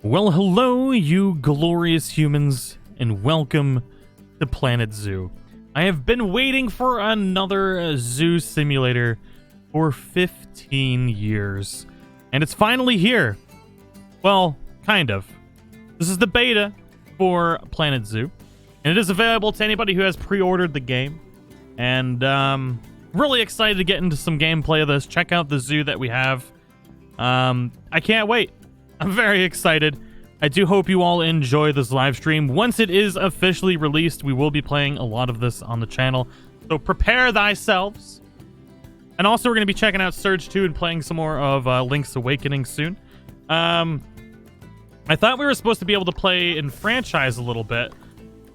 Well, hello, you glorious humans, and welcome to Planet Zoo. I have been waiting for another zoo simulator for 15 years, and it's finally here. Well, kind of. This is the beta for Planet Zoo, and it is available to anybody who has pre-ordered the game. And really excited to get into some gameplay of this. Check out the zoo that we have. I can't wait. I'm very excited. I do hope you all enjoy this live stream. Once it is officially released, we will be playing a lot of this on the channel. So prepare thyselves. And also, we're going to be checking out Surge 2 and playing some more of Link's Awakening soon. I thought we were supposed to be able to play in franchise a little bit,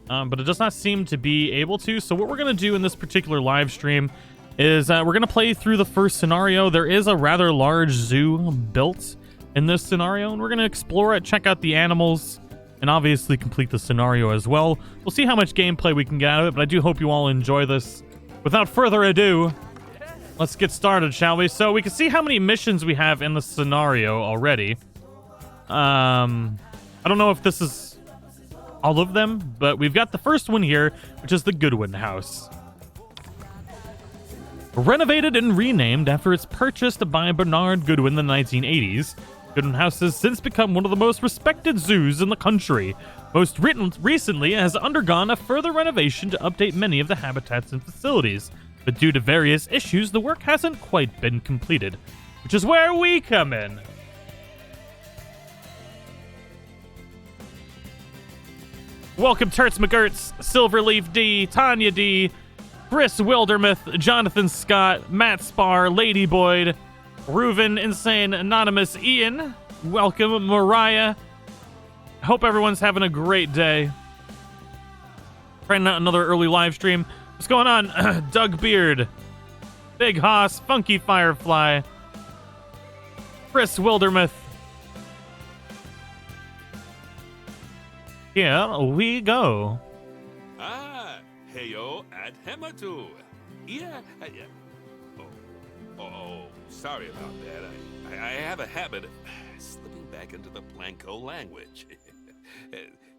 but it does not seem to be able to. So what we're going to do in this particular live stream is we're going to play through the first scenario. There is a rather large zoo built in this scenario, and we're going to explore it, check out the animals, and obviously complete the scenario as well. We'll see how much gameplay we can get out of it, but I do hope you all enjoy this. Without further ado, let's get started, shall we? So we can see how many missions we have in the scenario already. I don't know if this is all of them, but we've got the first one here, which is the Goodwin House. Renovated and renamed after its purchase by Bernard Goodwin in the 1980s, Goodwin House has since become one of the most respected zoos in the country. Most recently, it has undergone a further renovation to update many of the habitats and facilities, but due to various issues, the work hasn't quite been completed, which is where we come in. Welcome, Turts McGurts, Silverleaf D, Tanya D, Chris Wildermuth, Jonathan Scott, Matt Spar, Lady Boyd, Reuven, Insane, Anonymous, Ian. Welcome, Mariah. Hope everyone's having a great day. Trying out another early live stream. What's going on? Doug Beard, Big Hoss, Funky Firefly, Chris Wildermuth. Here we go. Heyo at Hematu. Yeah. Oh, sorry about that. I have a habit of slipping back into the Blanco language.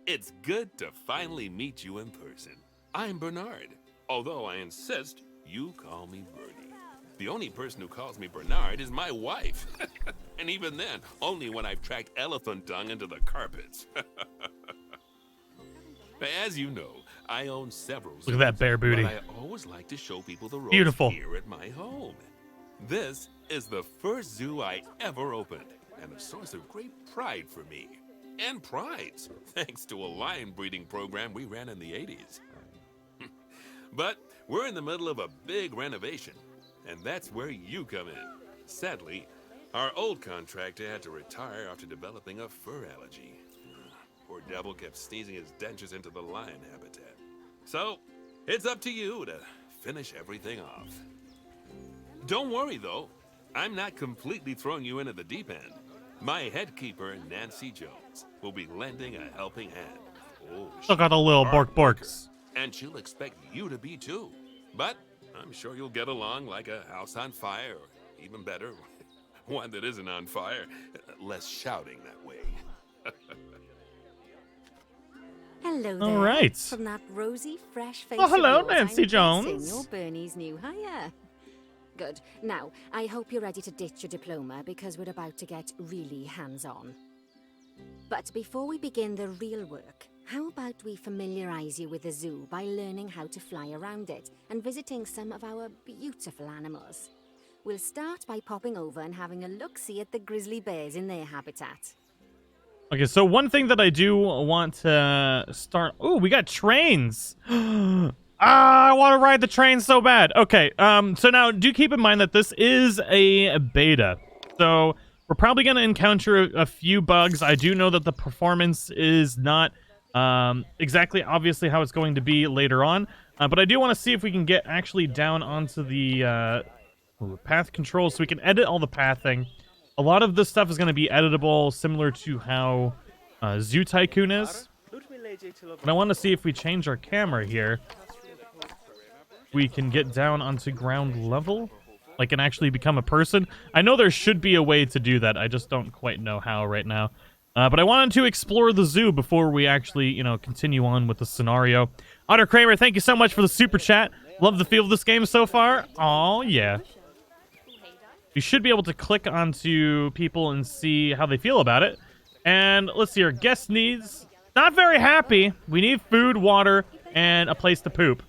It's good to finally meet you in person. I'm Bernard, although I insist you call me Bernie. The only person who calls me Bernard is my wife. And even then, only when I've tracked elephant dung into the carpets. As you know, I own several zoos. Look at that bare booty. But I always like to show people the ropes Beautiful. Here at my home. This is the first zoo I ever opened, and a source of great pride for me. And prides, thanks to a lion breeding program we ran in the 80s. But we're in the middle of a big renovation, and that's where you come in. Sadly, our old contractor had to retire after developing a fur allergy. Poor devil kept sneezing his dentures into the lion habitat. So, it's up to you to finish everything off. Don't worry, though. I'm not completely throwing you into the deep end. My head keeper, Nancy Jones, will be lending a helping hand. Oh, Look at the little borks. and she'll expect you to be, too. But I'm sure you'll get along like a house on fire, or even better, one that isn't on fire. Less shouting that way. Hello there. All right. From that rosy, fresh face. Oh, hello, of yours, Nancy I'm Jones. guessing you're Bernie's new hire. Good. Now, I hope you're ready to ditch your diploma because we're about to get really hands-on. But before we begin the real work, how about we familiarize you with the zoo by learning how to fly around it and visiting some of our beautiful animals? We'll start by popping over and having a look-see at the grizzly bears in their habitat. Okay, so one thing that I do want to start... Oh, we got trains. I want to ride the train so bad. Okay, so now do keep in mind that this is a beta. So we're probably going to encounter a few bugs. I do know that the performance is not exactly obviously how it's going to be later on. But I do want to see if we can get actually down onto the path control so we can edit all the pathing. A lot of this stuff is going to be editable, similar to how Zoo Tycoon is. But I want to see if we change our camera here, we can get down onto ground level. like and actually become a person. I know there should be a way to do that. I just don't quite know how right now. But I wanted to explore the zoo before we actually, you know, continue on with the scenario. Otter Kramer, thank you so much for the super chat. Love the feel of this game so far. Oh yeah. You should be able to click onto people and see how they feel about it. And let's see, our guest needs... Not very happy. We need food, water, and a place to poop.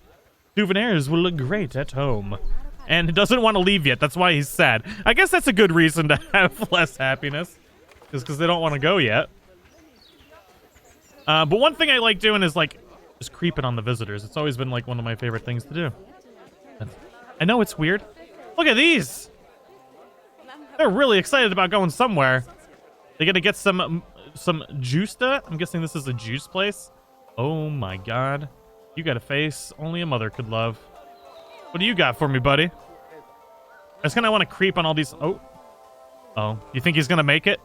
Souvenirs will look great at home. And he doesn't want to leave yet. That's why he's sad. I guess that's a good reason to have less happiness. Just because they don't want to go yet. But one thing I like doing is, like, just creeping on the visitors. It's always been, like, one of my favorite things to do. I know it's weird. Look at these! They're really excited about going somewhere. They're gonna get some juice-ta? I'm guessing this is a juice place. Oh my god. You got a face only a mother could love. What do you got for me, buddy? I just kind of want to creep on all these... Oh, you think he's gonna make it?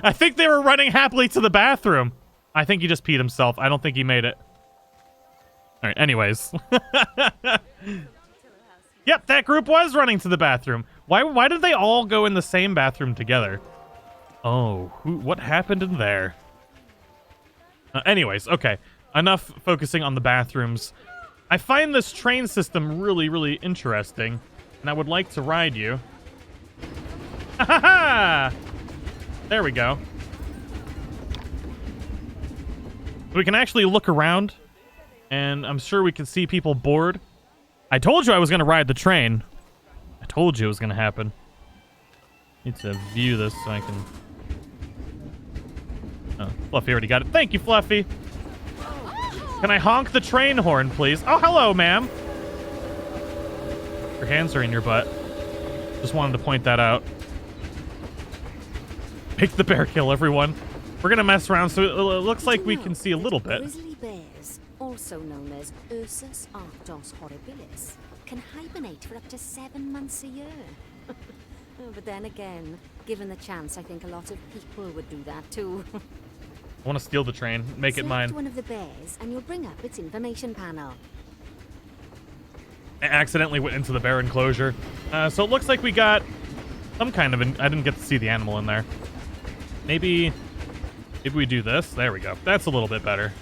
I think they were running happily to the bathroom. I think he just peed himself. I don't think he made it. Alright, anyways. Yep, that group was running to the bathroom. Why did they all go in the same bathroom together? Oh, what happened in there? Anyways, okay. Enough focusing on the bathrooms. I find this train system really, really interesting. And I would like to ride you. Ha ha ha! There we go. We can actually look around. And I'm sure we can see people bored. I told you I was going to ride the train. I told you it was going to happen. Need to view this so I can... Oh, Fluffy already got it. Thank you, Fluffy. Can I honk the train horn, please? Oh, hello, ma'am. Your hands are in your butt. Just wanted to point that out. Make the bear kill, everyone. We're going to mess around, so it looks like we can see a little bit. Grizzly bears, also known as Ursus arctos horribilis, can hibernate for up to 7 months a year. But then again, given the chance, I think a lot of people would do that too. I want to steal the train. Make it mine. Select one of the bears, and you'll bring up its information panel. I accidentally went into the bear enclosure. So it looks like we got some kind of... I didn't get to see the animal in there. Maybe we do this. There we go. That's a little bit better.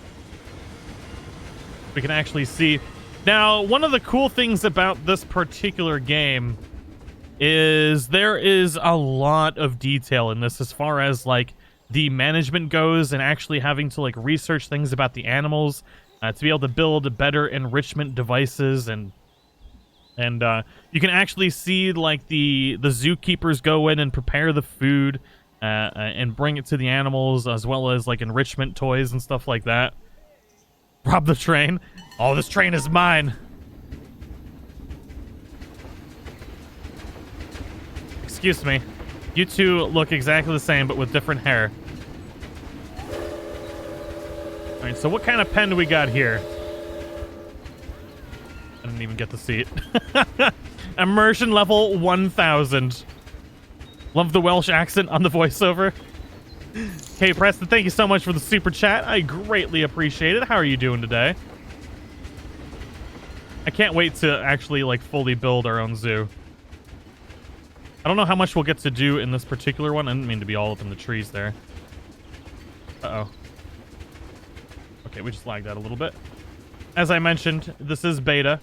We can actually see... Now, one of the cool things about this particular game is there is a lot of detail in this as far as, like, the management goes and actually having to, like, research things about the animals to be able to build better enrichment devices and you can actually see, like, the zookeepers go in and prepare the food and bring it to the animals, as well as, like, enrichment toys and stuff like that. Rob the train. Oh, this train is mine. Excuse me. You two look exactly the same, but with different hair. Alright, so what kind of pen do we got here? I didn't even get to see it. Immersion level 1000. Love the Welsh accent on the voiceover. Okay, Preston, thank you so much for the super chat. I greatly appreciate it. How are you doing today? I can't wait to actually, like, fully build our own zoo. I don't know how much we'll get to do in this particular one. I didn't mean to be all up in the trees there. Uh-oh. Okay, we just lagged out a little bit. As I mentioned, this is beta.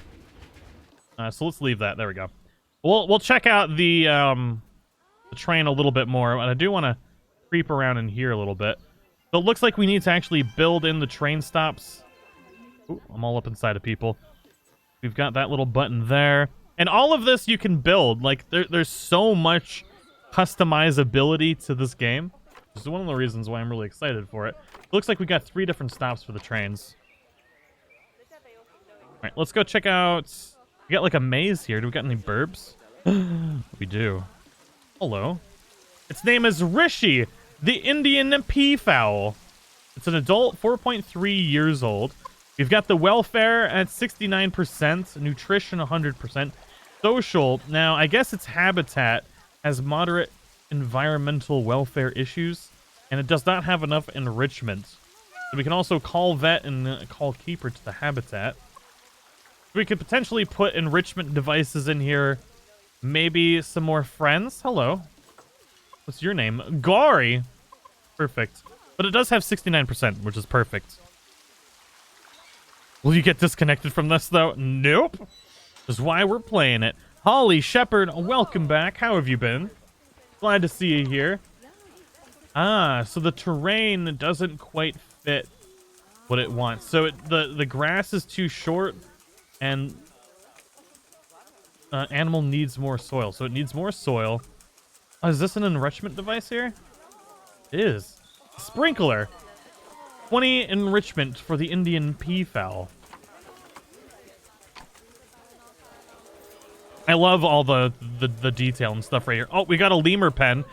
So let's leave that. There we go. We'll check out the train a little bit more. And I do want to creep around in here a little bit. So it looks like we need to actually build in the train stops. Ooh, I'm all up inside of people. We've got that little button there. And all of this you can build. Like, there's so much customizability to this game. This is one of the reasons why I'm really excited for it. It looks like we got 3 different stops for the trains. Alright, let's go check out... We got, like, a maze here. Do we got any burbs? We do. Hello. Its name is Rishi, the Indian peafowl. It's an adult, 4.3 years old. We've got the welfare at 69%, nutrition 100%, social. Now, I guess its habitat has moderate environmental welfare issues, and it does not have enough enrichment. So we can also call vet and call keeper to the habitat. We could potentially put enrichment devices in here. Maybe some more friends. Hello. What's your name? Gary. Perfect. But it does have 69%, which is perfect. Will you get disconnected from this, though? Nope. That's why we're playing it. Holly Shepherd, welcome back. How have you been? Glad to see you here. Ah, so the terrain doesn't quite fit what it wants. So the grass is too short, and animal needs more soil. So it needs more soil. Oh, is this an enrichment device here? It is. Sprinkler. 20 enrichment for the Indian peafowl. I love all the detail and stuff right here. Oh, we got a lemur pen.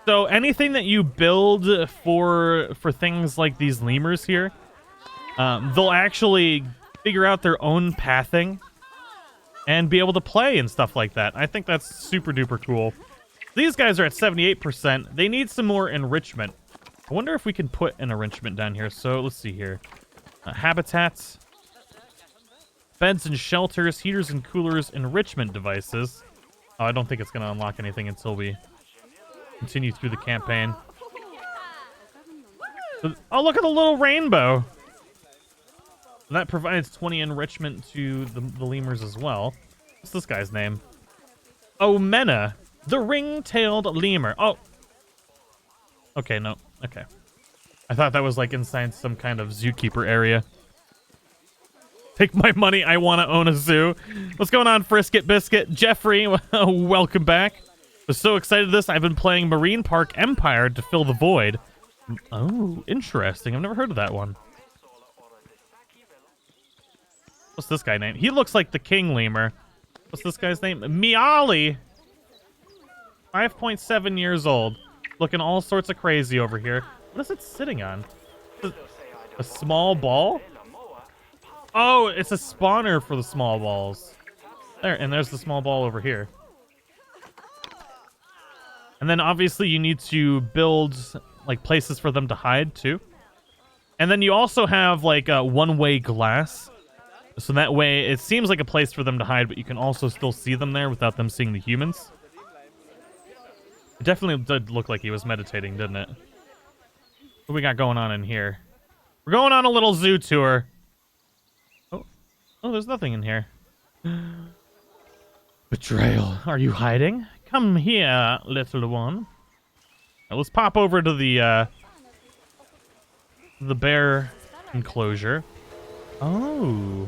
So anything that you build for things like these lemurs here, they'll actually figure out their own pathing and be able to play and stuff like that. I think that's super duper cool. These guys are at 78%. They need some more enrichment. I wonder if we can put an enrichment down here. So let's see here. Habitats. Beds and shelters, heaters and coolers, enrichment devices. Oh, I don't think it's going to unlock anything until we continue through the campaign. Oh, look at the little rainbow. That provides 20 enrichment to the lemurs as well. What's this guy's name? Omena, the ring-tailed lemur. Oh. Okay, no. Okay. I thought that was like inside some kind of zookeeper area. Take my money. I want to own a zoo. What's going on, Frisket Biscuit? Jeffrey, welcome back. Was so excited this. I've been playing Marine Park Empire to fill the void. Oh, interesting. I've never heard of that one. What's this guy name? He looks like the king lemur. What's this guy's name? Miali. 5.7 years old. Looking all sorts of crazy over here. What is it sitting on? A small ball? Oh, it's a spawner for the small balls. There, and there's the small ball over here. And then obviously you need to build like places for them to hide too. And then you also have like a one-way glass. So that way it seems like a place for them to hide, but you can also still see them there without them seeing the humans. It definitely did look like he was meditating, didn't it? What do we got going on in here? We're going on a little zoo tour. Oh, there's nothing in here. Betrayal. Are you hiding? Come here, little one. Now, let's pop over to the bear enclosure. Oh.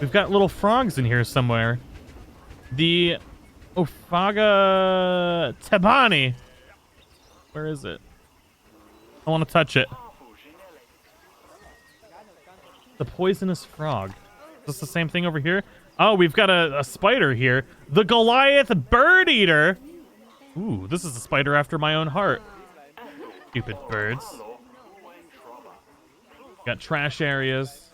We've got little frogs in here somewhere. The Ophaga Tabani. Where is it? I want to touch it. The poisonous frog. Is this the same thing over here? Oh, we've got a spider here. The Goliath bird eater. Ooh, this is a spider after my own heart. Stupid birds. Got trash areas.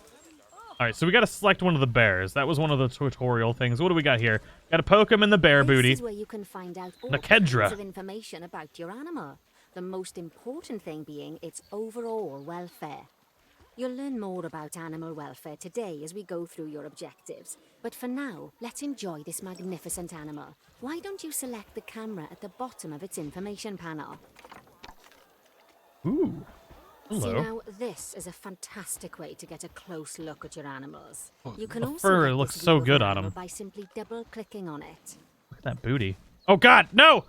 All right, so we got to select one of the bears. That was one of the tutorial things. What do we got here? Got to poke him in the bear booty. This is where you can find out all kinds of information about your animal. The most important thing being its overall welfare. You'll learn more about animal welfare today as we go through your objectives. But for now, let's enjoy this magnificent animal. Why don't you select the camera at the bottom of its information panel? Ooh. Hello. See now, this is a fantastic way to get a close look at your animals. You can The also fur get looks this so view of good an on animal him. by simply double-clicking on it. Look at that booty. Oh, God, no!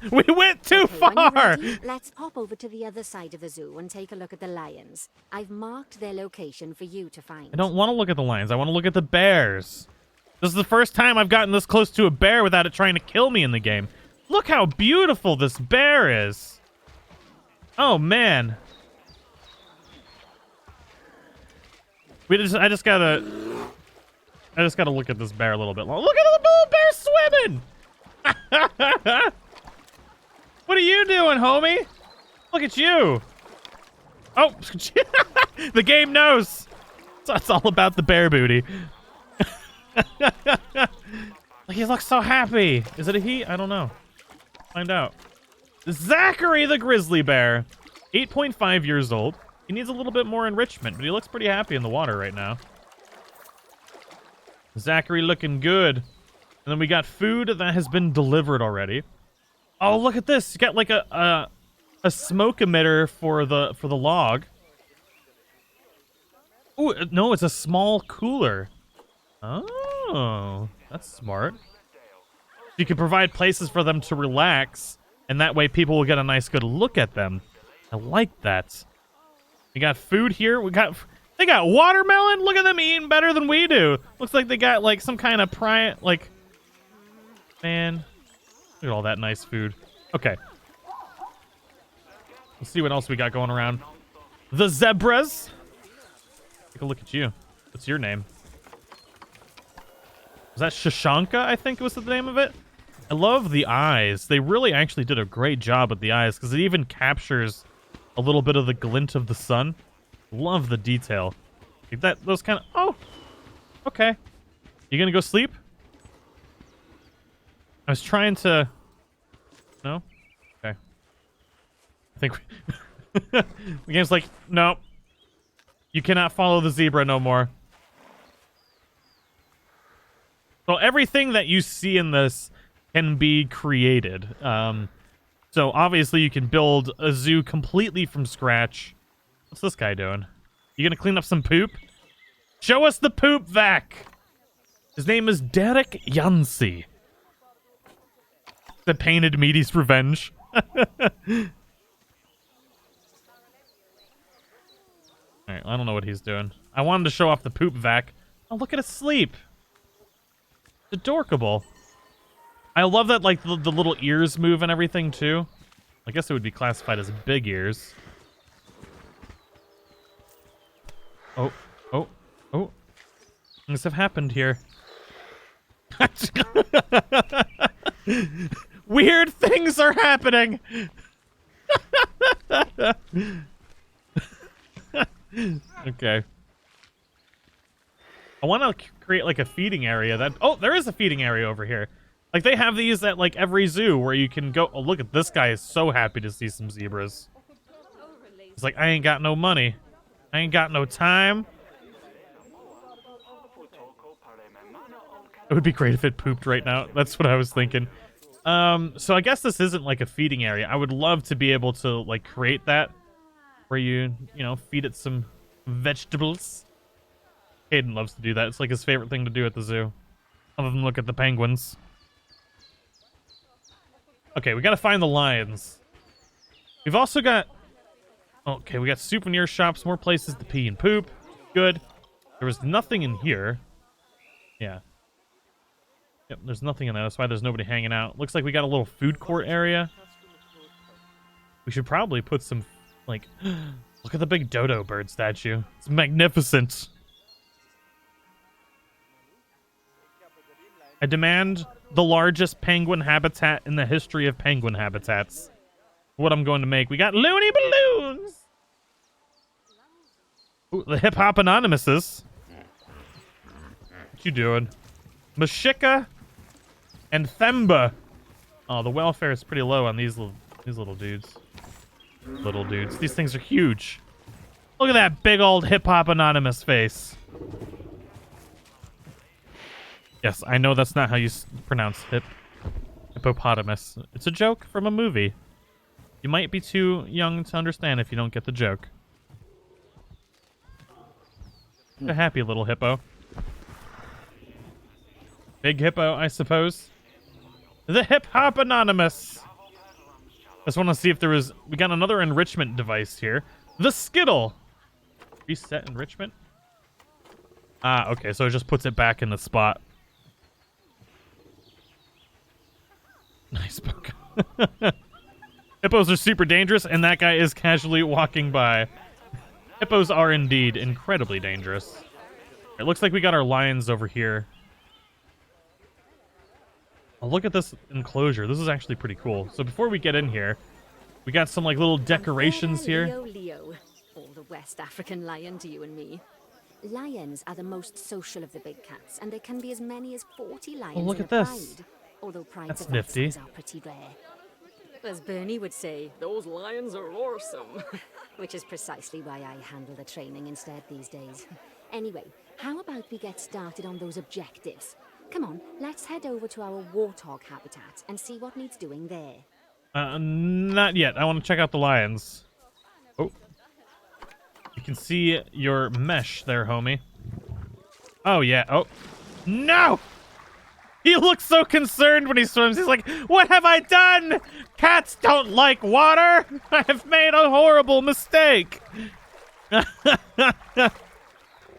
We went too Okay, when you're far! ready, let's pop over to the other side of the zoo and take a look at the lions. I've marked their location for you to find. I don't want to look at the lions. I want to look at the bears. This is the first time I've gotten this close to a bear without it trying to kill me in the game. Look how beautiful this bear is. Oh, man. I just gotta look at this bear a little bit longer. Look at the little bear swimming! What are you doing, homie? Look at you. Oh, the game knows. It's all about the bear booty. He looks so happy. Is it a he? I don't know. Find out. Zachary the grizzly bear. 8.5 years old. He needs a little bit more enrichment, but he looks pretty happy in the water right now. Zachary looking good. And then we got food that has been delivered already. Oh, look at this. You got like a a smoke emitter for the log. Oh no, it's a small cooler. Oh, that's smart. You can provide places for them to relax, and that way people will get a nice good look at them. I like that. We got food here. They got watermelon. Look at them eating better than we do. Looks like they got like some kind of man. Look at all that nice food. Okay. Let's see what else we got going around. The zebras. Take a look at you. What's your name? Was that Shashanka, I think was the name of it? I love the eyes. They really actually did a great job with the eyes because it even captures a little bit of the glint of the sun. Love the detail. Like those kind of... Oh! Okay. You gonna go sleep? I was trying to... No? Okay. I think the game's like, no. You cannot follow the zebra no more. So everything that you see in this can be created. So obviously you can build a zoo completely from scratch. What's this guy doing? You gonna clean up some poop? Show us the poop vac! His name is Derek Yancey. The painted meaty's revenge. Alright, I don't know what he's doing. I wanted to show off the poop vac. Oh, look at it sleep. It's adorkable. I love that, like, the little ears move and everything, too. I guess it would be classified as big ears. Oh, oh, oh. Things have happened here. Weird things are happening! Okay. I want to create, like, a feeding area that... Oh, there is a feeding area over here. Like, they have these at, like, every zoo where you can go... Oh, look at this guy is so happy to see some zebras. He's like, I ain't got no money. I ain't got no time. It would be great if it pooped right now. That's what I was thinking. So I guess this isn't, like, a feeding area. I would love to be able to, like, create that. Where you know, feed it some vegetables. Hayden loves to do that. It's like his favorite thing to do at the zoo. Other than look at the penguins. Okay, we gotta find the lions. We've also got... Okay, we got souvenir shops, more places to pee and poop. Good. There was nothing in here. Yeah. Yep, there's nothing in there. That's why there's nobody hanging out. Looks like we got a little food court area. We should probably put some... Like, look at the big dodo bird statue. It's magnificent. I demand the largest penguin habitat in the history of penguin habitats. What I'm going to make. We got loony balloons. Ooh, the hip hop anonymouses. What you doing? Mashika and Themba. Oh, the welfare is pretty low on these little dudes. Little dudes. These things are huge. Look at that big old hip-hop anonymous face. Yes, I know that's not how you pronounce hippopotamus. It's a joke from a movie. You might be too young to understand if you don't get the joke. A happy little hippo. Big hippo, I suppose. The hip-hop anonymous. I just want to see if there was... We got another enrichment device here. The Skittle. Reset enrichment? Ah, okay. So it just puts it back in the spot. Nice book. Hippos are super dangerous, and that guy is casually walking by. Hippos are indeed incredibly dangerous. It looks like we got our lions over here. Oh, look at this enclosure. This is actually pretty cool. So before we get in here, we got some like little decorations here. Leo, Leo. All the West African lion to you and me. Lions are the most social of the big cats, and there can be as many as 40 lions. Oh, look in at a this. pride, although prides That's of nifty. that size are pretty rare. As Bernie would say, those lions are awesome. Which is precisely why I handle the training instead these days. Anyway, how about we get started on those objectives? Come on, let's head over to our warthog habitat and see what needs doing there. Not yet. I want to check out the lions. Oh. You can see your mesh there, homie. Oh, yeah. Oh. No! He looks so concerned when he swims. He's like, what have I done? Cats don't like water. I have made a horrible mistake.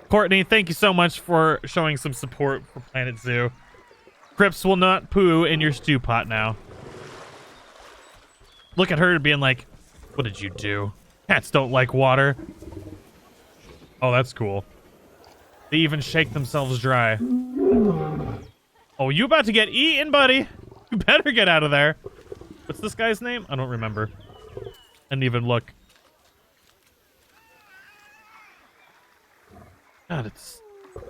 Courtney, thank you so much for showing some support for Planet Zoo. Crips will not poo in your stew pot now. Look at her being like, what did you do? Cats don't like water. Oh, that's cool. They even shake themselves dry. Oh, you about to get eaten, buddy. You better get out of there. What's this guy's name? I don't remember. I didn't even look. God, it's...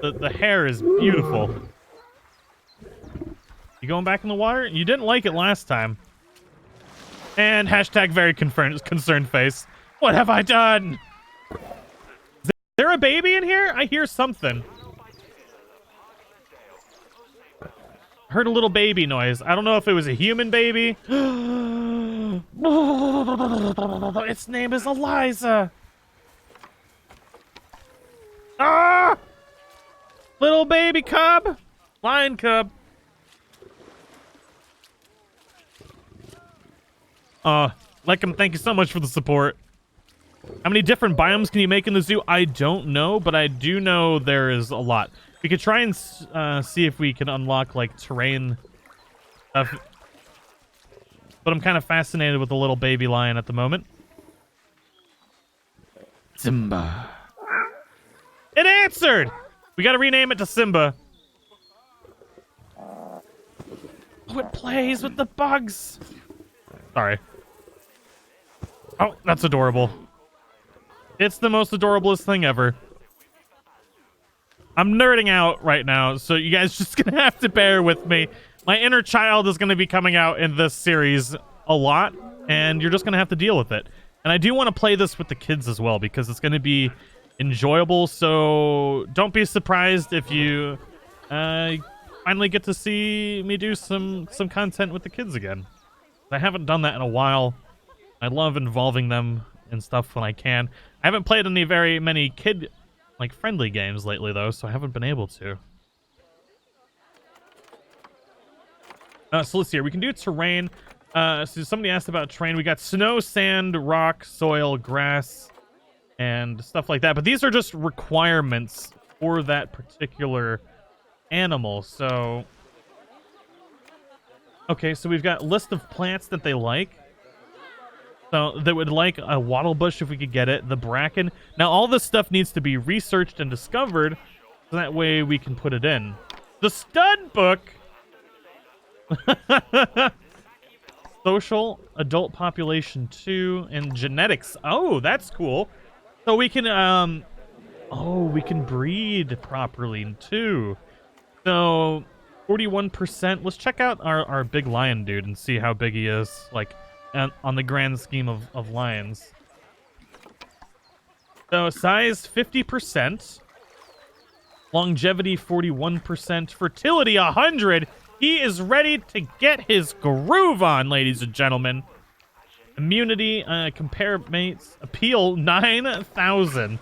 The hair is beautiful. You going back in the water? You didn't like it last time. And hashtag very concerned face. What have I done? Is there a baby in here? I hear something. Heard a little baby noise. I don't know if it was a human baby. Its name is Eliza. Ah! Little baby cub. Lion cub. Leckham, thank you so much for the support. How many different biomes can you make in the zoo? I don't know, but I do know there is a lot. We could try and see if we can unlock, like, terrain stuff. But I'm kind of fascinated with the little baby lion at the moment. Simba. It answered! We gotta rename it to Simba. Oh, it plays with the bugs. Sorry. Oh, that's adorable. It's the most adorablest thing ever. I'm nerding out right now, so you guys just gonna have to bear with me. My inner child is gonna be coming out in this series a lot, and you're just gonna have to deal with it. And I do want to play this with the kids as well, because it's gonna be enjoyable, so don't be surprised if you finally get to see me do some content with the kids again. I haven't done that in a while. I love involving them in stuff when I can. I haven't played any very many kid friendly games lately though, so I haven't been able to. So let's see here. We can do terrain. So somebody asked about terrain. We got snow, sand, rock, soil, grass, and stuff like that. But these are just requirements for that particular animal. So okay, so we've got a list of plants that they like. So they would like a wattle bush if we could get it. The bracken. Now all this stuff needs to be researched and discovered, so that way we can put it in. The stud book. Social, adult population 2, and genetics. Oh, that's cool. So we can we can breed properly too. So 41%. Let's check out our big lion dude and see how big he is, like, on the grand scheme of lions. So size 50%, longevity 41%, fertility 100. He is ready to get his groove on, ladies and gentlemen. Immunity, compare mates, appeal 9,000.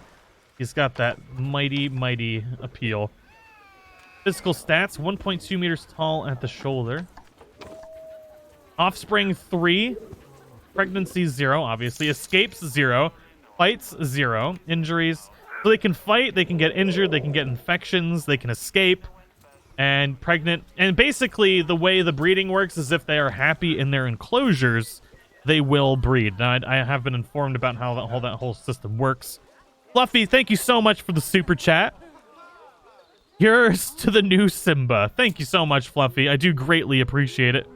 He's got that mighty appeal. Physical stats, 1.2 meters tall at the shoulder. Offspring 3. Pregnancy 0, obviously. Escapes 0. Fights 0. Injuries. So they can fight, they can get injured, they can get infections, they can escape. And pregnant. And basically, the way the breeding works is if they are happy in their enclosures, they will breed. Now, I have been informed about how that whole system works. Fluffy, thank you so much for the super chat. Here's to the new Simba. Thank you so much, Fluffy. I do greatly appreciate it.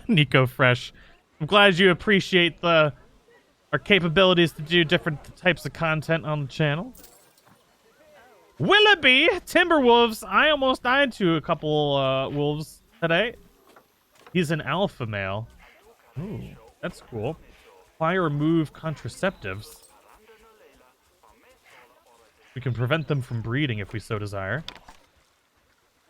Nico Fresh. I'm glad you appreciate our capabilities to do different types of content on the channel. Willoughby, Timberwolves. I almost died to a couple wolves today. He's an alpha male. Ooh, that's cool. Apply or remove contraceptives. We can prevent them from breeding if we so desire.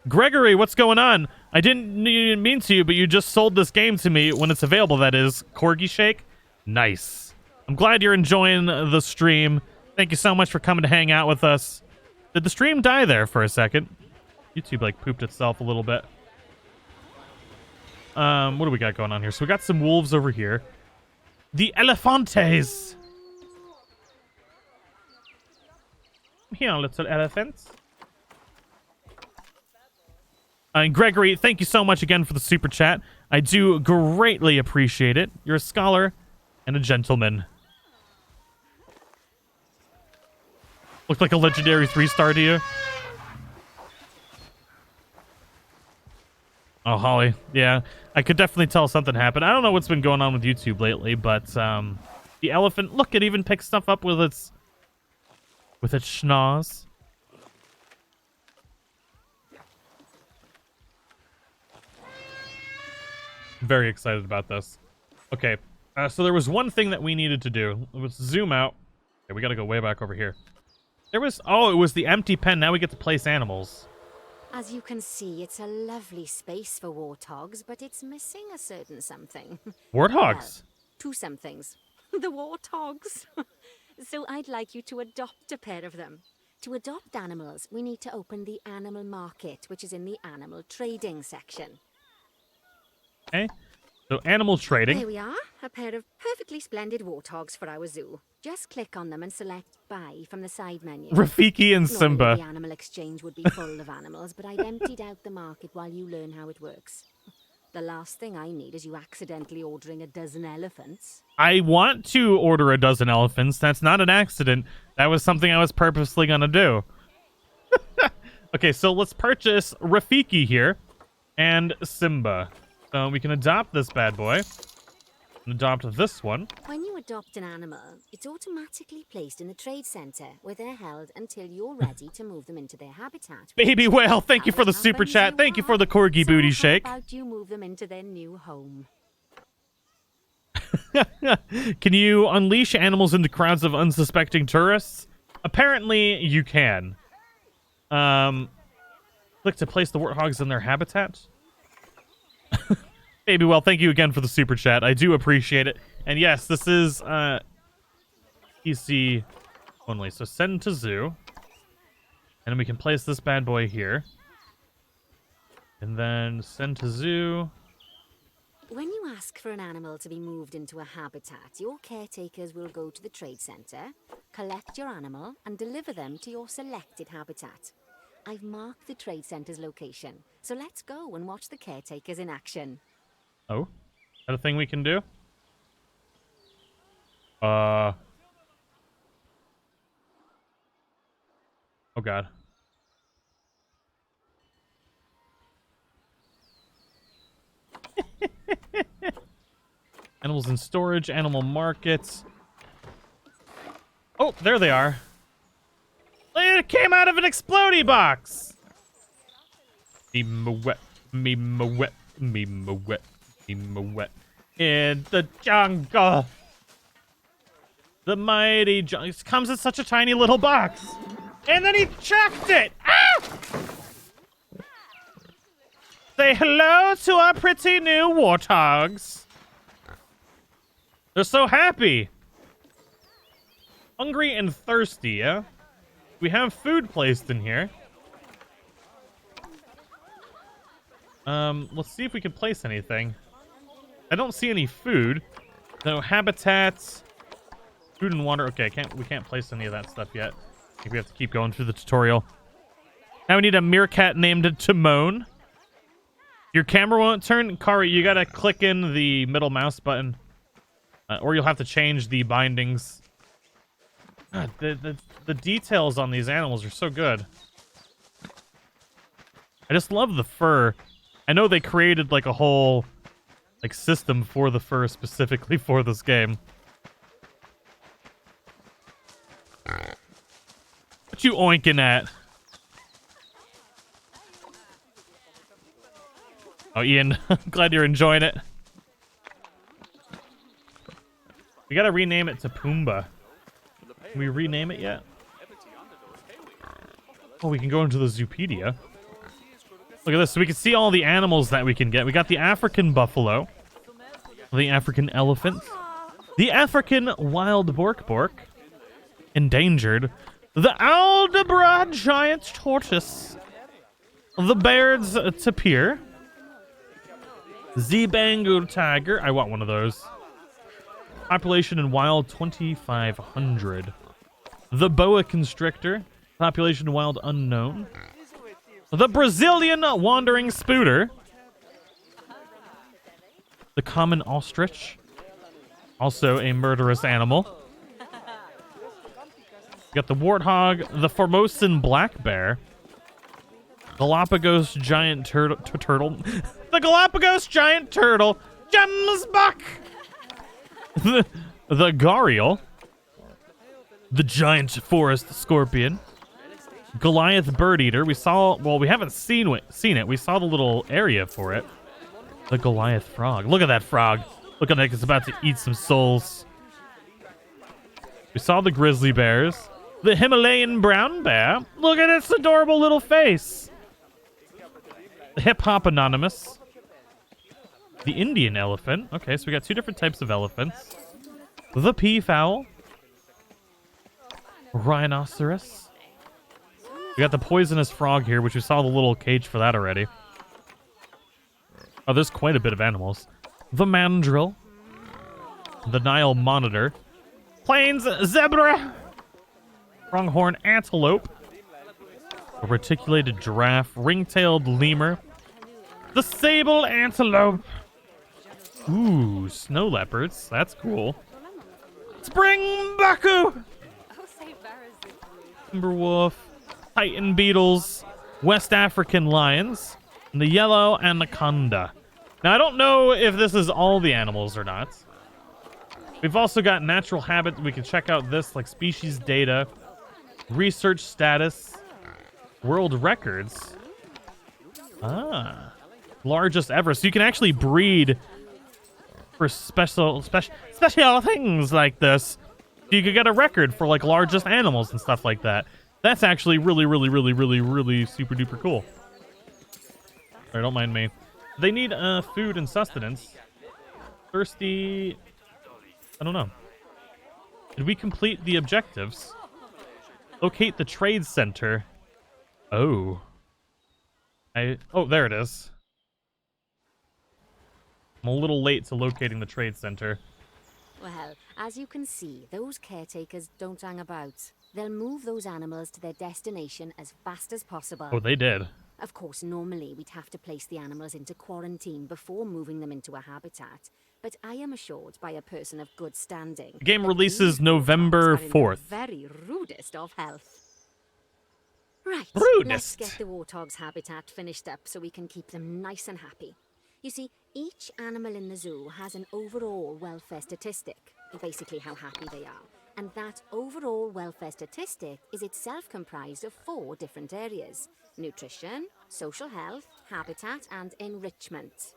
Gregory, what's going on? I didn't mean to, but you just sold this game to me when it's available, that is. Corgi Shake? Nice. I'm glad you're enjoying the stream. Thank you so much for coming to hang out with us. Did the stream die there for a second? YouTube, like, pooped itself a little bit. What do we got going on here? So we got some wolves over here. The elefantes. Here, little elephants. And Gregory, thank you so much again for the super chat. I do greatly appreciate it. You're a scholar and a gentleman. Looked like a legendary 3-star to you. Oh, Holly. Yeah, I could definitely tell something happened. I don't know what's been going on with YouTube lately, but the elephant, look, it even picks stuff up with its schnoz. Very excited about this. Okay, so there was one thing that we needed to do. It was zoom out. Okay, we gotta go way back over here. There was, oh, it was the empty pen. Now we get to place animals. As you can see, it's a lovely space for warthogs, but it's missing a certain something. Warthogs? Well, two somethings. The warthogs. So I'd like you to adopt a pair of them. To adopt animals, we need to open the animal market, which is in the animal trading section. Okay, so animal trading. Here we are, a pair of perfectly splendid warthogs for our zoo. Just click on them and select Buy from the side menu. Rafiki and Normally Simba. the animal exchange would be full of animals, but I've emptied out the market while you learn how it works. The last thing I need is you accidentally ordering a dozen elephants. I want to order a dozen elephants. That's not an accident. That was something I was purposely going to do. Okay, so let's purchase Rafiki here and Simba. We can adopt this bad boy. And adopt this one. When you adopt an animal, it's automatically placed in the trade center where they're held until you're ready to move them into their habitat. Baby whale, thank you for the super chat. Thank you for the corgi booty shake. How about you move them into their new home? Can you unleash animals into crowds of unsuspecting tourists? Apparently, you can. Click to place the warthogs in their habitat. Baby, well, thank you again for the super chat. I do appreciate it. And yes, this is PC only. So send to zoo. And then we can place this bad boy here. And then send to zoo. When you ask for an animal to be moved into a habitat, your caretakers will go to the trade center, collect your animal, and deliver them to your selected habitat. I've marked the trade center's location, so let's go and watch the caretakers in action. Oh, is that a thing we can do? Oh God. Animals in storage, animal markets. Oh, there they are. It came out of an explodey box. Me wet, me wet, me wet, me wet. In the jungle. The mighty jungle. It comes in such a tiny little box. And then he chucked it. Ah! Say hello to our pretty new warthogs. They're so happy. Hungry and thirsty, yeah? We have food placed in here. Let's see if we can place anything. I don't see any food. No habitats. Food and water. Okay, we can't place any of that stuff yet. I think we have to keep going through the tutorial. Now we need a meerkat named Timon. Your camera won't turn. Kari, you gotta click in the middle mouse button. Or you'll have to change the bindings. God, the details on these animals are so good. I just love the fur. I know they created like a whole like system for the fur specifically for this game. What you oinking at? Oh, Ian, I'm glad you're enjoying it. We gotta rename it to Pumbaa. Can we rename it yet? Oh, we can go into the Zoopedia. Look at this. So we can see all the animals that we can get. We got the African buffalo, the African elephant, the African wild bork, endangered, the Aldabra giant tortoise, the Baird's tapir, Zibangu tiger. I want one of those. Population in wild 2,500. The boa constrictor. Population in wild unknown. The Brazilian wandering spooter. The common ostrich. Also a murderous animal. We got the warthog, the Formosan black bear. Galapagos giant turtle. The Galapagos giant turtle. Gemsbuck. The gharial. The giant forest scorpion. Goliath bird eater. We saw, well, we haven't seen it. We saw the little area for it. The Goliath frog. Look at that frog. Look like it's about to eat some souls. We saw the grizzly bears. The Himalayan brown bear. Look at its adorable little face. The hip hop anonymous. The Indian elephant. Okay, so we got two different types of elephants. The peafowl. Rhinoceros. We got the poisonous frog here, which we saw the little cage for that already. Oh, there's quite a bit of animals. The mandrill. The Nile monitor. Plains zebra. Pronghorn antelope. A reticulated giraffe. Ring-tailed lemur. The sable antelope. Ooh, snow leopards. That's cool. Spring Baku. Timberwolf. Titan beetles. West African lions. And the yellow anaconda. Now, I don't know if this is all the animals or not. We've also got natural habitat. We can check out this, like species data. Research status. World records. Ah. Largest ever. So you can actually breed for special things like this. You could get a record for like largest animals and stuff like that. That's actually really super duper cool. Alright, don't mind me. They need food and sustenance. Thirsty. I don't know. Did we complete the objectives? Locate the trade center. Oh. Oh, there it is. I'm a little late to locating the trade center. Well, as you can see, those caretakers don't hang about. They'll move those animals to their destination as fast as possible. Oh, they did. Of course, normally we'd have to place the animals into quarantine before moving them into a habitat. But I am assured by a person of good standing. The game releases November 4th. Very rudest of health. Right, Rudest. let's get the warthog's habitat finished up so we can keep them nice and happy. You see, each animal in the zoo has an overall welfare statistic, basically how happy they are. And that overall welfare statistic is itself comprised of 4 different areas: nutrition, social health, habitat, and enrichment.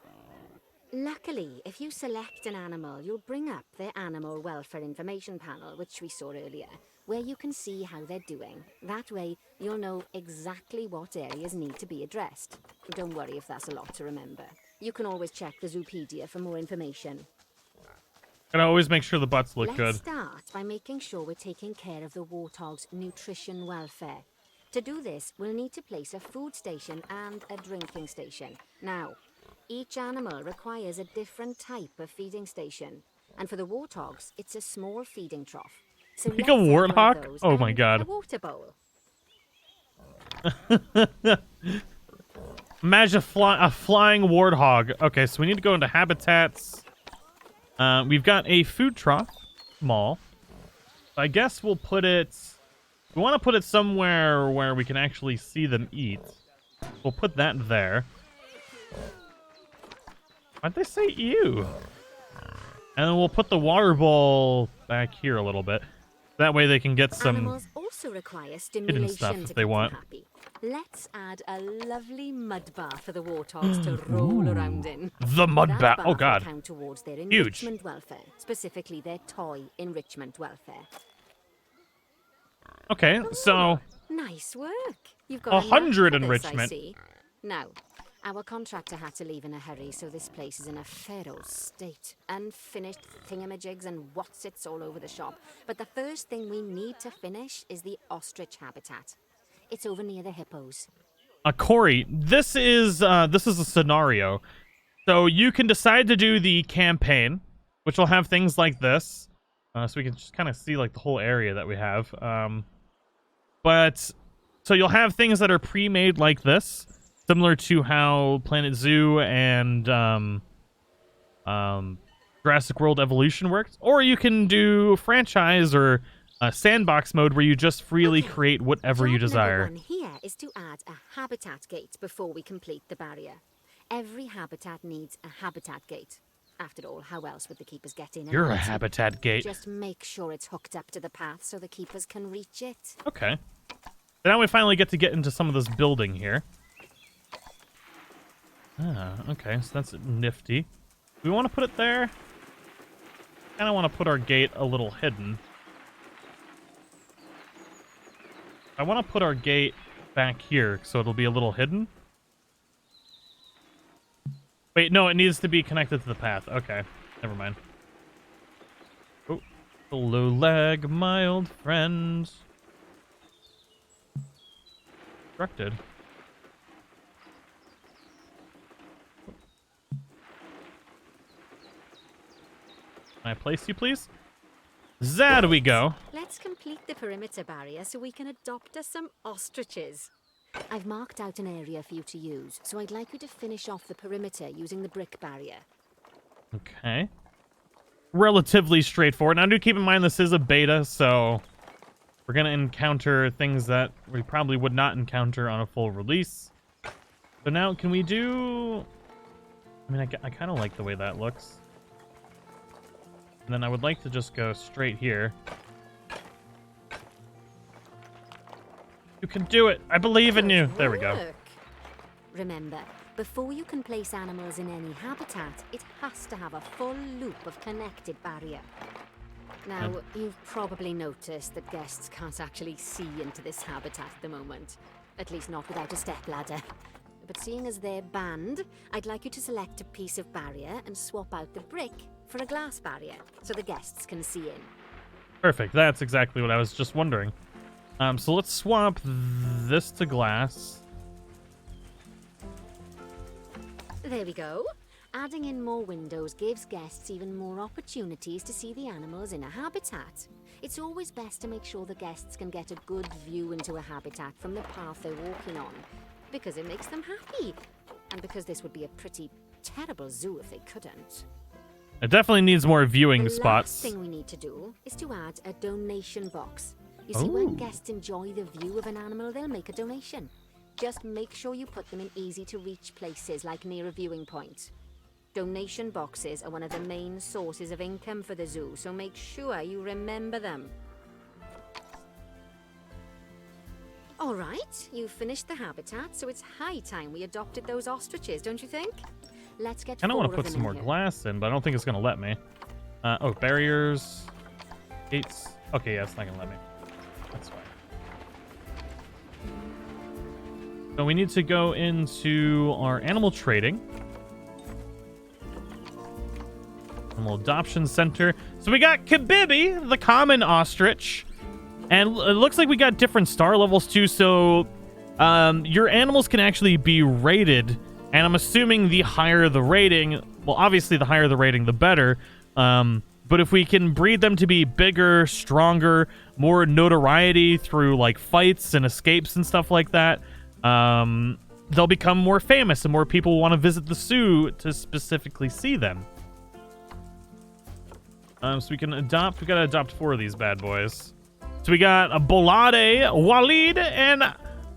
Luckily, if you select an animal, you'll bring up their animal welfare information panel, which we saw earlier, where you can see how they're doing. That way, you'll know exactly what areas need to be addressed. Don't worry if that's a lot to remember. You can always check the Zoopedia for more information. Gotta always make sure the butts look good. Let's start by making sure we're taking care of the warthog's nutrition welfare. To do this, we'll need to place a food station and a drinking station. Now, each animal requires a different type of feeding station. And for the warthogs, it's a small feeding trough. So like a warthog? Oh my god. A water bowl. Imagine a flying warthog. Okay, so we need to go into habitats. We've got a food trough, small. I guess we'll put it... We want to put it somewhere where we can actually see them eat. We'll put that there. Why'd they say ew? And then we'll put the water bowl back here a little bit. That way they can get some Animals also require hidden stuff stimulation if to they keep want. them happy. Let's add a lovely mud bath for the warthogs to roll around in. The mud That bath. Oh will god. count towards their Huge. enrichment welfare, specifically their toy enrichment welfare. Okay, so Nice work. You've got 100 enough for this, I enrichment. see. Now, Our contractor had to leave in a hurry, so this place is in a fair old state. Unfinished thingamajigs and what's-its all over the shop. But the first thing we need to finish is the ostrich habitat. It's over near the hippos. Corey, this is a scenario. So you can decide to do the campaign, which will have things like this. So we can just kind of see like the whole area that we have. So you'll have things that are pre-made like this, similar to how Planet Zoo and Jurassic World Evolution works. Or you can do franchise or sandbox mode where you just freely create whatever you desire. Job number 1 here is to add a habitat gate before we complete the barrier. Every habitat needs a habitat gate. After all, how else would the keepers get in? You're a habitat gate. Just make sure it's hooked up to the path so the keepers can reach it. Okay. So now we finally get into some of this building here. Okay, so that's nifty. Do we want to put it there? Kind of want to put our gate a little hidden. I want to put our gate back here so it'll be a little hidden. Wait, no, it needs to be connected to the path. Okay, never mind. Oh, hello leg, my old friend. Constructed. Can I place you, please? There we go. Let's complete the perimeter barrier so we can adopt us some ostriches. I've marked out an area for you to use, so I'd like you to finish off the perimeter using the brick barrier. Okay. Relatively straightforward. Now, do keep in mind this is a beta, so we're going to encounter things that we probably would not encounter on a full release. So now, can we do... I mean, I kind of like the way that looks. And then I would like to just go straight here. You can do it. I believe in you. There we go. Remember, before you can place animals in any habitat, it has to have a full loop of connected barrier. Now, you've probably noticed that guests can't actually see into this habitat at the moment. At least not without a stepladder. But seeing as they're banned, I'd like you to select a piece of barrier and swap out the brick for a glass barrier, so the guests can see in. Perfect. That's exactly what I was just wondering. So let's swap this to glass. There we go. Adding in more windows gives guests even more opportunities to see the animals in a habitat. It's always best to make sure the guests can get a good view into a habitat from the path they're walking on, because it makes them happy, and because this would be a pretty terrible zoo if they couldn't. It definitely needs more viewing spots. The last thing we need to do is to add a donation box. You see, when guests enjoy the view of an animal, they'll make a donation. Just make sure you put them in easy-to-reach places, like near a viewing point. Donation boxes are one of the main sources of income for the zoo, so make sure you remember them. All right, you've finished the habitat, so it's high time we adopted those ostriches, don't you think? Let's get 4 of them in here. I don't want to put some more glass in, but I don't think it's going to let me. Oh, barriers. Gates. Okay, yeah, it's not going to let me. That's fine. So we need to go into our animal trading. Animal adoption center. So we got Kabibi, the common ostrich. And it looks like we got different star levels too. So your animals can actually be rated. And I'm assuming the higher the rating, well, obviously the higher the rating, the better. But if we can breed them to be bigger, stronger, more notoriety through like fights and escapes and stuff like that, they'll become more famous and more people want to visit the zoo to specifically see them. So we can adopt. We gotta adopt 4 of these bad boys. So we got a Bolade, Walid, and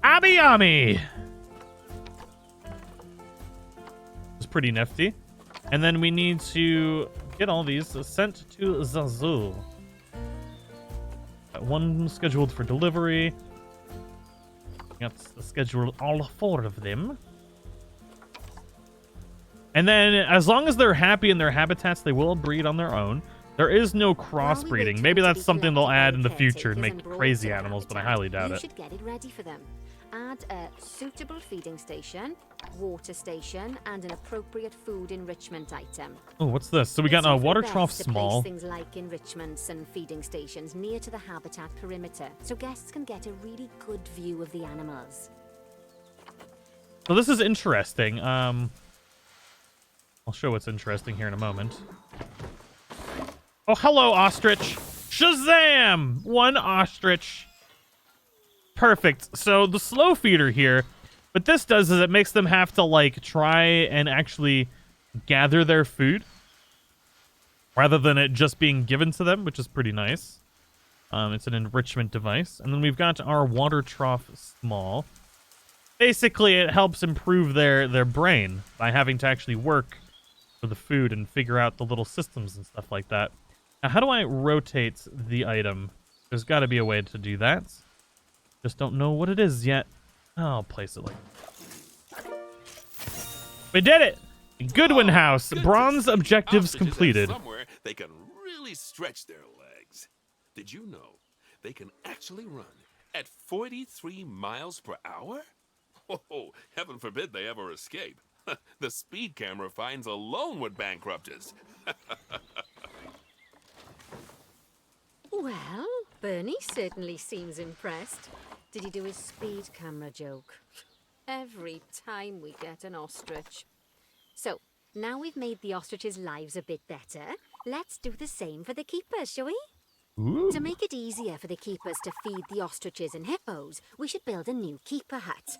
Abiyami. It's pretty nifty. And then we need to get all these sent to Zazu. Got 1 scheduled for delivery. Got scheduled all 4 of them. And then, as long as they're happy in their habitats, they will breed on their own. There is no crossbreeding. Maybe that's something they'll add in the future to make crazy animals, but I highly doubt it. You should get it ready for them. add a suitable feeding station, water station, and an appropriate food enrichment item. Oh, what's this? So we got It's a often water best trough to small. place things like enrichments and feeding stations near to the habitat perimeter, so guests can get a really good view of the animals. So this is interesting. I'll show what's interesting here in a moment. Oh, hello, ostrich. Shazam! One ostrich. Perfect. So the slow feeder here, what this does is it makes them have to, like, try and actually gather their food rather than it just being given to them, which is pretty nice. It's an enrichment device. And then we've got our water trough small. Basically, it helps improve their brain by having to actually work for the food and figure out the little systems and stuff like that. Now, how do I rotate the item? There's got to be a way to do that. Just don't know what it is yet. I'll place it like that. We did it! Goodwin House. Bronze objectives Ostriches have completed. Somewhere they can really stretch their legs. Did you know they can actually run at 43 miles per hour? Oh, heaven forbid they ever escape. The speed camera fines alone would bankrupt us. Well, Bernie certainly seems impressed. Did he do his speed camera joke? Every time we get an ostrich. So, now we've made the ostriches' lives a bit better, let's do the same for the keepers, shall we? Ooh. To make it easier for the keepers to feed the ostriches and hippos, we should build a new keeper hut.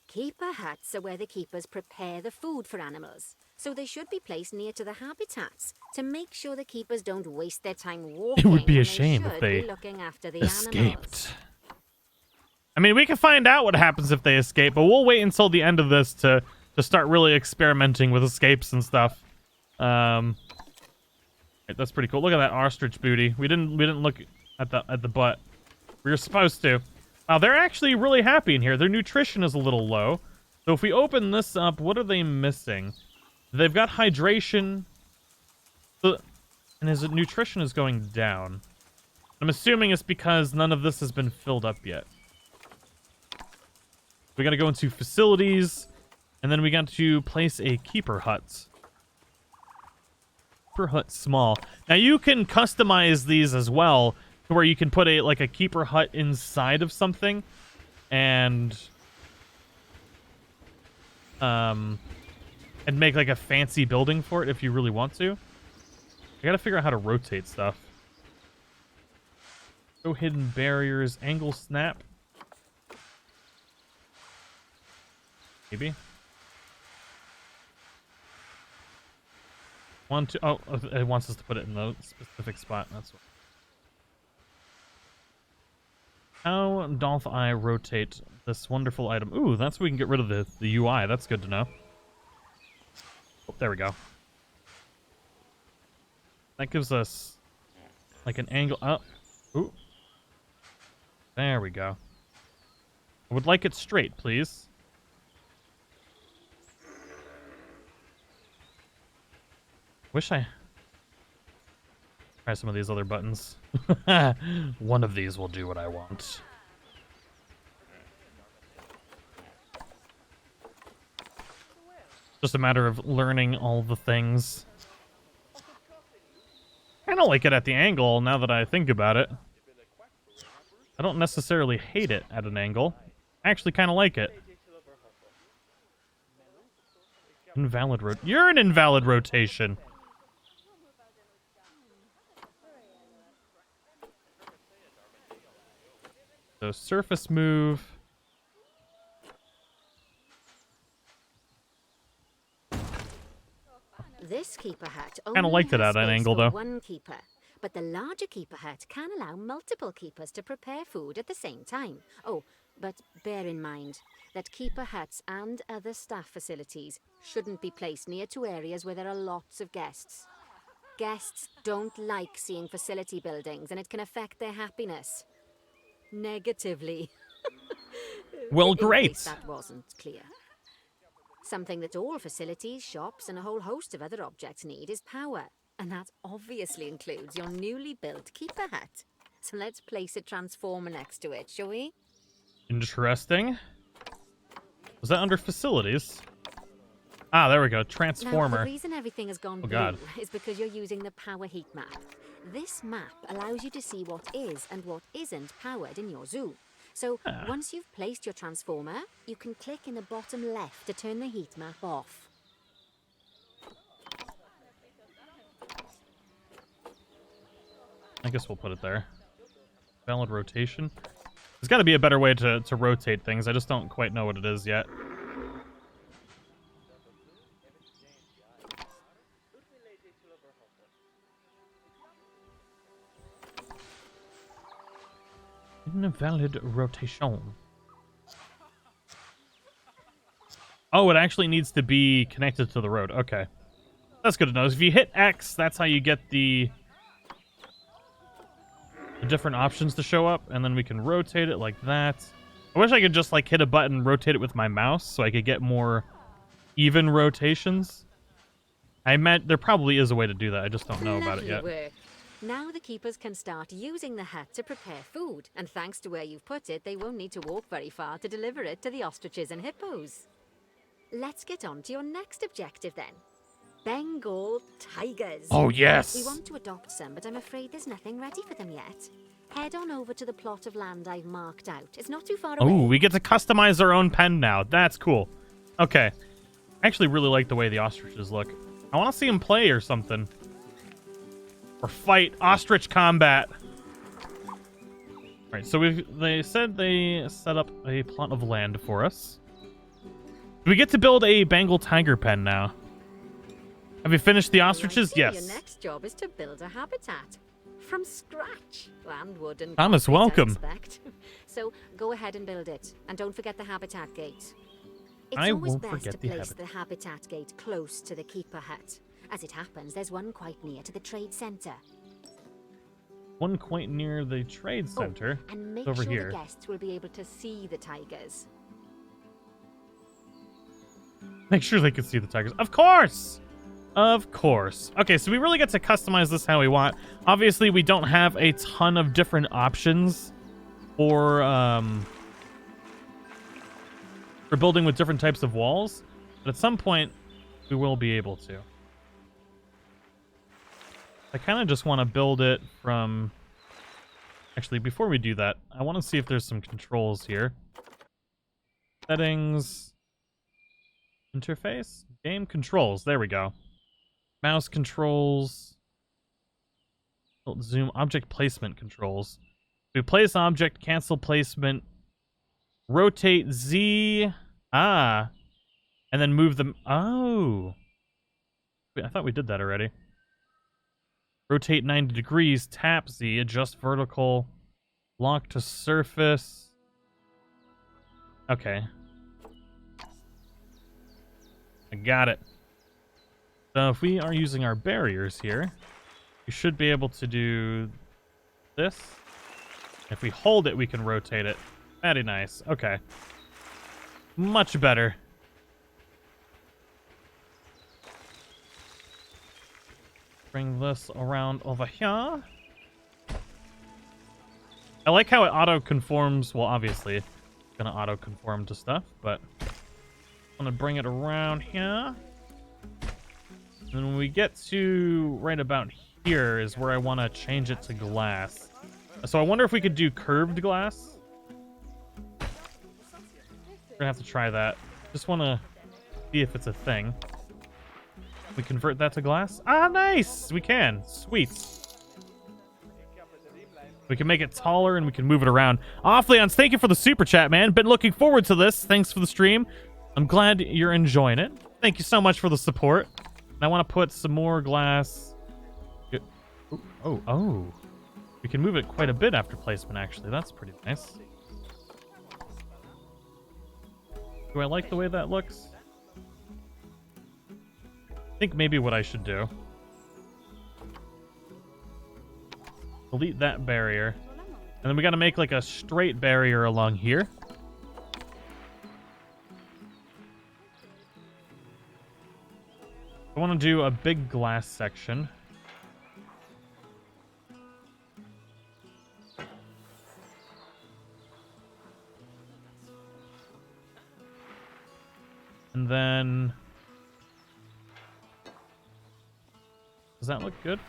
Keeper huts are where the keepers prepare the food for animals, so they should be placed near to the habitats to make sure the keepers don't waste their time walking. It would be a when shame should if they be looking after the escaped. animals. I mean, we can find out what happens if they escape, but we'll wait until the end of this to start really experimenting with escapes and stuff. Right, that's pretty cool. Look at that ostrich booty. We didn't look at the butt. We were supposed to. Wow, they're actually really happy in here. Their nutrition is a little low. So if we open this up, what are they missing? They've got hydration. And his nutrition is going down. I'm assuming it's because none of this has been filled up yet. We got to go into facilities. And then we got to place a keeper hut. Keeper hut small. Now you can customize these as well, to where you can put a keeper hut inside of something, and make like a fancy building for it if you really want to. I gotta figure out how to rotate stuff. Show hidden barriers, angle snap. Maybe. Oh, it wants us to put it in the specific spot. That's what. How doth I rotate this wonderful item? Ooh, that's so we can get rid of the UI. That's good to know. Oh, there we go. That gives us like an angle up. Ooh. There we go. I would like it straight, please. Wish I try some of these other buttons. One of these will do what I want. Just a matter of learning all the things. I don't like it at the angle now that I think about it. I don't necessarily hate it at an angle. I actually kind of like it. You're an invalid rotation. So surface move. This keeper hut Kinda only liked it has at an space angle, for though. one keeper, but the larger keeper hut can allow multiple keepers to prepare food at the same time. Oh, but bear in mind that keeper huts and other staff facilities shouldn't be placed near to areas where there are lots of guests. Guests don't like seeing facility buildings, and it can affect their happiness negatively. Well, In great. case that wasn't clear. Something that all facilities, shops, and a whole host of other objects need is power. And that obviously includes your newly built keeper hut. So let's place a transformer next to it, shall we? Interesting. Was that under facilities? Ah, there we go. Now, Transformer. the reason everything has gone blue God. is because you're using the power heat map. This map allows you to see what is and what isn't powered in your zoo. So once you've placed your transformer, you can click in the bottom left to turn the heat map off. I guess we'll put it there. Valid rotation. There's got to be a better way to rotate things. I just don't quite know what it is yet. Invalid rotation. Oh, it actually needs to be connected to the road. Okay. That's good to know. If you hit X, that's how you get the different options to show up, and then we can rotate it like that. I wish I could just like hit a button and rotate it with my mouse so I could get more even rotations. I meant there probably is a way to do that. I just don't know about it yet. Work. Now the keepers can start using the hut to prepare food, and thanks to where you've put it, they won't need to walk very far to deliver it to the ostriches and hippos. Let's get on to your next objective then. Bengal tigers. Oh, yes! We want to adopt some, but I'm afraid there's nothing ready for them yet. Head on over to the plot of land I've marked out. It's not too far away. Oh, we get to customize our own pen now. That's cool. Okay. I actually really like the way the ostriches look. I want to see them play or something. Or fight. Ostrich combat. Alright, so they said they set up a plot of land for us. Do we get to build a Bengal tiger pen now? Have you finished the ostriches? Your Yes. next job is to build a habitat. From scratch. Land, wood, and Thomas, concrete, I welcome. expect. So go ahead and build it. And don't forget the habitat gate. It's I always won't best forget to the place the habitat gate close to the keeper hut. As it happens, there's one quite near to the trade center. One quite near the trade center. And make over sure here. the guests will be able to see the tigers. Make sure they can see the tigers. Of course! Of course. Okay, so we really get to customize this how we want. Obviously, we don't have a ton of different options for building with different types of walls. But at some point, we will be able to. I kind of just want to build it from... Actually, before we do that, I want to see if there's some controls here. Settings... Interface? Game controls. There we go. Mouse controls. Zoom. Object placement controls. We place object, cancel placement. Rotate Z. Ah. And then move them. Oh. Wait, I thought we did that already. Rotate 90 degrees. Tap Z. Adjust vertical. Lock to surface. Okay. I got it. So if we are using our barriers here, we should be able to do this. If we hold it, we can rotate it. Very nice. Okay. Much better. Bring this around over here. I like how it auto-conforms. Well, obviously, it's going to auto-conform to stuff, but... I'm going to bring it around here. And when we get to right about here is where I want to change it to glass. So I wonder if we could do curved glass. We're going to have to try that. Just want to see if it's a thing. We convert that to glass? Ah, nice! We can. Sweet. We can make it taller and we can move it around. Leons, thank you for the super chat, man. Been looking forward to this. Thanks for the stream. I'm glad you're enjoying it. Thank you so much for the support. And I want to put some more glass. Oh. We can move it quite a bit after placement, actually. That's pretty nice. Do I like the way that looks? I think maybe what I should do. Delete that barrier. And then we got to make like a straight barrier along here. I want to do a big glass section. And then... Does that look good?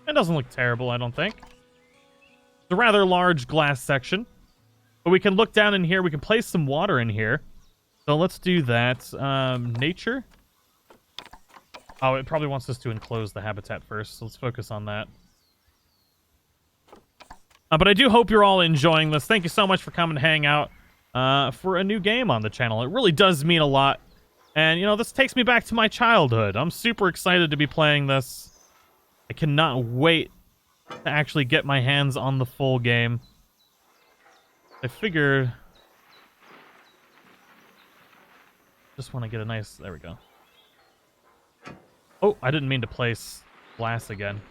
It doesn't look terrible, I don't think. It's a rather large glass section. But we can look down in here. We can place some water in here. So let's do that. Nature? Oh, it probably wants us to enclose the habitat first. So let's focus on that. But I do hope you're all enjoying this. Thank you so much for coming to hang out for a new game on the channel. It really does mean a lot. And, you know, this takes me back to my childhood. I'm super excited to be playing this. I cannot wait to actually get my hands on the full game. I figured... Just want to get a nice... There we go. Oh, I didn't mean to place glass again.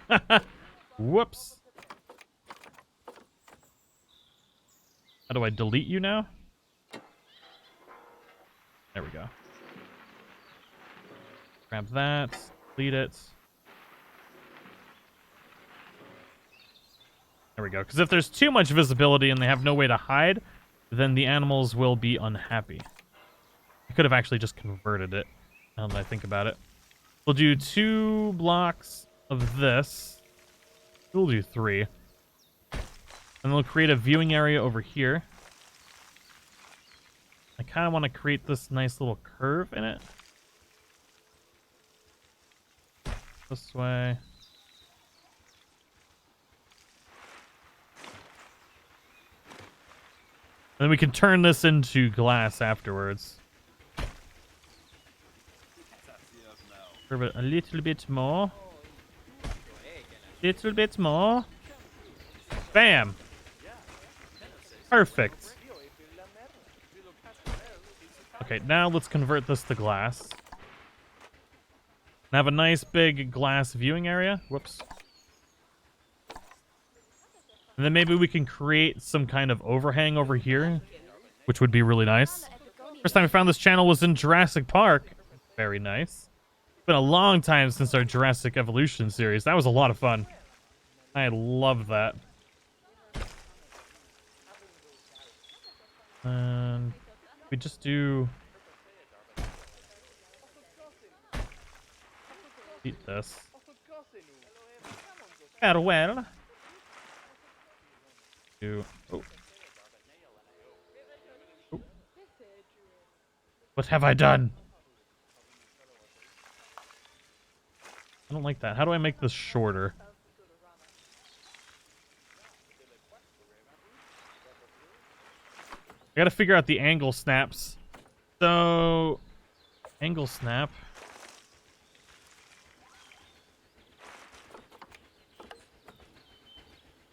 Whoops. How do I delete you now? There we go. Grab that. Delete it. There we go. Because if there's too much visibility and they have no way to hide, then the animals will be unhappy. I could have actually just converted it, now that I think about it. We'll do 2 blocks of this. We'll do 3. And we'll create a viewing area over here. I kind of want to create this nice little curve in it. This way. And then we can turn this into glass afterwards. Curve it a little bit more. Little bit more. Bam! Perfect. Okay, now let's convert this to glass. And have a nice big glass viewing area. Whoops. And then maybe we can create some kind of overhang over here, which would be really nice. First time I found this channel was in Jurassic Park. Very nice. It's been a long time since our Jurassic Evolution series. That was a lot of fun. I love that. And we just do... Eat this. Farewell. Oh. Oh. What have I done? I don't like that. How do I make this shorter? I gotta figure out the angle snaps. So, angle snap.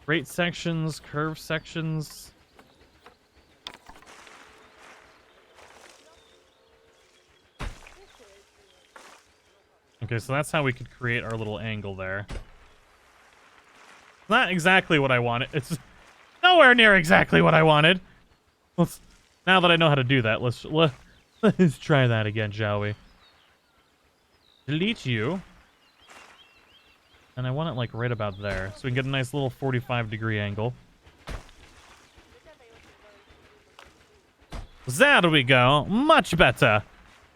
Straight sections, curve sections. Okay, so that's how we could create our little angle there. Not exactly what I wanted. It's nowhere near exactly what I wanted. Now that I know how to do that, let's try that again, shall we? Delete you. And I want it like right about there, so we can get a nice little 45-degree angle. There we go. Much better.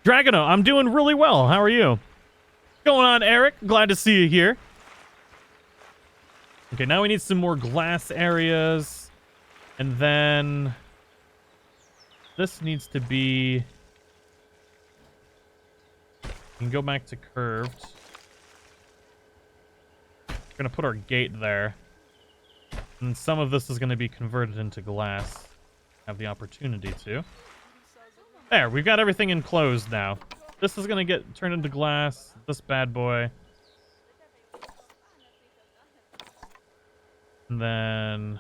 Dragono, I'm doing really well. How are you? What's going on, Eric? Glad to see you here. Okay, now we need some more glass areas. And then... this needs to be... we can go back to curved. We're gonna put our gate there, and some of this is going to be converted into glass. Have the opportunity to. There, we've got everything enclosed now. This is going to get turned into glass. This bad boy. And then...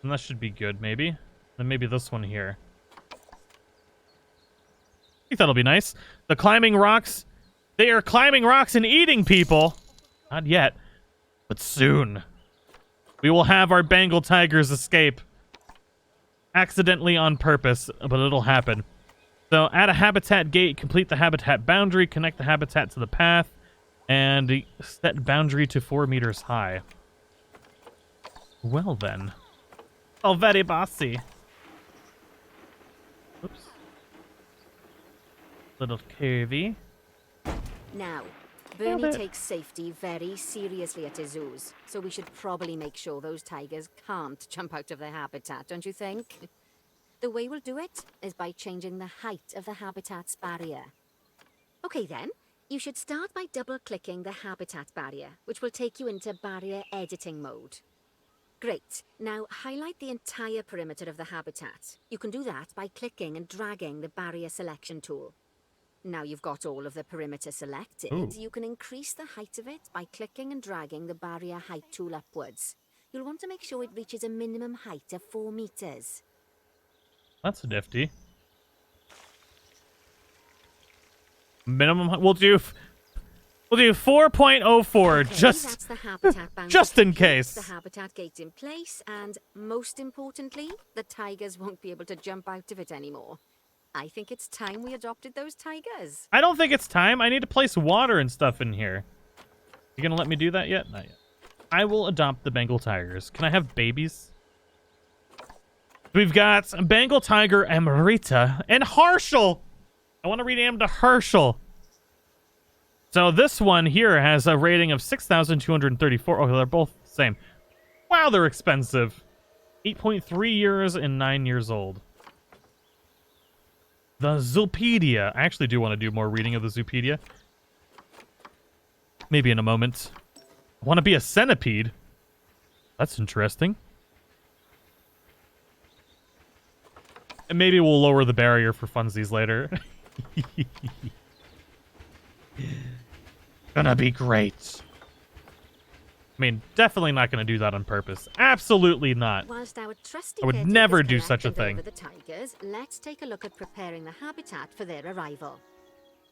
and that should be good, maybe. Then maybe this one here. I think that'll be nice. The climbing rocks... they are climbing rocks and eating people. Not yet, but soon. We will have our Bengal tigers escape. Accidentally on purpose, but it'll happen. So add a habitat gate, complete the habitat boundary, connect the habitat to the path, and set boundary to 4 meters high. Well then. Oh, very bossy. Oops. little curvy. Now, Nailed Bernie it. takes safety very seriously at his zoos, so we should probably make sure those tigers can't jump out of their habitat, don't you think? The way we'll do it is by changing the height of the habitat's barrier. Okay then, you should start by double-clicking the habitat barrier, which will take you into barrier editing mode. Great. Now highlight the entire perimeter of the habitat. You can do that by clicking and dragging the barrier selection tool. Now you've got all of the perimeter selected, Ooh. you can increase the height of it by clicking and dragging the barrier height tool upwards. You'll want to make sure it reaches a minimum height of 4 meters. That's nifty. Minimum. We'll do 4.04 Okay, just that's the habitat boundary. just in Keep case. the habitat gate in place, and most importantly, the tigers won't be able to jump out of it anymore. I think it's time we adopted those tigers. I don't think it's time. I need to place water and stuff in here. You gonna let me do that yet? Not yet. I will adopt the Bengal tigers. Can I have babies? We've got Bengal tiger Emerita and Herschel. I want to rename him to Herschel. So this one here has a rating of 6,234. Oh, they're both the same. Wow, they're expensive. 8.3 years and 9 years old. The Zoopedia. I actually do want to do more reading of the Zoopedia. Maybe in a moment. I want to be a centipede. That's interesting. And maybe we'll lower the barrier for funsies later. Gonna be great. I mean, definitely not gonna do that on purpose. Absolutely not. Whilst our trusty I would caretaker's never do such a collecting thing. over the tigers, let's take a look at preparing the habitat for their arrival.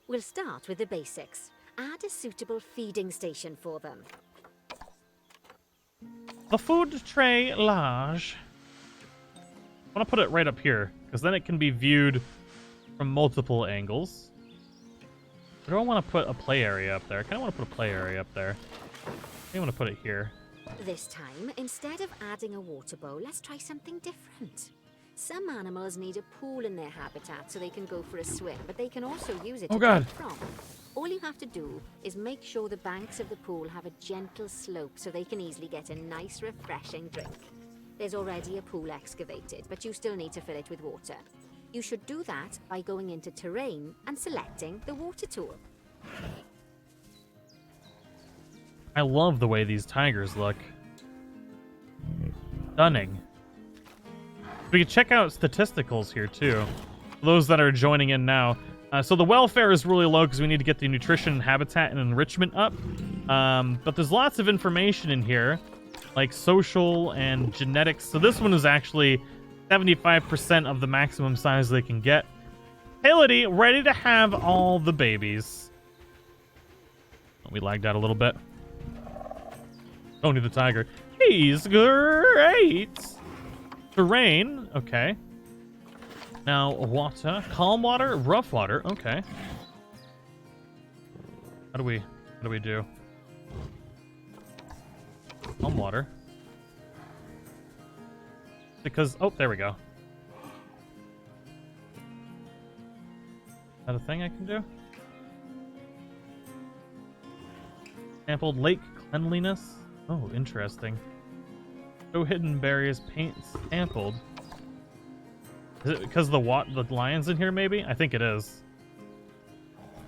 We'll start with the basics. Add a suitable feeding station for them. The food tray large. I want to put it right up here, because then it can be viewed from multiple angles. Or do I want to put a play area up there? I kind of want to put a play area up there. I want to put it here. This time, instead of adding a water bowl, let's try something different. Some animals need a pool in their habitat so they can go for a swim, but they can also use it Oh, to God. drink from. All you have to do is make sure the banks of the pool have a gentle slope so they can easily get a nice, refreshing drink. There's already a pool excavated, but you still need to fill it with water. You should do that by going into terrain and selecting the water tool. I love the way these tigers look. Stunning. We can check out statisticals here too. Those that are joining in now. So the welfare is really low because we need to get the nutrition, habitat, and enrichment up. But there's lots of information in here, like social and genetics. So this one is actually 75% of the maximum size they can get. Hility, ready to have all the babies. We lagged out a little bit. Tony the tiger. He's great. Terrain. Okay. Now water. Calm water. Rough water. Okay. What do we do? Calm water. Because there we go. Is that a thing I can do? Sampled lake cleanliness. Oh, interesting. Show hidden barriers. Paint sampled. Is it because the lion's in here? Maybe. I think it is.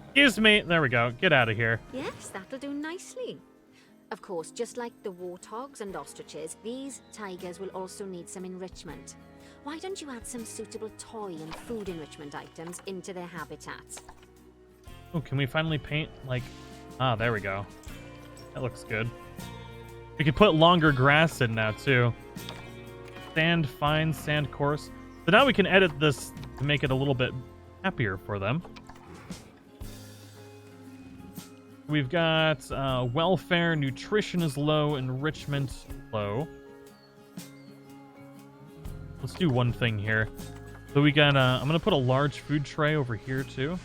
Excuse me. There we go. Get out of here. Yes, that'll do nicely. Of course, just like the warthogs and ostriches, these tigers will also need some enrichment. Why don't you add some suitable toy and food enrichment items into their habitats? Oh, can we finally paint like... Ah, there we go. That looks good. We could put longer grass in now, too. Sand fine, sand coarse. So now we can edit this to make it a little bit happier for them. We've got welfare, nutrition is low, enrichment low. Let's do one thing here. So we got, I'm going to put a large food tray over here, too.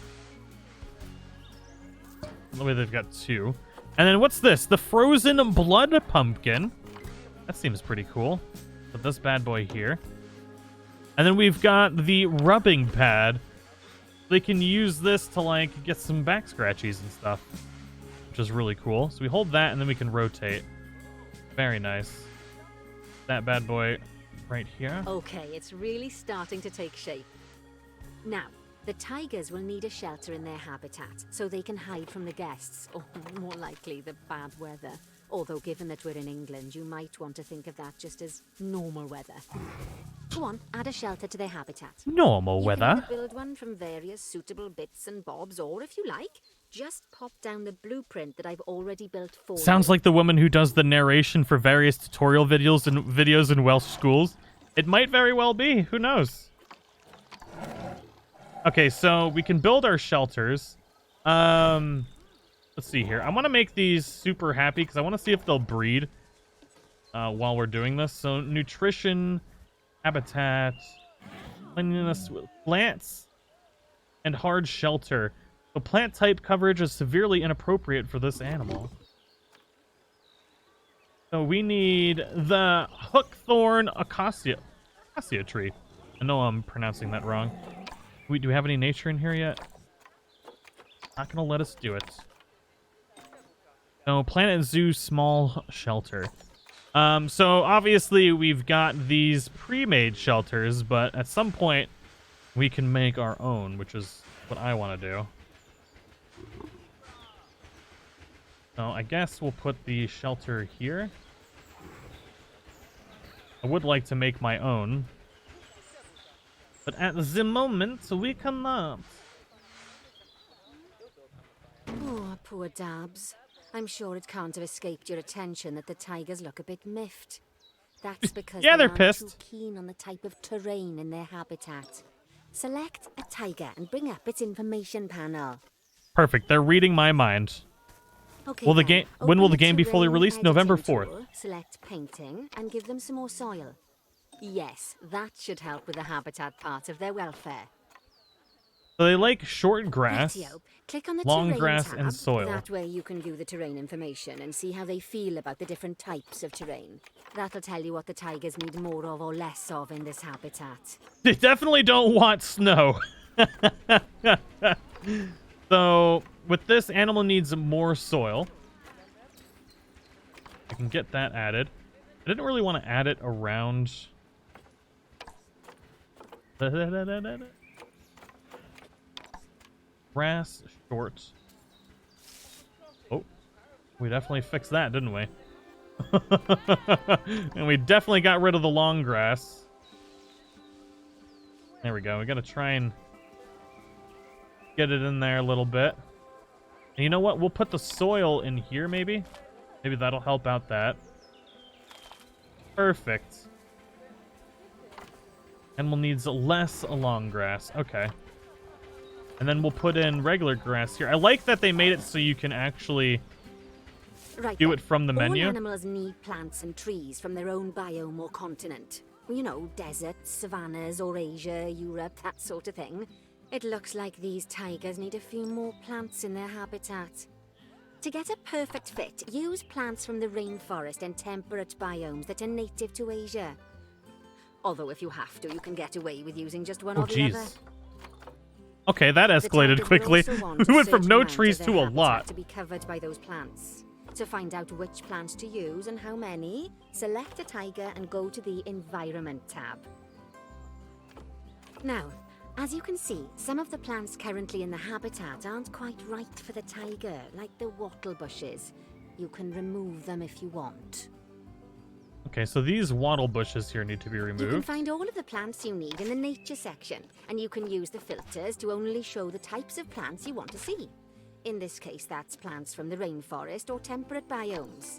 The way they've got two. And then what's this? The frozen blood pumpkin. That seems pretty cool. Put this bad boy here. And then we've got the rubbing pad. They can use this to, like, get some back scratchies and stuff, which is really cool. So we hold that, and then we can rotate. Very nice. That bad boy right here. Okay, it's really starting to take shape. Now, the tigers will need a shelter in their habitat so they can hide from the guests, or more likely the bad weather. Although given that we're in England, you might want to think of that just as normal weather. Go on, add a shelter to their habitat. Normal You weather. can build one from various suitable bits and bobs, or if you like, just pop down the blueprint that I've already built for you. Sounds like the woman who does the narration for various tutorial videos in Welsh schools. It might very well be. Who knows? Okay, so we can build our shelters. Let's see here. I want to make these super happy because I want to see if they'll breed while we're doing this. So nutrition, habitat, cleanliness, plants, and hard shelter. So plant type coverage is severely inappropriate for this animal. So we need the hookthorn acacia tree. I know I'm pronouncing that wrong. Do we have any nature in here yet? Not gonna let us do it. No, Planet Zoo small shelter. So obviously we've got these pre-made shelters, but at some point we can make our own, which is what I want to do. So I guess we'll put the shelter here. I would like to make my own, but at the moment we cannot. Oh, poor Dabs. I'm sure it can't have escaped your attention that the tigers look a bit miffed. That's because Yeah, they they're aren't pissed. too keen on the type of terrain in their habitat. Select a tiger and bring up its information panel. Perfect. They're reading my mind. Okay, Will the then, game? When will open the game be fully terrain released? editing November tool, 4th. Select painting and give them some more soil. Yes, that should help with the habitat part of their welfare. So they like short grass, Rightio. Click on the long terrain grass, tab. and soil. That way you can view the terrain information and see how they feel about the different types of terrain. That'll tell you what the tigers need more of or less of in this habitat. They definitely don't want snow. So with this, animal needs more soil. I can get that added. I didn't really want to add it around. Grass short. Oh, we definitely fixed that, didn't we? And we definitely got rid of the long grass. There we go. We got to try and get it in there a little bit. And you know what? We'll put the soil in here, maybe. Maybe that'll help out that. Perfect. Animal needs less long grass. Okay. And then we'll put in regular grass here. I like that they made it so you can actually do it from the menu. All animals need plants and trees from their own biome or continent. You know, deserts, savannas, or Asia, Europe, that sort of thing. It looks like these tigers need a few more plants in their habitat. To get a perfect fit, use plants from the rainforest and temperate biomes that are native to Asia. Although if you have to, you can get away with using just one or the other. Okay, that escalated quickly. We went from no trees to a lot. To be covered by those plants. To find out which plants to use and how many, select a tiger and go to the Environment tab. Now, as you can see, some of the plants currently in the habitat aren't quite right for the tiger, like the wattle bushes. You can remove them if you want. Okay, so these wattle bushes here need to be removed. You can find all of the plants you need in the nature section, and you can use the filters to only show the types of plants you want to see. In this case, that's plants from the rainforest or temperate biomes.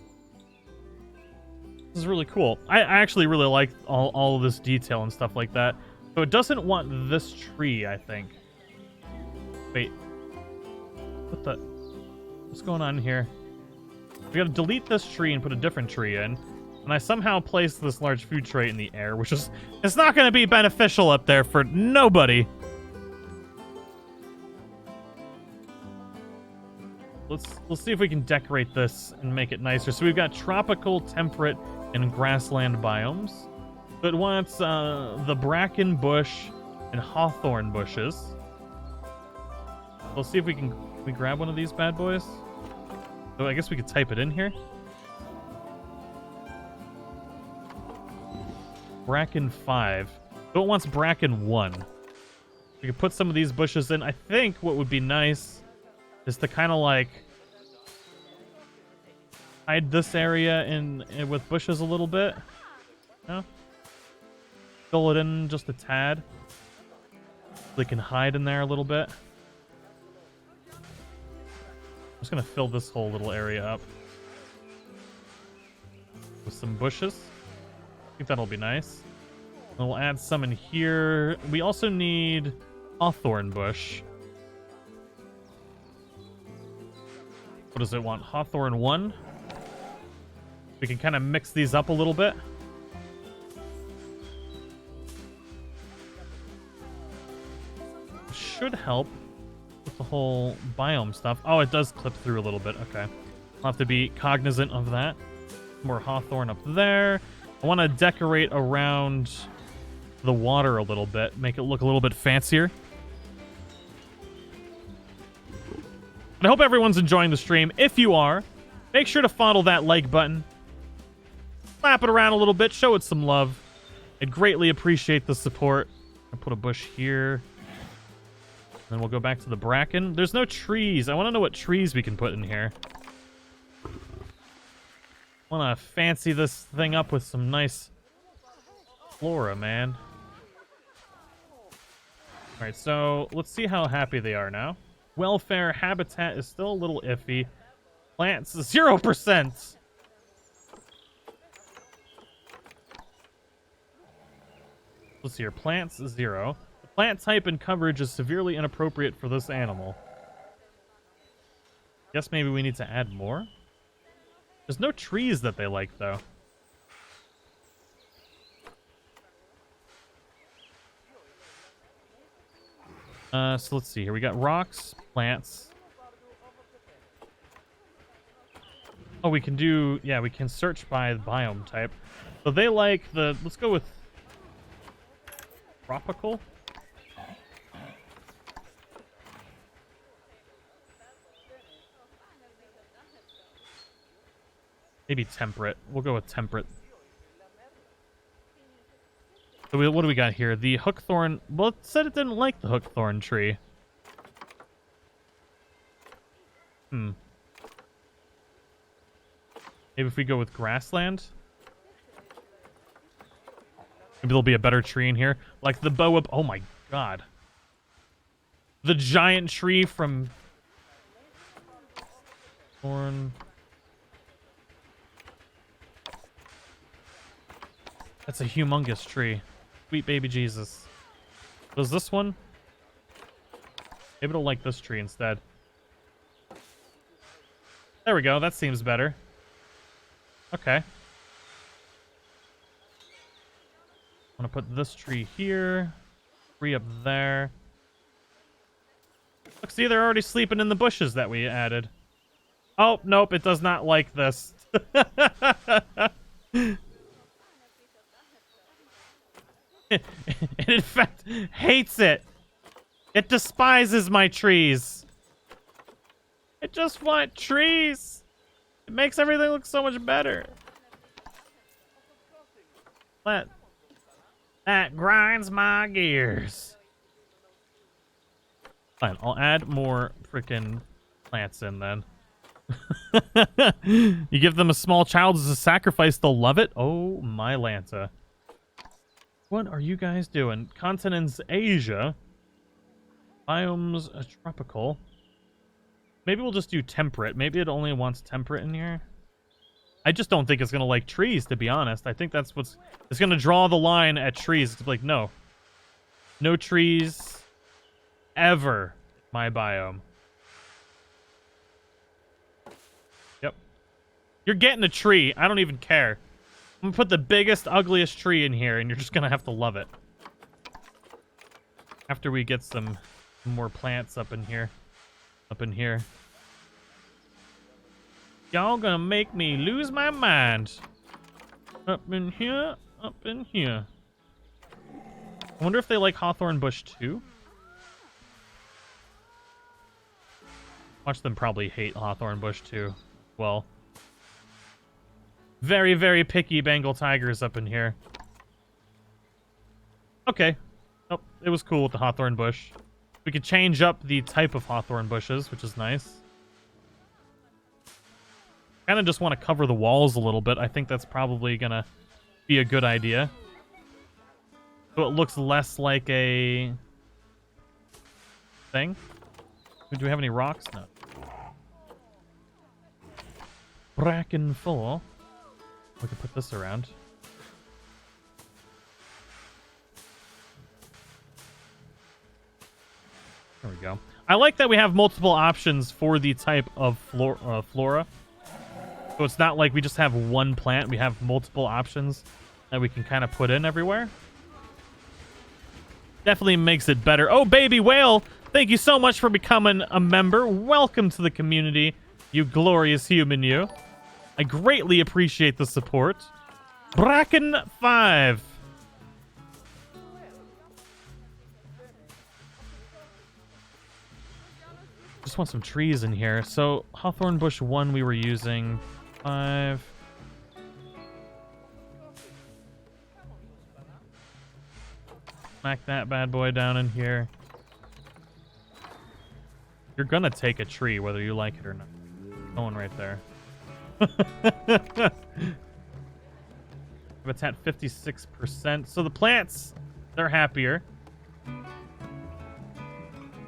This is really cool. I actually really like all of this detail and stuff like that. So it doesn't want this tree, I think. Wait. What's going on here? We gotta delete this tree and put a different tree in. And I somehow placed this large food tray in the air, which is... It's not gonna be beneficial up there for nobody. Let's see if we can decorate this and make it nicer. So we've got tropical, temperate, and grassland biomes. So it wants the bracken bush and hawthorn bushes. Let's see if can we grab one of these bad boys? So I guess we could type it in here. Bracken 5. So it wants Bracken 1. We could put some of these bushes in. I think what would be nice is to kind of like hide this area in with bushes a little bit. No? Fill it in just a tad. They can hide in there a little bit. I'm just gonna fill this whole little area up with some bushes. I think that'll be nice. And we'll add some in here. We also need hawthorn bush. What does it want? Hawthorn 1. We can kind of mix these up a little bit. Should help with the whole biome stuff. Oh, it does clip through a little bit. Okay. I'll have to be cognizant of that. More hawthorn up there. I want to decorate around the water a little bit. Make it look a little bit fancier. But I hope everyone's enjoying the stream. If you are, make sure to fondle that like button. Slap it around a little bit. Show it some love. I'd greatly appreciate the support. I'll put a bush here. Then we'll go back to the bracken. There's no trees. I want to know what trees we can put in here. I want to fancy this thing up with some nice flora, man. Alright, so let's see how happy they are now. Welfare, habitat is still a little iffy. Plants, 0%! Let's see here. Plants, 0. The plant type and coverage is severely inappropriate for this animal. Guess maybe we need to add more? There's no trees that they like, though. So let's see here. We got rocks, plants. Oh, we can do... Yeah, we can search by biome type. So they like the... Let's go with... tropical? Maybe temperate. We'll go with temperate. So what do we got here? The hookthorn... Well, it said it didn't like the hookthorn tree. Maybe if we go with grassland? Maybe there'll be a better tree in here. Like the boa... Oh my god. The giant tree from... Thorn... That's a humongous tree. Sweet baby Jesus. Does this one? Maybe it'll like this tree instead. There we go. That seems better. Okay. I'm gonna put this tree here. Tree up there. Look, see, they're already sleeping in the bushes that we added. Oh, nope, it does not like this. It in fact hates it. It despises my trees. It just wants trees. It makes everything look so much better. That grinds my gears. Fine, I'll add more freaking plants in then. You give them a small child as a sacrifice, they'll love it. Oh my Lanta. What are you guys doing? Continents Asia. Biomes tropical. Maybe we'll just do temperate. Maybe it only wants temperate in here. I just don't think it's going to like trees, to be honest. I think that's what's... It's going to draw the line at trees. It's like, no. No trees. Ever. My biome. Yep. You're getting a tree. I don't even care. I'm gonna put the biggest, ugliest tree in here, and you're just gonna have to love it. After we get some more plants up in here. Up in here. Y'all gonna make me lose my mind. Up in here, up in here. I wonder if they like hawthorn bush too? Watch them probably hate hawthorn bush too. Well, very, very picky Bengal tigers up in here. Okay. Oh, it was cool with the hawthorn bush. We could change up the type of hawthorn bushes, which is nice. Kind of just want to cover the walls a little bit. I think that's probably going to be a good idea. So it looks less like a thing. Do we have any rocks? No. Bracken full. We can put this around. There we go. I like that we have multiple options for the type of flora. So it's not like we just have one plant. We have multiple options that we can kind of put in everywhere. Definitely makes it better. Oh, Baby Whale, thank you so much for becoming a member. Welcome to the community, you glorious human, you. I greatly appreciate the support. Bracken 5. Just want some trees in here. So, hawthorn bush 1 we were using. 5. Smack that bad boy down in here. You're gonna take a tree whether you like it or not. Going right there. Habitat 56%. So the plants, they're happier.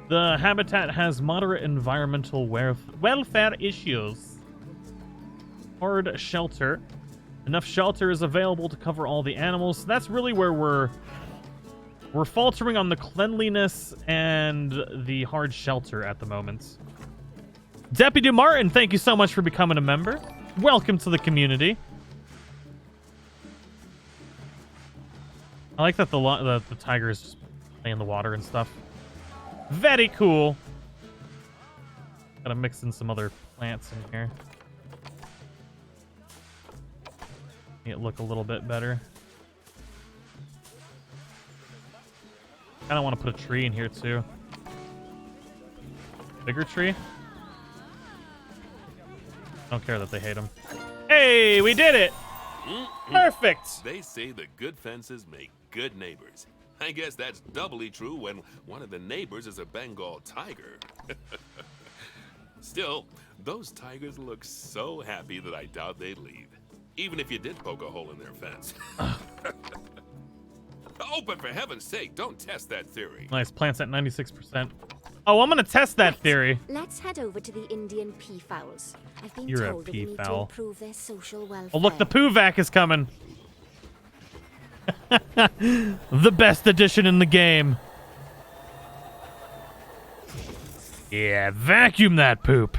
The habitat has moderate environmental welfare issues. Hard shelter. Enough shelter is available to cover all the animals. So that's really where we're faltering on the cleanliness and the hard shelter at the moment. Deputy Martin, thank you so much for becoming a member. Welcome to the community. I like that the tiger is just playing in the water and stuff. Very cool. Gotta mix in some other plants in here. Make it look a little bit better. Kinda want to put a tree in here too. Bigger tree? Don't care that they hate them. Hey, we did it! Perfect! They say the good fences make good neighbors. I guess that's doubly true when one of the neighbors is a Bengal tiger. Still, those tigers look so happy that I doubt they'd leave. Even if you did poke a hole in their fence. Oh, but for heaven's sake, don't test that theory. Nice, plants at 96%. Oh, I'm gonna test that theory. Let's head over to the Indian peafowls. I've been You're a told that we need to peafowl. improve their social welfare. Oh, look, the Poovac is coming. The best addition in the game. Yeah, vacuum that poop.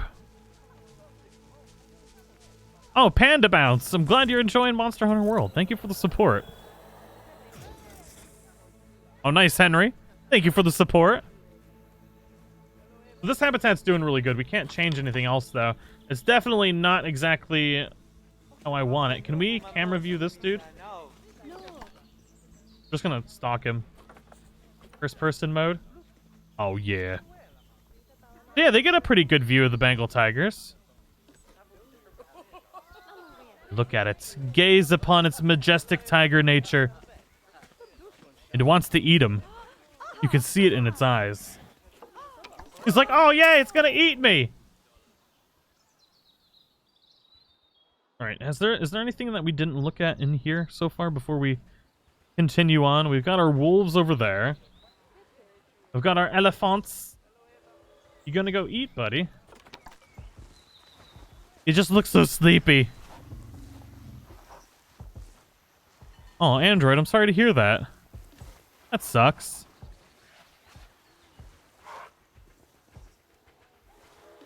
Oh, Panda Bounce. I'm glad you're enjoying Monster Hunter World. Thank you for the support. Oh, nice, Henry. Thank you for the support. This habitat's doing really good. We can't change anything else, though. It's definitely not exactly how I want it. Can we camera view this dude? Just gonna stalk him. First person mode. Oh, yeah. Yeah, they get a pretty good view of the Bengal tigers. Look at it. Gaze upon its majestic tiger nature. It wants to eat him. You can see it in its eyes. He's like, oh, yeah, it's gonna eat me. All right, is there anything that we didn't look at in here so far before we continue on? We've got our wolves over there. We've got our elephants. You gonna go eat, buddy? You just look so sleepy. Oh, Android, I'm sorry to hear that. That sucks.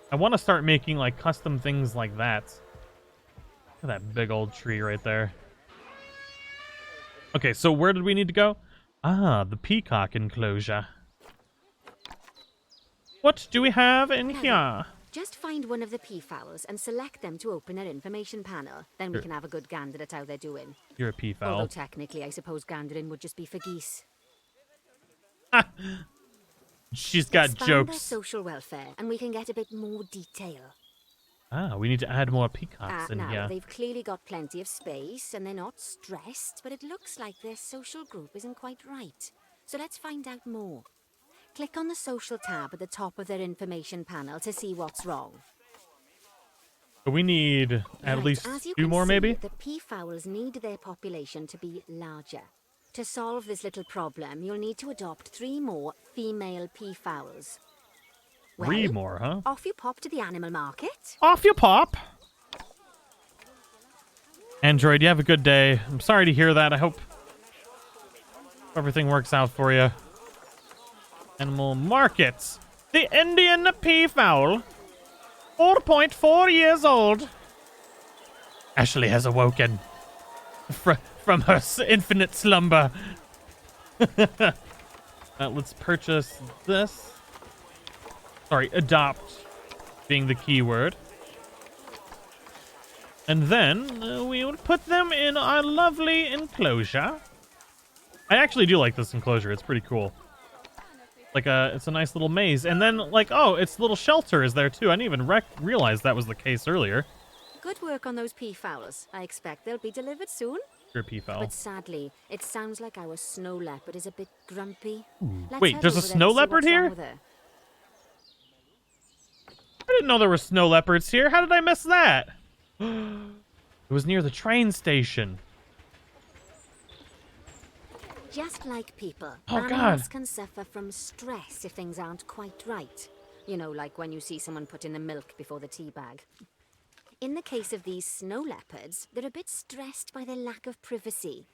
I want to start making, like, custom things like that. Look at that big old tree right there. Okay, so where did we need to go? Ah, the peacock enclosure. What do we have in here? Just find one of the peafowls and select them to open our information panel. Then we can have a good gander at how they're doing. You're a peafowl. Although technically, I suppose gandering would just be for geese. She's got Expand their jokes. social welfare, and we can get a bit more detail. Ah, we need to add more peacocks in Now, here. they've clearly got plenty of space, and they're not stressed, but it looks like their social group isn't quite right. So let's find out more. Click on the social tab at the top of their information panel to see what's wrong. So we need at least as you 2 can more, see, maybe? The peafowls need their population to be larger. To solve this little problem, you'll need to adopt 3 more female peafowls. 3 more, huh? Off you pop to the animal market. Off you pop! Android, you have a good day. I'm sorry to hear that. I hope everything works out for you. Animal markets. The Indian peafowl. 4.4 years old. Ashley has awoken from her infinite slumber. Let's purchase this. Sorry, adopt being the key word. And then we would put them in our lovely enclosure. I actually do like this enclosure. It's pretty cool. It's a nice little maze. And then, oh, its little shelter is there too. I didn't even realize that was the case earlier. Good work on those peafowls. I expect they'll be delivered soon. Sure, peafowl. But sadly, it sounds like our snow leopard is a bit grumpy. Wait, there's a snow leopard here? I didn't know there were snow leopards here. How did I miss that? It was near the train station. Just like people, Oh, animals God. can suffer from stress if things aren't quite right. You know, like when you see someone put in the milk before the tea bag. In the case of these snow leopards, they're a bit stressed by their lack of privacy.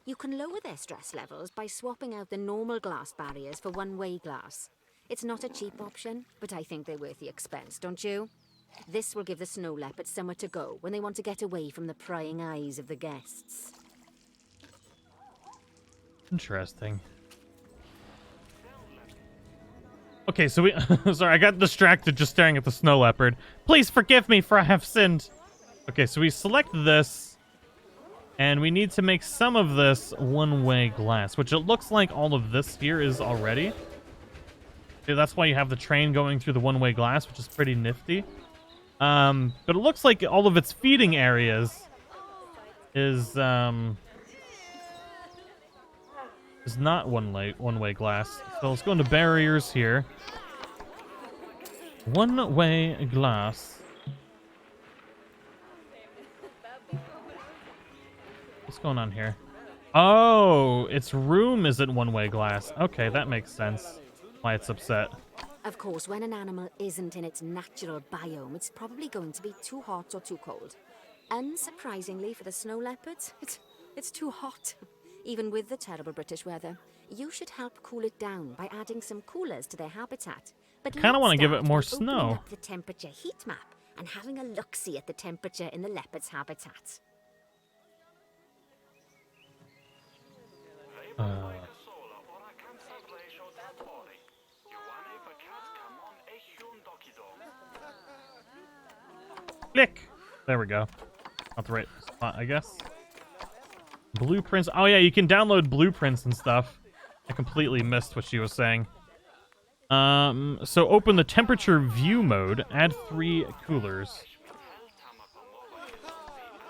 You can lower their stress levels by swapping out the normal glass barriers for one-way glass. It's not a cheap option, but I think they're worth the expense, don't you? This will give the snow leopards somewhere to go when they want to get away from the prying eyes of the guests. Interesting. Okay, so we... Sorry, I got distracted just staring at the snow leopard. Please forgive me, for I have sinned. Okay, so we select this. And we need to make some of this one-way glass, which it looks like all of this here is already. Okay, that's why you have the train going through the one-way glass, which is pretty nifty. But it looks like all of its feeding areas is not one-way glass. So let's go into barriers here. One-way glass. What's going on here? Oh, its room isn't one-way glass. Okay, that makes sense. Why it's upset. Of course, when an animal isn't in its natural biome, it's probably going to be too hot or too cold. Unsurprisingly for the snow leopards, it's too hot. Even with the terrible British weather, you should help cool it down by adding some coolers to their habitat. But Kind of want to give it more by snow. opening up the temperature heat map and having a look-see at the temperature in the leopard's habitat. Click. There we go. Not the right spot, I guess. Blueprints. Oh, yeah, you can download blueprints and stuff. I completely missed what she was saying. So open the temperature view mode. Add 3 coolers.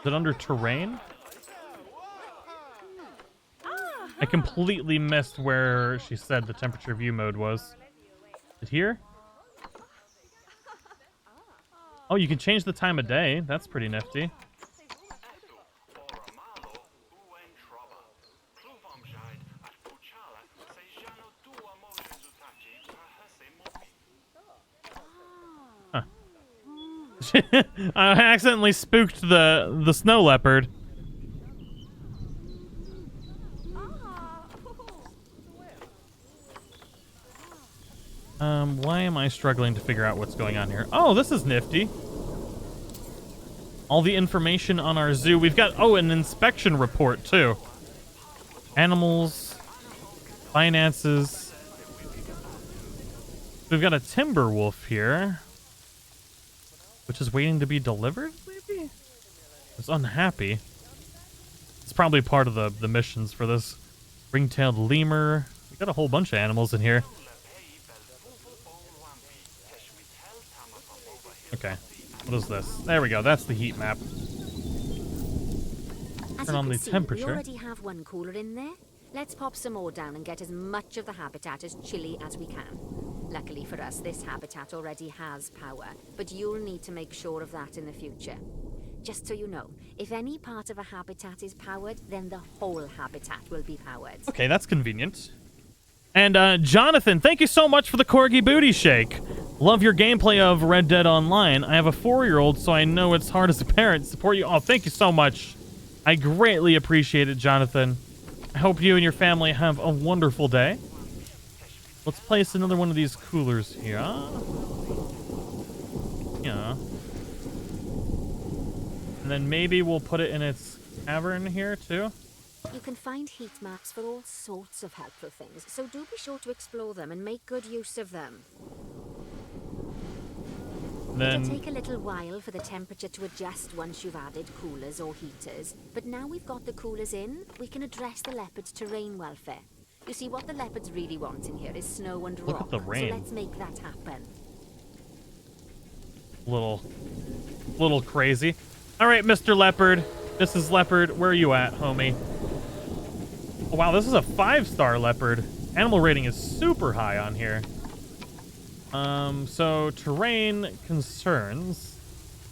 Is it under terrain? I completely missed where she said the temperature view mode was. Is it here? Oh, you can change the time of day. That's pretty nifty. Huh. I accidentally spooked the snow leopard. Why am I struggling to figure out what's going on here? Oh, this is nifty. All the information on our zoo. We've got, an inspection report, too. Animals. Finances. We've got a timber wolf here. Which is waiting to be delivered, maybe? It's unhappy. It's probably part of the missions for this. Ring-tailed lemur. We got a whole bunch of animals in here. Okay. What is this? There we go. That's the heat map. As Turn you on can the see, temperature. We already have one cooler in there. Let's pop some more down and get as much of the habitat as chilly as we can. Luckily for us, this habitat already has power, but you'll need to make sure of that in the future. Just so you know, if any part of a habitat is powered, then the whole habitat will be powered. Okay, that's convenient. And Jonathan, thank you so much for the Corgi Booty Shake. Love your gameplay of Red Dead Online. I have a 4-year-old, so I know it's hard as a parent to support you. Oh, thank you so much. I greatly appreciate it, Jonathan. I hope you and your family have a wonderful day. Let's place another one of these coolers here. Yeah. And then maybe we'll put it in its cavern here, too. You can find heat maps for all sorts of helpful things, so do be sure to explore them and make good use of them. Then It'll take a little while for the temperature to adjust once you've added coolers or heaters, but now we've got the coolers in, we can address the leopard's terrain welfare. You see, what the leopards really want in here is snow and Look rock, at the rain. so let's make that happen. little crazy. All right, Mr. Leopard, Mrs. Leopard, where are you at, homie? Oh, wow, this is a 5-star leopard. Animal rating is super high on here. So terrain concerns.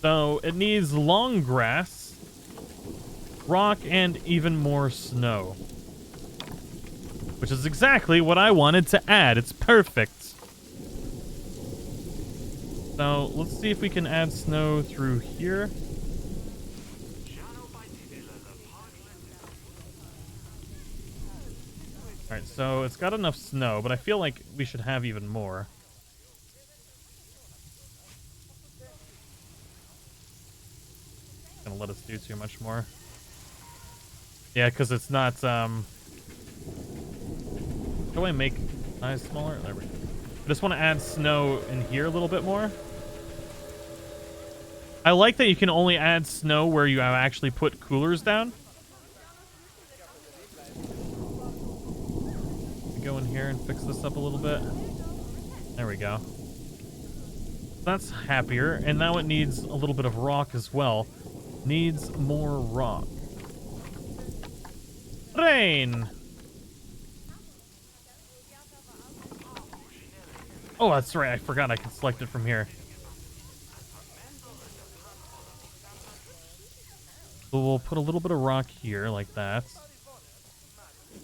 So it needs long grass, rock, and even more snow. Which is exactly what I wanted to add. It's perfect. So let's see if we can add snow through here. Alright, so it's got enough snow, but I feel like we should have even more. Gonna let us do too much more. Yeah, because it's not, How do I make size smaller? There we go. I just want to add snow in here a little bit more. I like that you can only add snow where you have actually put coolers down. Go in here and fix this up a little bit. There we go. That's happier, and now it needs a little bit of rock as well. Needs more rock. Rain! Oh, that's right. I forgot I can select it from here. So we'll put a little bit of rock here, like that.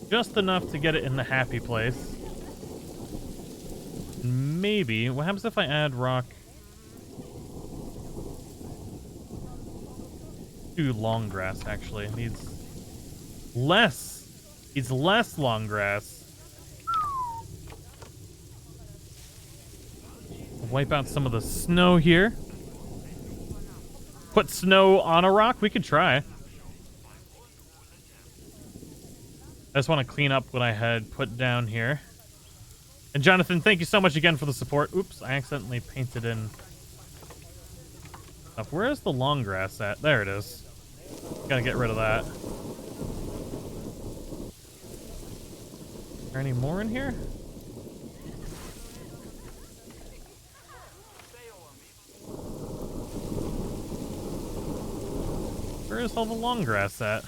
Just enough to get it in the happy place. Maybe. What happens if I add rock to long grass, actually? It needs less. Needs less long grass. Wipe out some of the snow here. Put snow on a rock? We could try. I just want to clean up what I had put down here. And Jonathan, thank you so much again for the support. Oops, I accidentally painted in stuff. Where is the long grass at? There it is. Gotta get rid of that. Is there any more in here? Where is all the long grass at?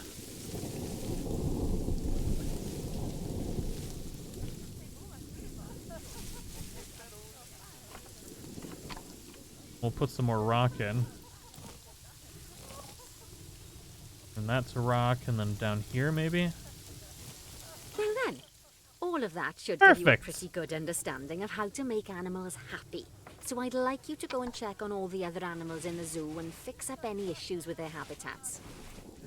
We'll put some more rock in. And that's a rock, and then down here, maybe? Well then, all of that should give you a Perfect. pretty good understanding of how to make animals happy. So I'd like you to go and check on all the other animals in the zoo and fix up any issues with their habitats.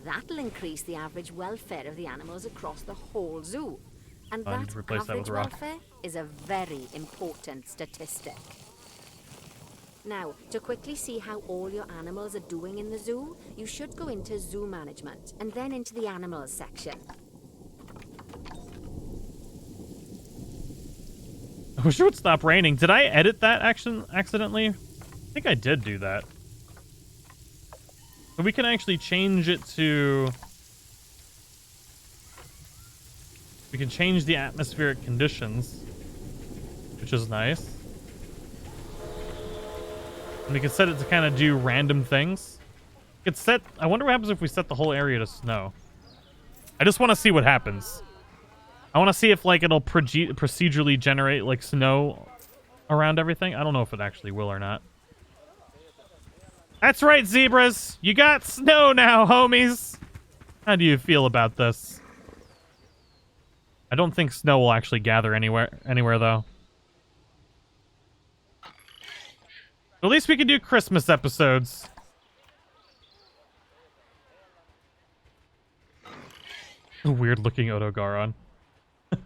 That'll increase the average welfare of the animals across the whole zoo. And Fine, that replace that average with rock. welfare is a very important statistic. Now, to quickly see how all your animals are doing in the zoo, you should go into zoo management and then into the animals section. I wish it would stop raining. Did I edit that action accidentally? I think I did do that. But we can actually change it to... We can change the atmospheric conditions, which is nice. And we can set it to kind of do random things. We could set... I wonder what happens if we set the whole area to snow. I just want to see what happens. I want to see if, like, it'll procedurally generate, like, snow around everything. I don't know if it actually will or not. That's right, zebras. You got snow now, homies. How do you feel about this? I don't think snow will actually gather anywhere though. At least we can do Christmas episodes. Weird looking Odogaron.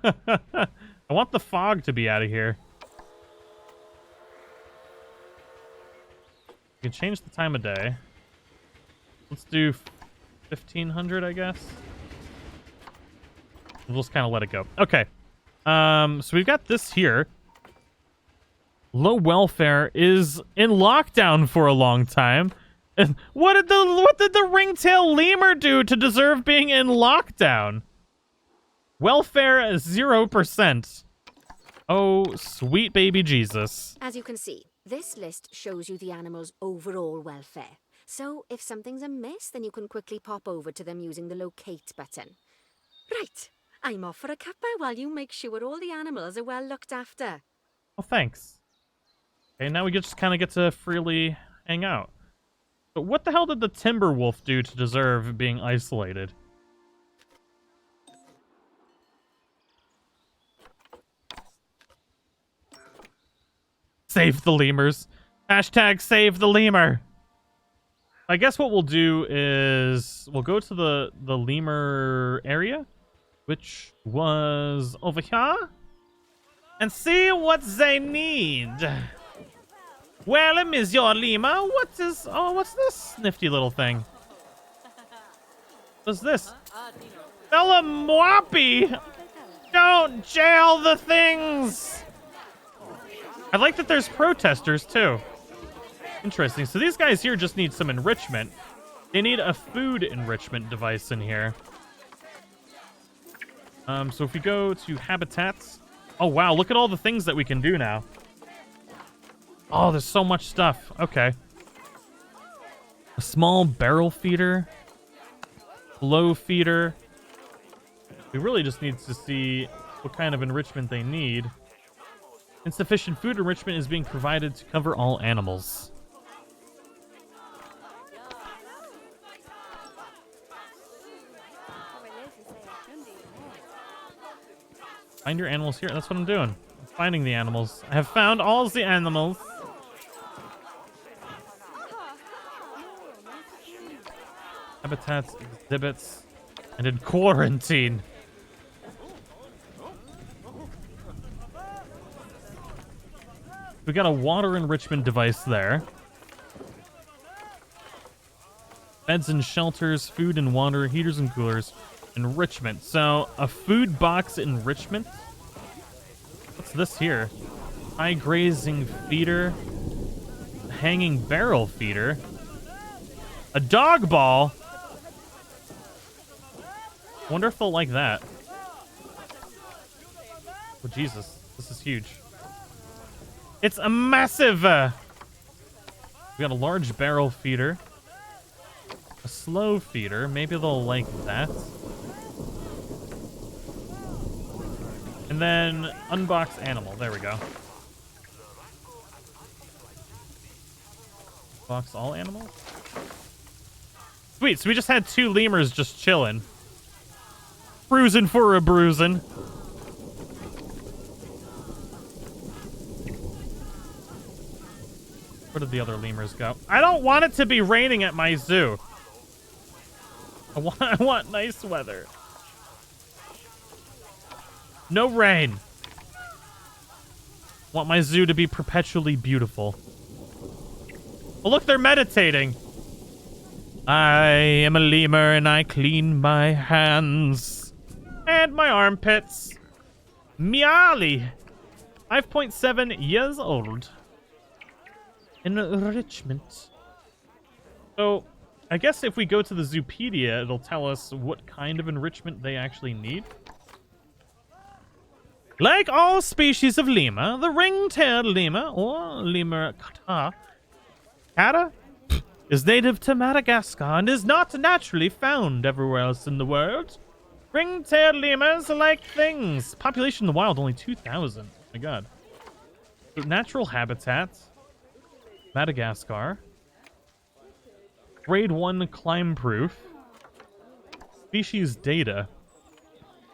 I want the fog to be out of here. We can change the time of day. Let's do 1500, I guess. We'll just kind of let it go. Okay. So we've got this here. Low welfare is in lockdown for a long time. And what did the ringtail lemur do to deserve being in lockdown? Welfare 0%. Oh, sweet baby Jesus. As you can see, this list shows you the animal's overall welfare. So if something's amiss, then you can quickly pop over to them using the locate button. Right, I'm off for a cuppa while you make sure all the animals are well looked after. Oh, thanks. Okay, now we just kind of get to freely hang out. But what the hell did the timber wolf do to deserve being isolated? Save the lemurs. Hashtag save the lemur. I guess what we'll do is we'll go to the lemur area, which was over here, and see what they need. Well, Miss your lemur, what's this nifty little thing? What's this? Fella Mwapi! Don't jail the things! I like that there's protesters, too. Interesting. So these guys here just need some enrichment. They need a food enrichment device in here. So if we go to habitats... Oh, wow. Look at all the things that we can do now. Oh, there's so much stuff. Okay. A small barrel feeder. Low feeder. We really just need to see what kind of enrichment they need. Insufficient food enrichment is being provided to cover all animals. Find your animals here. That's what I'm doing. I'm finding the animals. I have found all the animals. Habitats, exhibits, and in quarantine. We got a water enrichment device there. Beds and shelters, food and water, heaters and coolers, enrichment. So, a food box enrichment. What's this here? High grazing feeder. Hanging barrel feeder. A dog ball. Wonder if they'll like that. Oh, Jesus. This is huge. It's a massive... We got a large barrel feeder. A slow feeder. Maybe they'll like that. And then unbox animal. There we go. Box all animals? Sweet, so we just had 2 lemurs just chilling. Cruising for a bruising. Where did the other lemurs go? I don't want it to be raining at my zoo. I want nice weather. No rain. Want my zoo to be perpetually beautiful. Oh, look, they're meditating. I am a lemur and I clean my hands. And my armpits. Meowly. 5.7 years old. Enrichment. So, I guess if we go to the Zoopedia, it'll tell us what kind of enrichment they actually need. Like all species of lemur, the ring-tailed lemur, or lemur kata, Cata is native to Madagascar and is not naturally found everywhere else in the world. Ring-tailed lemurs like things. Population in the wild only 2,000. Oh my god. So natural habitat. Madagascar. Grade 1 climb proof. Species data.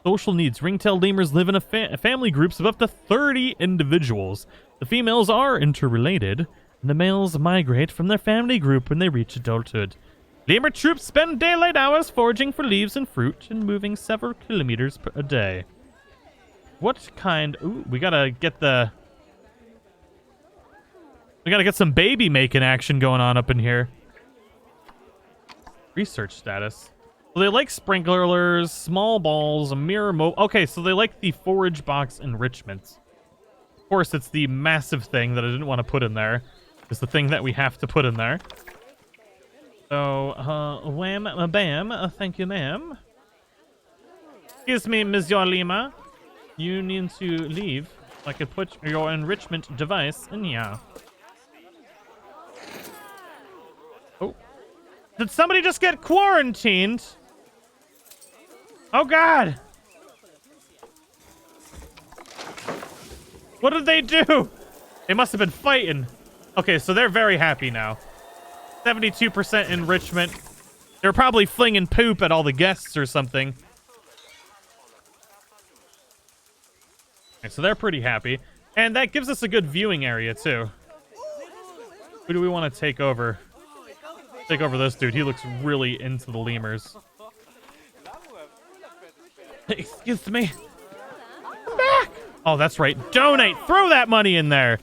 Social needs. Ring-tailed lemurs live in family groups of up to 30 individuals. The females are interrelated, and the males migrate from their family group when they reach adulthood. Lemur troops spend daylight hours foraging for leaves and fruit and moving several kilometers a day. What kind... Ooh, we gotta get the... We gotta get some baby making action going on up in here. Research status. So they like sprinklers, small balls, a mirror okay, so they like the forage box enrichment. Of course, it's the massive thing that I didn't want to put in there. It's the thing that we have to put in there. So, wham, bam, thank you, ma'am. Excuse me, Monsieur Lima. You need to leave. I could put your enrichment device in here. Oh. Did somebody just get quarantined? Oh, God. What did they do? They must have been fighting. Okay, so they're very happy now. 72% enrichment. They're probably flinging poop at all the guests or something. Okay, so they're pretty happy. And that gives us a good viewing area, too. Who do we want to take over? Take over this dude. He looks really into the lemurs. Excuse me. Come back! Oh, that's right. Donate! Throw that money in there!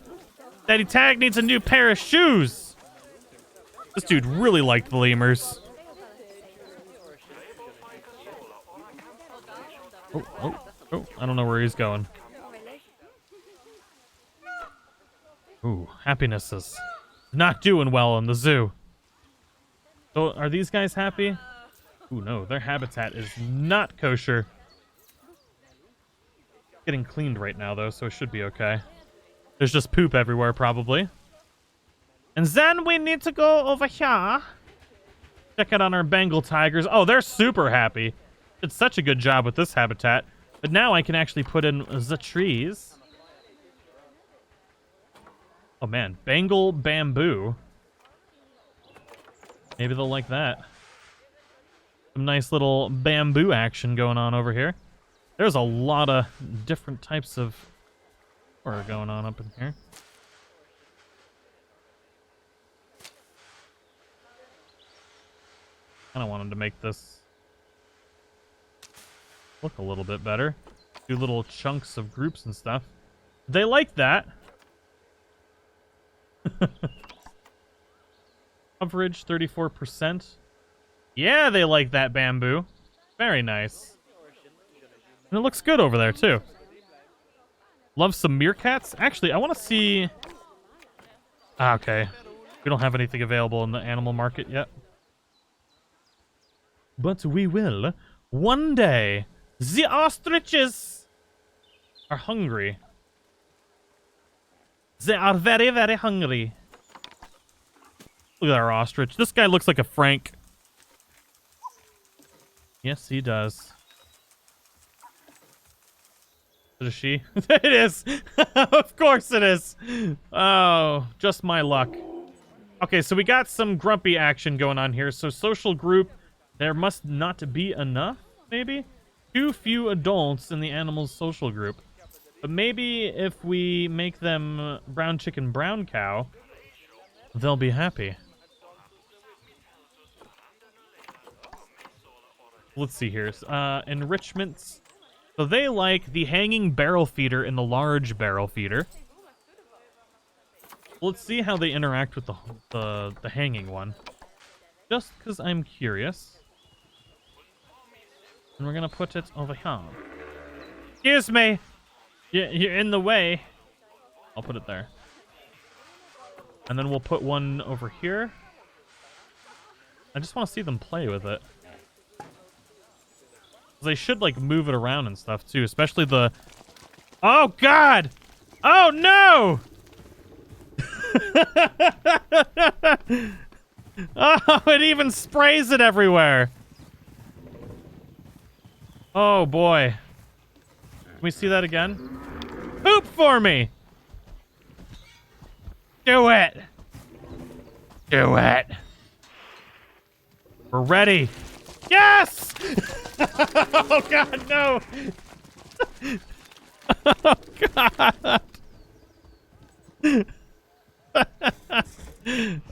Daddy Tag needs a new pair of shoes! This dude really liked the lemurs. Oh, I don't know where he's going. Ooh, happiness is not doing well in the zoo. So, are these guys happy? Ooh, no, their habitat is not kosher. Getting cleaned right now, though, so it should be okay. There's just poop everywhere, probably. And then we need to go over here. Check out on our Bengal tigers. Oh, they're super happy. Did such a good job with this habitat. But now I can actually put in the trees. Oh, man. Bengal bamboo. Maybe they'll like that. Some nice little bamboo action going on over here. There's a lot of different types of horror going on up in here. I wanted to make this look a little bit better. Do little chunks of groups and stuff. They like that. Coverage 34%. Yeah, they like that bamboo. Very nice. And it looks good over there too. Love some meerkats. Actually, I want to see... okay. We don't have anything available in the animal market yet. But we will one day. The ostriches are hungry. They are very, very hungry. Look at our ostrich. This guy looks like a Frank. Yes, he does. Is she? It is. Of course it is. Oh, just my luck. Okay, so we got some grumpy action going on here. So social group. There must not be enough, maybe? Too few adults in the animal's social group. But maybe if we make them brown chicken, brown cow, they'll be happy. Let's see here. Enrichments. So they like the hanging barrel feeder and the large barrel feeder. Let's see how they interact with the hanging one. Just because I'm curious. And we're going to put it over here. Excuse me. You're in the way. I'll put it there. And then we'll put one over here. I just want to see them play with it. They should, like, move it around and stuff, too. Especially the... Oh, God! Oh, no! Oh, it even sprays it everywhere. Oh, boy. Can we see that again? Poop for me! Do it! Do it! We're ready. Yes! Oh, God, no! Oh, God!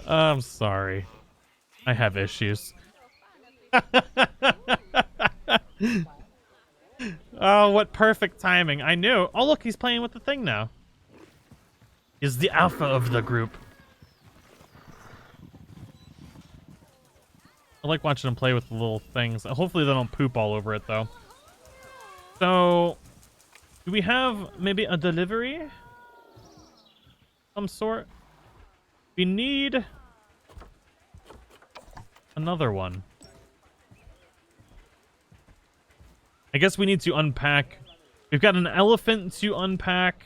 I'm sorry. I have issues. Oh, what perfect timing. I knew. Oh, look, he's playing with the thing now. He's the alpha of the group. I like watching him play with the little things. Hopefully they don't poop all over it, though. So, do we have maybe a delivery? Some sort? We need another one. I guess we need to unpack. We've got an elephant to unpack.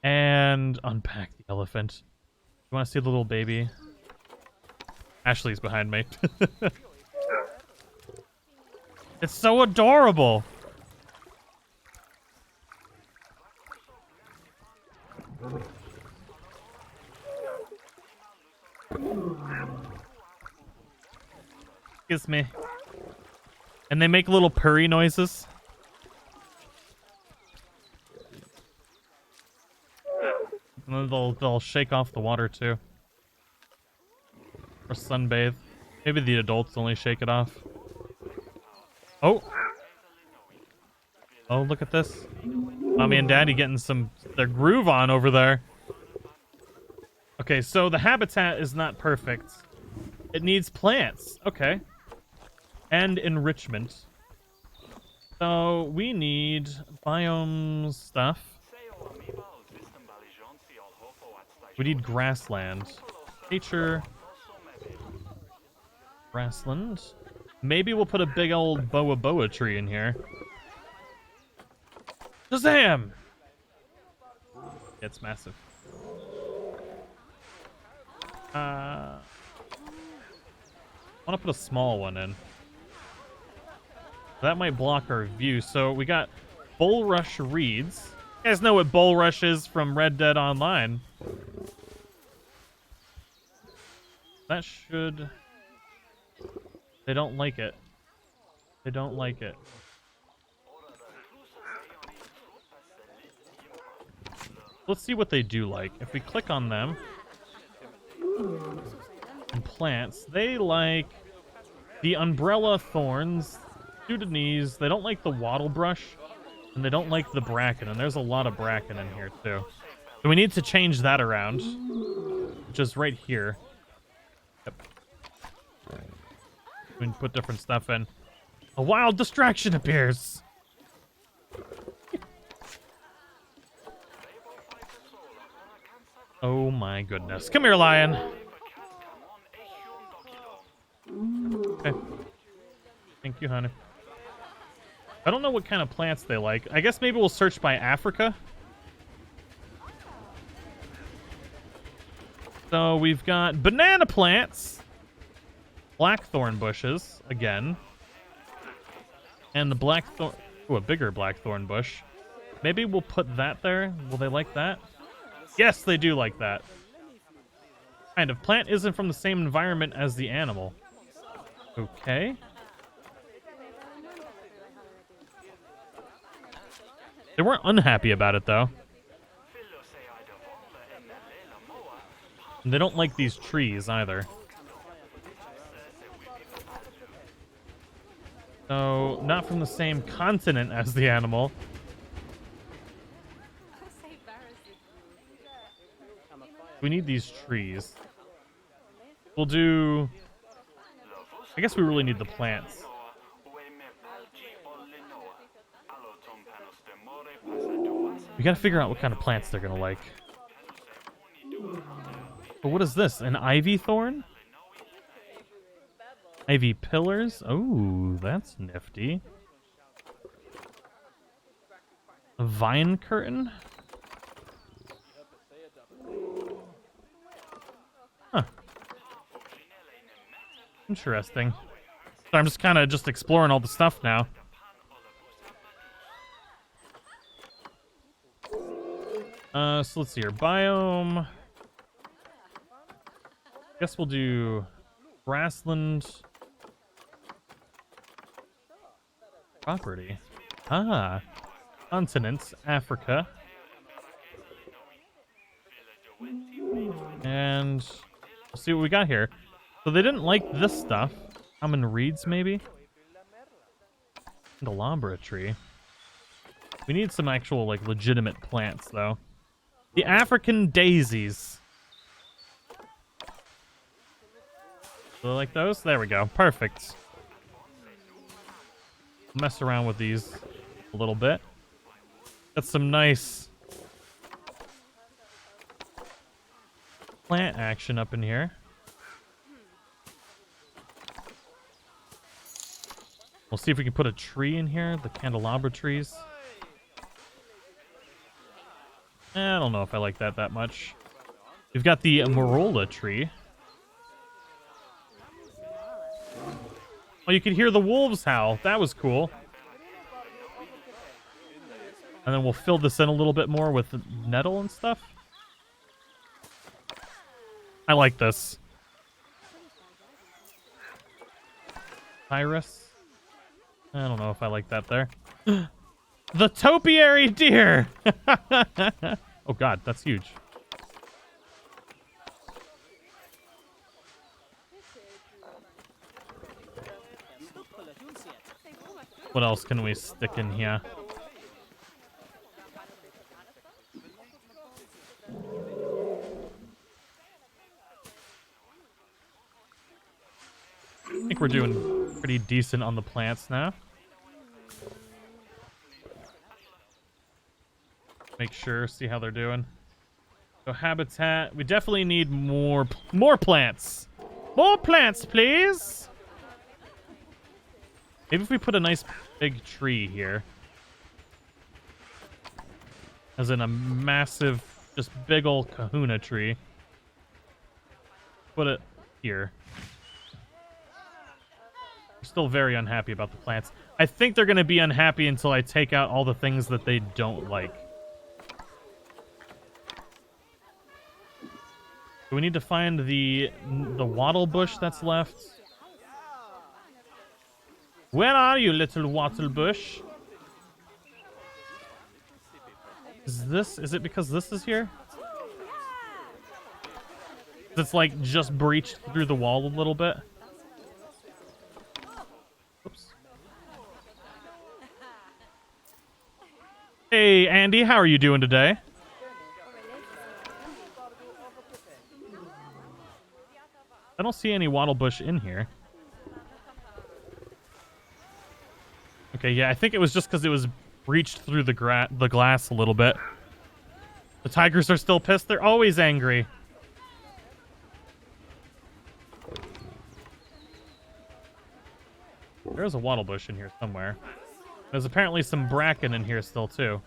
And unpack the elephant. You want to see the little baby? Ashley's behind me. It's so adorable. Kiss me. And they make little purry noises. And then they'll shake off the water too. Or sunbathe. Maybe the adults only shake it off. Oh! Oh, look at this. Mommy and Daddy getting their groove on over there. Okay, so the habitat is not perfect. It needs plants. Okay. And enrichment. So we need biome stuff. We need grassland. Nature. Grassland. Maybe we'll put a big old boa tree in here. Shazam! It's massive. I want to put a small one in. That might block our view. So we got bulrush reeds. You guys know what bulrush is from Red Dead Online. That should... They don't like it. They don't like it. Let's see what they do like. If we click on them and plants, they like the umbrella thorns, Sudanese. They don't like the wattle brush, and they don't like the bracken. And there's a lot of bracken in here too. So we need to change that around, which is right here. Yep. We can put different stuff in. A wild distraction appears. Oh my goodness. Come here, lion. Okay. Thank you, honey. I don't know what kind of plants they like. I guess maybe we'll search by Africa. So we've got banana plants. Blackthorn bushes, again. And the blackthorn... Ooh, a bigger blackthorn bush. Maybe we'll put that there. Will they like that? Yes, they do like that. Kind of. Plant isn't from the same environment as the animal. Okay. They weren't unhappy about it, though. And they don't like these trees, either. So, not from the same continent as the animal. We need these trees. We'll do... I guess we really need the plants. We gotta figure out what kind of plants they're gonna like. But what is this? An ivy thorn? Ivy pillars? Oh, that's nifty. A vine curtain? Interesting. So I'm just kind of just exploring all the stuff now. So let's see here. Biome. Guess we'll do grassland. Property. Ah. Continents. Africa. And we'll see what we got here. So they didn't like this stuff. Common reeds, maybe? Candelabra tree. We need some actual, like, legitimate plants, though. The African daisies. Do I like those? There we go. Perfect. Mess around with these a little bit. Got some nice plant action up in here. We'll see if we can put a tree in here. The candelabra trees. I don't know if I like that much. We've got the Morola tree. Oh, you could hear the wolves howl. That was cool. And then we'll fill this in a little bit more with nettle and stuff. I like this. Iris. I don't know if I like that there. The topiary deer! Oh god, that's huge. What else can we stick in here? I think we're doing pretty decent on the plants now. Make sure, see how they're doing. So habitat, we definitely need more plants. More plants, please. Maybe if we put a nice big tree here. As in a massive, just big old kahuna tree. Put it here. I'm still very unhappy about the plants. I think they're going to be unhappy until I take out all the things that they don't like. Do we need to find the wattle bush that's left? Where are you, little wattle bush? Is it because this is here? It's like just breached through the wall a little bit. Oops. Hey, Andy, how are you doing today? I don't see any wattle bush in here. Okay, yeah, I think it was just because it was breached through the glass a little bit. The tigers are still pissed. They're always angry. There's a wattle bush in here somewhere. There's apparently some bracken in here still, too.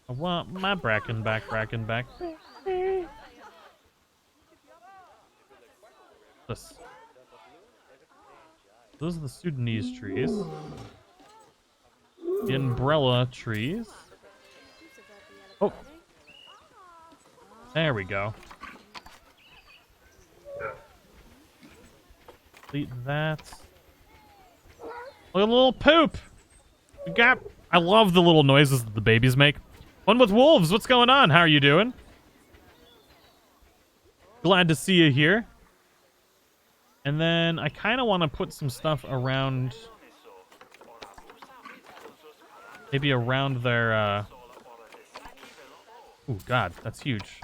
I want my bracken back, bracken back. This. Those are the Sudanese trees. The umbrella trees. Oh. There we go. Delete that. Look at the little poop. I love the little noises that the babies make. One with wolves. What's going on? How are you doing? Glad to see you here. And then I kind of want to put some stuff around... Maybe around their... Oh, God, that's huge.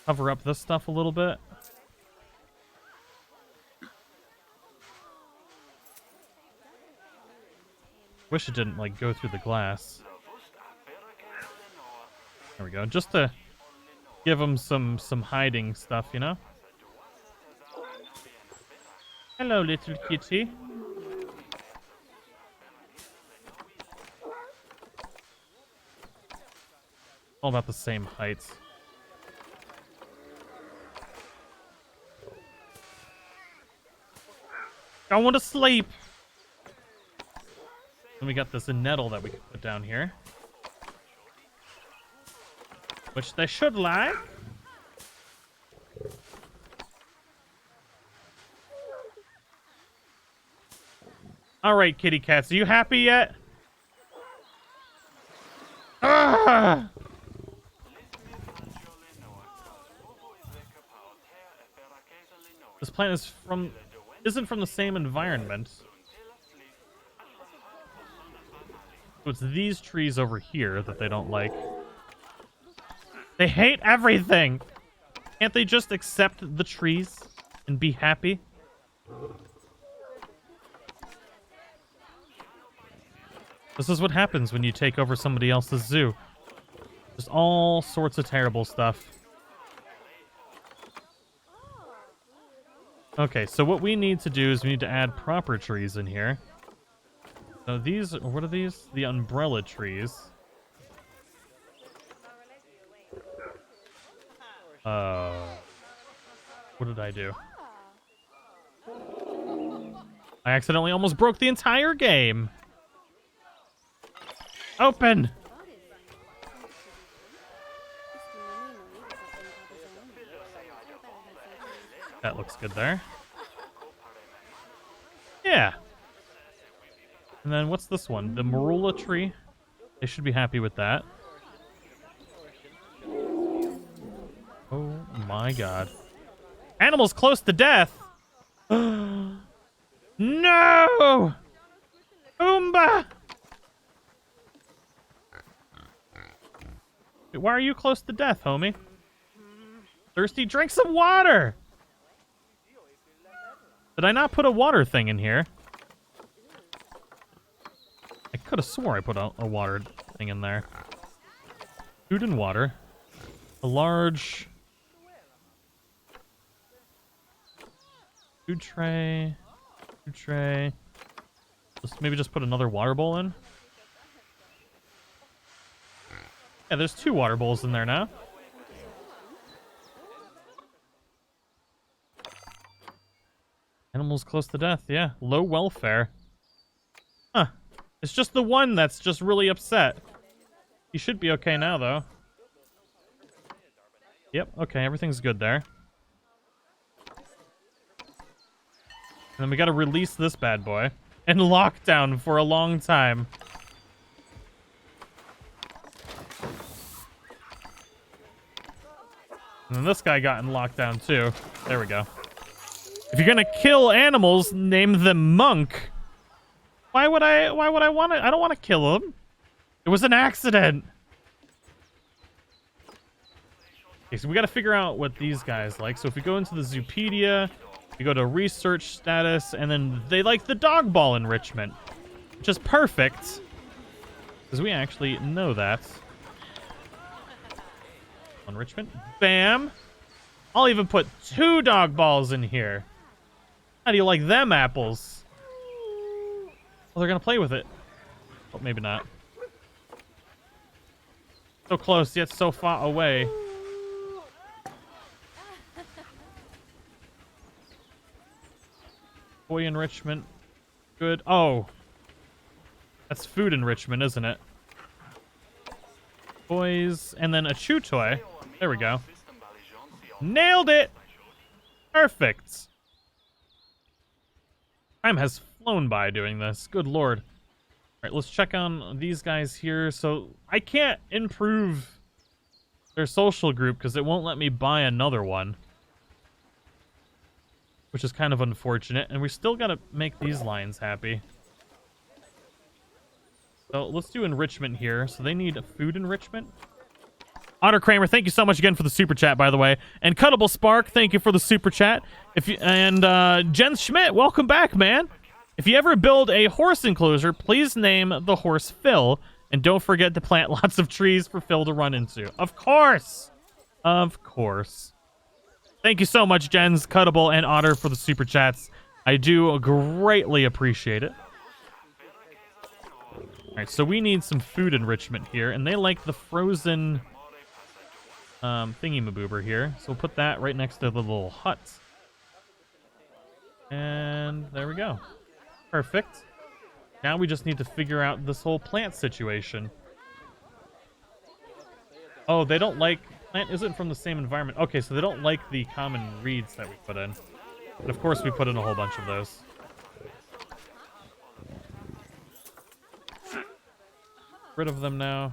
Cover up this stuff a little bit. Wish it didn't, like, go through the glass. There we go. Just to give them some hiding stuff, you know? Hello, little kitty. All about the same heights. I want to sleep. And we got this nettle that we can put down here, which they should like. All right, kitty cats, are you happy yet? Ah! This plant isn't from the same environment. So it's these trees over here that they don't like. They hate everything. Can't they just accept the trees and be happy? This is what happens when you take over somebody else's zoo. Just all sorts of terrible stuff. Okay, so what we need to do is we need to add proper trees in here. So these, what are these? The umbrella trees. What did I do? I accidentally almost broke the entire game. Open! That looks good there. Yeah. And then what's this one? The marula tree. They should be happy with that. Oh my god. Animals close to death! No! Oomba! Wait, why are you close to death, homie? Thirsty? Drink some water! Did I not put a water thing in here? I could have swore I put a water thing in there. Food and water. A large food tray. Food tray. Maybe just put another water bowl in. Yeah, there's 2 water bowls in there now. Animals close to death, yeah. Low welfare. Huh. It's just the one that's just really upset. He should be okay now, though. Yep, okay, everything's good there. And then we gotta release this bad boy. In lockdown for a long time. And then this guy got in lockdown, too. There we go. If you're gonna kill animals, name them Monk. Why would I want to? I don't want to kill him. It was an accident. Okay, so we got to figure out what these guys like. So if we go into the Zoopedia, we go to research status, and then they like the dog ball enrichment, which is perfect. Because we actually know that. Enrichment. Bam. I'll even put 2 dog balls in here. How do you like them apples? Well, they're going to play with it. Oh, maybe not. So close, yet so far away. Boy enrichment. Good. Oh. That's food enrichment, isn't it? Boys. And then a chew toy. There we go. Nailed it! Perfect. Time has flown by doing this. Good lord. Alright, let's check on these guys here. So, I can't improve their social group because it won't let me buy another one. Which is kind of unfortunate. And we still gotta make these lions happy. So, let's do enrichment here. So, they need food enrichment. Otter Kramer, thank you so much again for the super chat, by the way. And Cuttable Spark, thank you for the super chat. Jen Schmidt, welcome back, man. If you ever build a horse enclosure, please name the horse Phil. And don't forget to plant lots of trees for Phil to run into. Of course. Of course. Thank you so much, Jens, Cuttable, and Otter for the super chats. I do greatly appreciate it. All right, so we need some food enrichment here. And they like the frozen... thingy-maboober here. So we'll put that right next to the little hut. And there we go. Perfect. Now we just need to figure out this whole plant situation. Oh, they don't like... Plant isn't from the same environment. Okay, so they don't like the common reeds that we put in. But of course we put in a whole bunch of those. Rid of them now.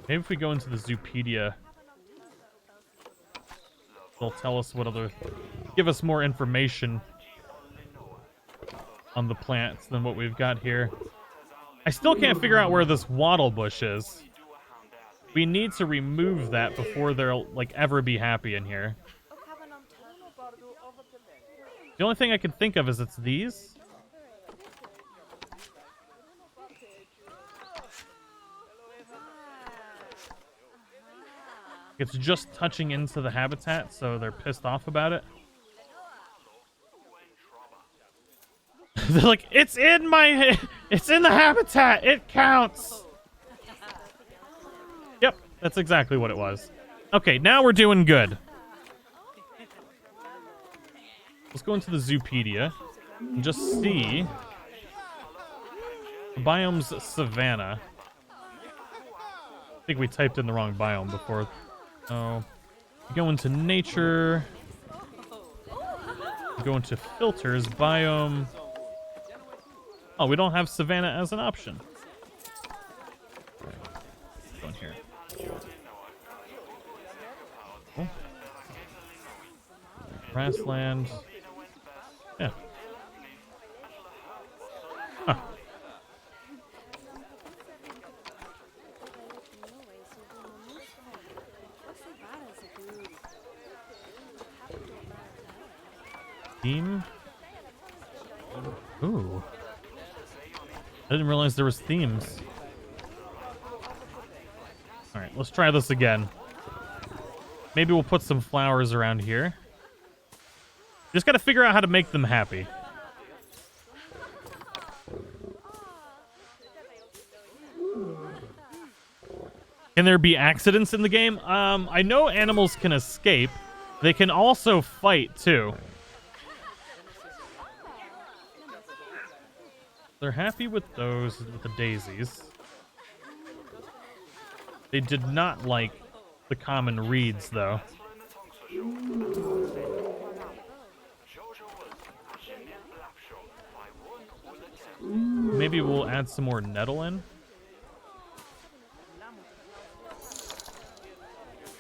Maybe if we go into the Zoopedia, they'll tell us what other... give us more information on the plants than what we've got here. I still can't figure out where this wattle bush is. We need to remove that before they'll, like, ever be happy in here. The only thing I can think of is it's these. It's just touching into the habitat, so they're pissed off about it. They're like, it's in the habitat. It counts. Yep, that's exactly what it was. Okay, now we're doing good. Let's go into the Zoopedia and just see. The biome's savanna. I think we typed in the wrong biome before. Oh, go into nature. Go into filters, biome. Oh, we don't have savanna as an option. Go in here. Oh. Grassland. Yeah. Huh. Theme? Ooh. I didn't realize there was themes. Alright, let's try this again. Maybe we'll put some flowers around here. Just gotta figure out how to make them happy. Can there be accidents in the game? I know animals can escape. They can also fight, too. They're happy with those, with the daisies. They did not like the common reeds, though. Maybe we'll add some more nettle in.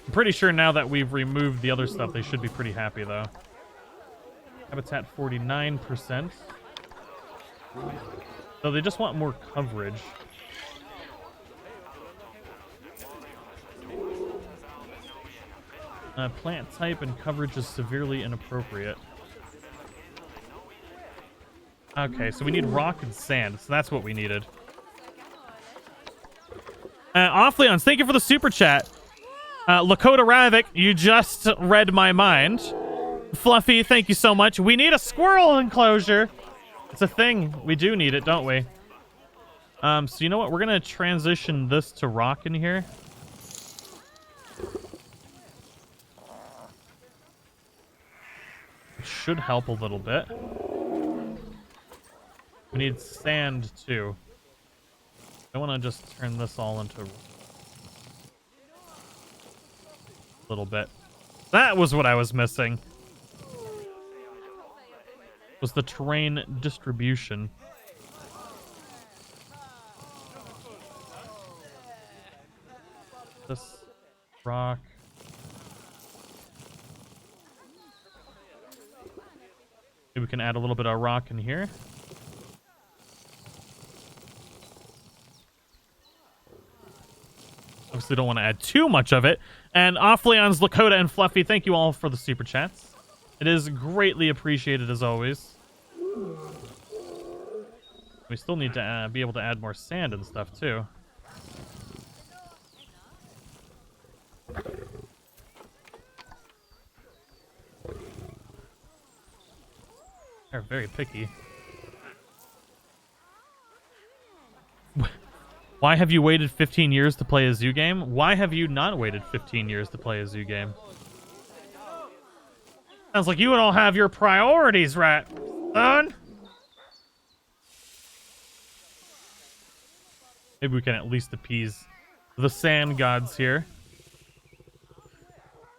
I'm pretty sure now that we've removed the other stuff, they should be pretty happy, though. Habitat 49%. So they just want more coverage. Plant type and coverage is severely inappropriate. Okay, so we need rock and sand. So that's what we needed. Offleons, thank you for the super chat. Lakota Ravik, you just read my mind. Fluffy, thank you so much. We need a squirrel enclosure. It's a thing. We do need it, don't we? So you know what? We're going to transition this to rock in here. It should help a little bit. We need sand, too. I want to just turn this all into a little bit. That was what I was missing. Was the terrain distribution. This rock. Maybe we can add a little bit of rock in here. Obviously don't want to add too much of it. And Offleons, Lakota, and Fluffy, thank you all for the super chats. It is greatly appreciated as always. We still need to be able to add more sand and stuff too. They're very picky. Why have you waited 15 years to play a zoo game? Why have you not waited 15 years to play a zoo game? Sounds like you don't have your priorities right, son. Maybe we can at least appease the sand gods here.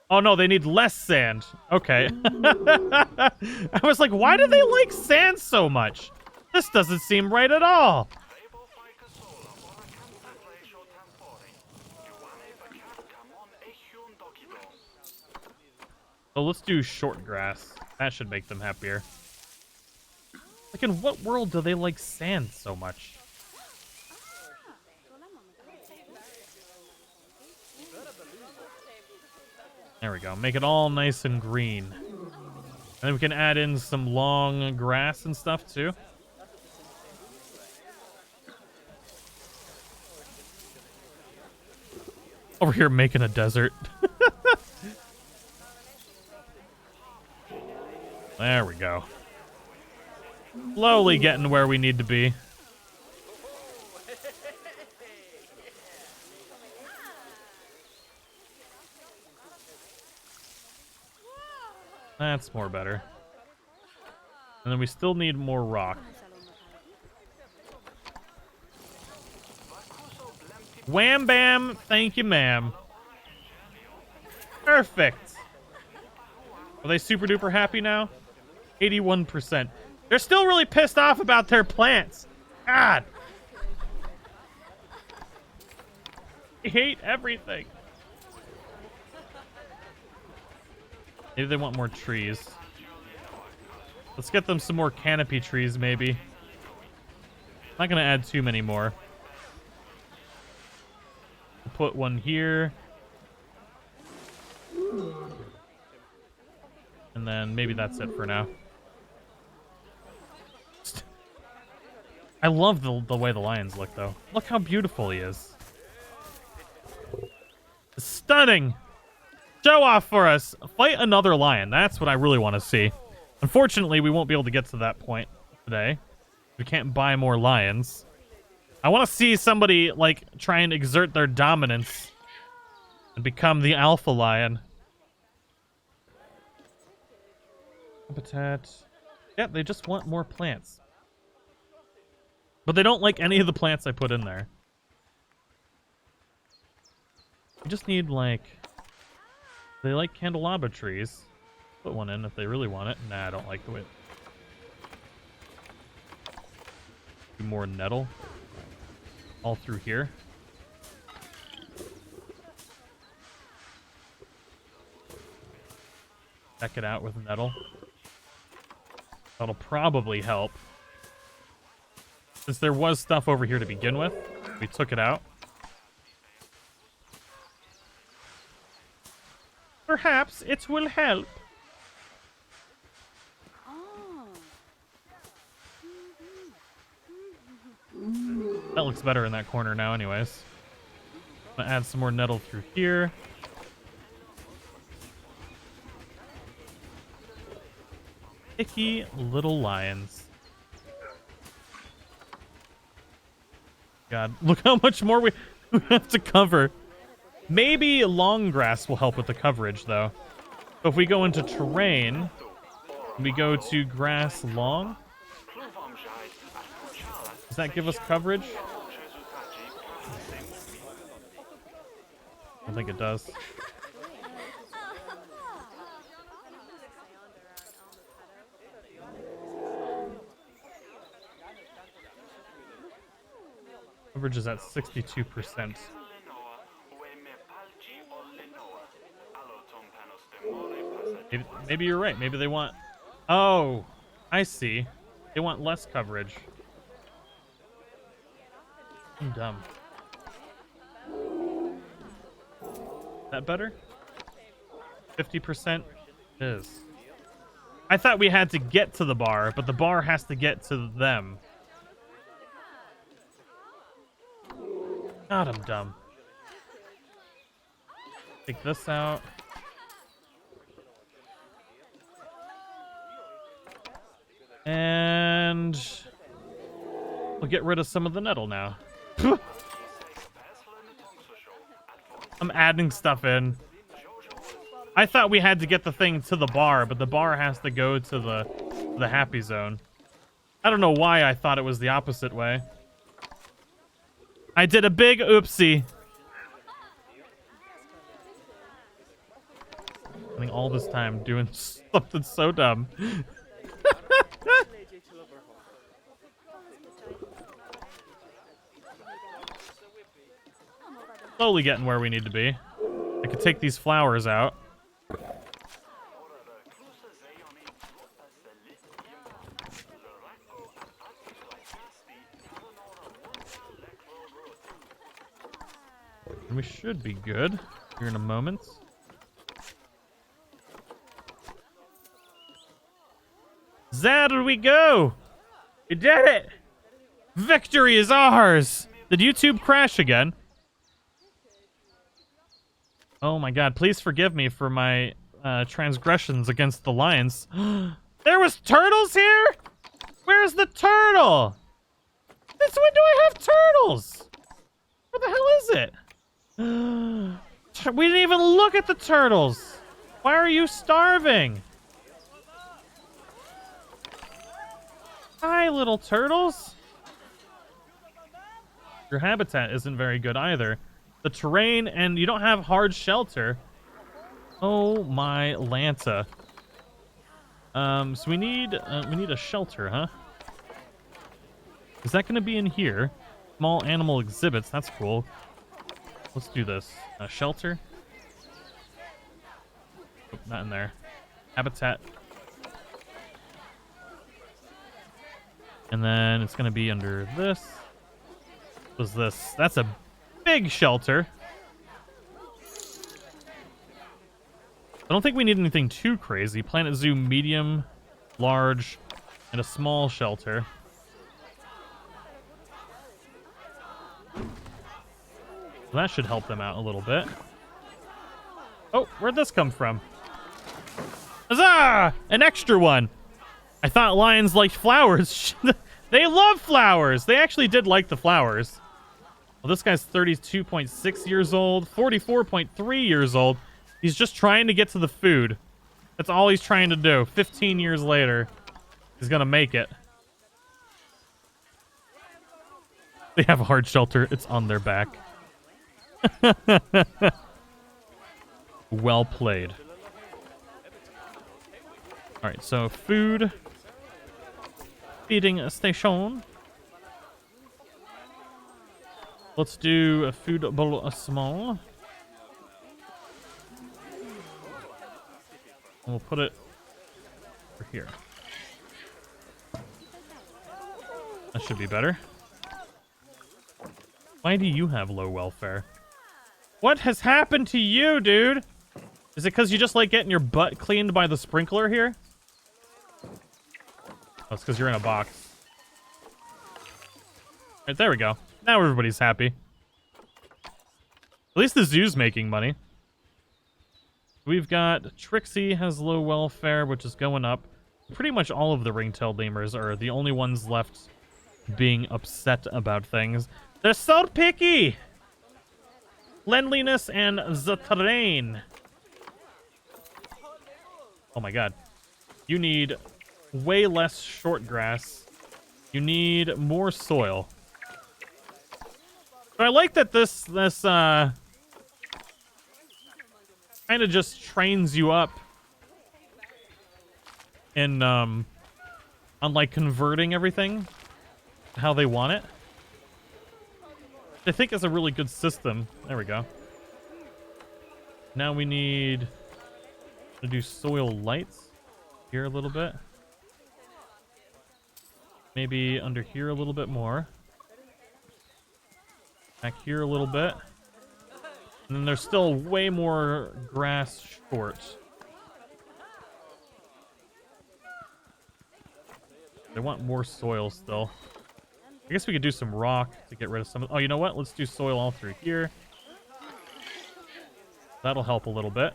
Oh no, they need less sand. Okay. I was like, why do they like sand so much? This doesn't seem right at all. So let's do short grass. That should make them happier. Like, in what world do they like sand so much? There we go. Make it all nice and green. And then we can add in some long grass and stuff too. Over here making a desert. There we go. Slowly getting where we need to be. That's more better. And then we still need more rock. Wham bam, thank you ma'am. Perfect. Are they super duper happy now? 81%. They're still really pissed off about their plants. God. I hate everything. Maybe they want more trees. Let's get them some more canopy trees, maybe. Not gonna add too many more. We'll put one here. And then maybe that's it for now. I love the way the lions look, though. Look how beautiful he is. Stunning! Show off for us. Fight another lion. That's what I really want to see. Unfortunately, we won't be able to get to that point today. We can't buy more lions. I want to see somebody, like, try and exert their dominance and become the alpha lion. Habitat. Yeah, they just want more plants. But they don't like any of the plants I put in there. We just need, like... They like candelabra trees. Put one in if they really want it. Nah, I don't like the way. Do more nettle. All through here. Deck it out with nettle. That'll probably help. Since there was stuff over here to begin with, we took it out. Perhaps it will help. That looks better in that corner now anyways. I'm gonna add some more nettle through here. Picky little lions. God, look how much more we have to cover. Maybe long grass will help with the coverage, though. So if we go into terrain, we go to grass long. Does that give us coverage? I don't think it does. Coverage is at 62%. Maybe you're right. Maybe they want... Oh, I see. They want less coverage. I'm dumb. That better? 50% is. I thought we had to get to the bar, but the bar has to get to them. God, I'm dumb. Take this out. And we'll get rid of some of the nettle now. I'm adding stuff in. I thought we had to get the thing to the bar, but the bar has to go to the happy zone. I don't know why I thought it was the opposite way. I did a big oopsie. Spending all this time doing something so dumb. Slowly getting where we need to be. I could take these flowers out. And we should be good here in a moment. There we go! We did it! Victory is ours! Did YouTube crash again? Oh my god, please forgive me for my transgressions against the lions. There was turtles here? Where's the turtle? Since when do I have turtles? Where the hell is it? We didn't even look at the turtles. Why are you starving? Hi, little turtles. Your habitat isn't very good either. The terrain, and you don't have hard shelter. Oh my Lanta. So we need a shelter, huh? Is that gonna be in here? Small animal exhibits, that's cool. Let's do this. A shelter. Oh, not in there. Habitat. And then it's gonna be under this. What's this? That's a big shelter. I don't think we need anything too crazy. Planet Zoo medium, large, and a small shelter. That should help them out a little bit. Oh, where'd this come from? Huzzah! An extra one! I thought lions liked flowers. They love flowers! They actually did like the flowers. Well, this guy's 32.6 years old, 44.3 years old. He's just trying to get to the food. That's all he's trying to do. 15 years later, he's gonna make it. They have a hard shelter. It's on their back. Well played. Alright, so food. Feeding station. Let's do a food bowl small. And we'll put it over here. That should be better. Why do you have low welfare? What has happened to you, dude? Is it because you just like getting your butt cleaned by the sprinkler here? Oh, it's because you're in a box. Alright, there we go. Now everybody's happy. At least the zoo's making money. We've got Trixie has low welfare, which is going up. Pretty much all of the ring-tailed lemurs are the only ones left being upset about things. They're so picky! Cleanliness and the terrain. Oh my god. You need way less short grass. You need more soil. So I like that this kind of just trains you up in on like converting everything to how they want it. I think is a really good system. There we go. Now we need to do soil lights here a little bit. Maybe under here a little bit more. Back here a little bit. And then there's still way more grass short. They want more soil still. I guess we could do some rock to get rid of some. Oh, you know what? Let's do soil all through here. That'll help a little bit.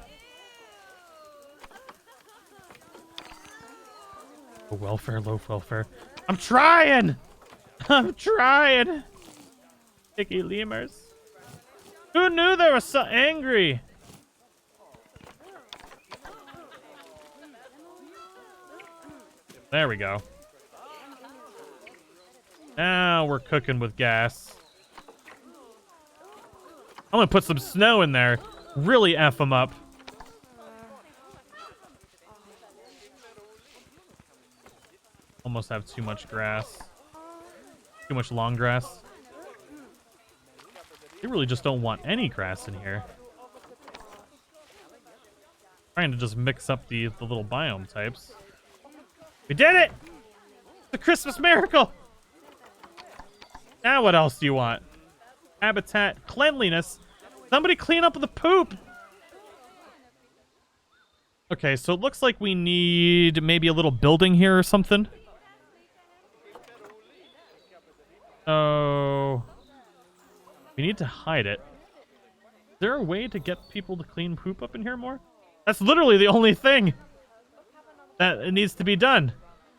Low welfare, low welfare. I'm trying! I'm trying! Picky lemurs. Who knew they were so angry? There we go. Now we're cooking with gas. I'm gonna put some snow in there. Really F them up. Almost have too much grass. Too much long grass. You really just don't want any grass in here. Trying to just mix up the little biome types. We did it! The Christmas miracle! Now what else do you want? Habitat, cleanliness. Somebody clean up the poop! Okay, so it looks like we need maybe a little building here or something. Oh, we need to hide it. Is there a way to get people to clean poop up in here more? That's literally the only thing that it needs to be done.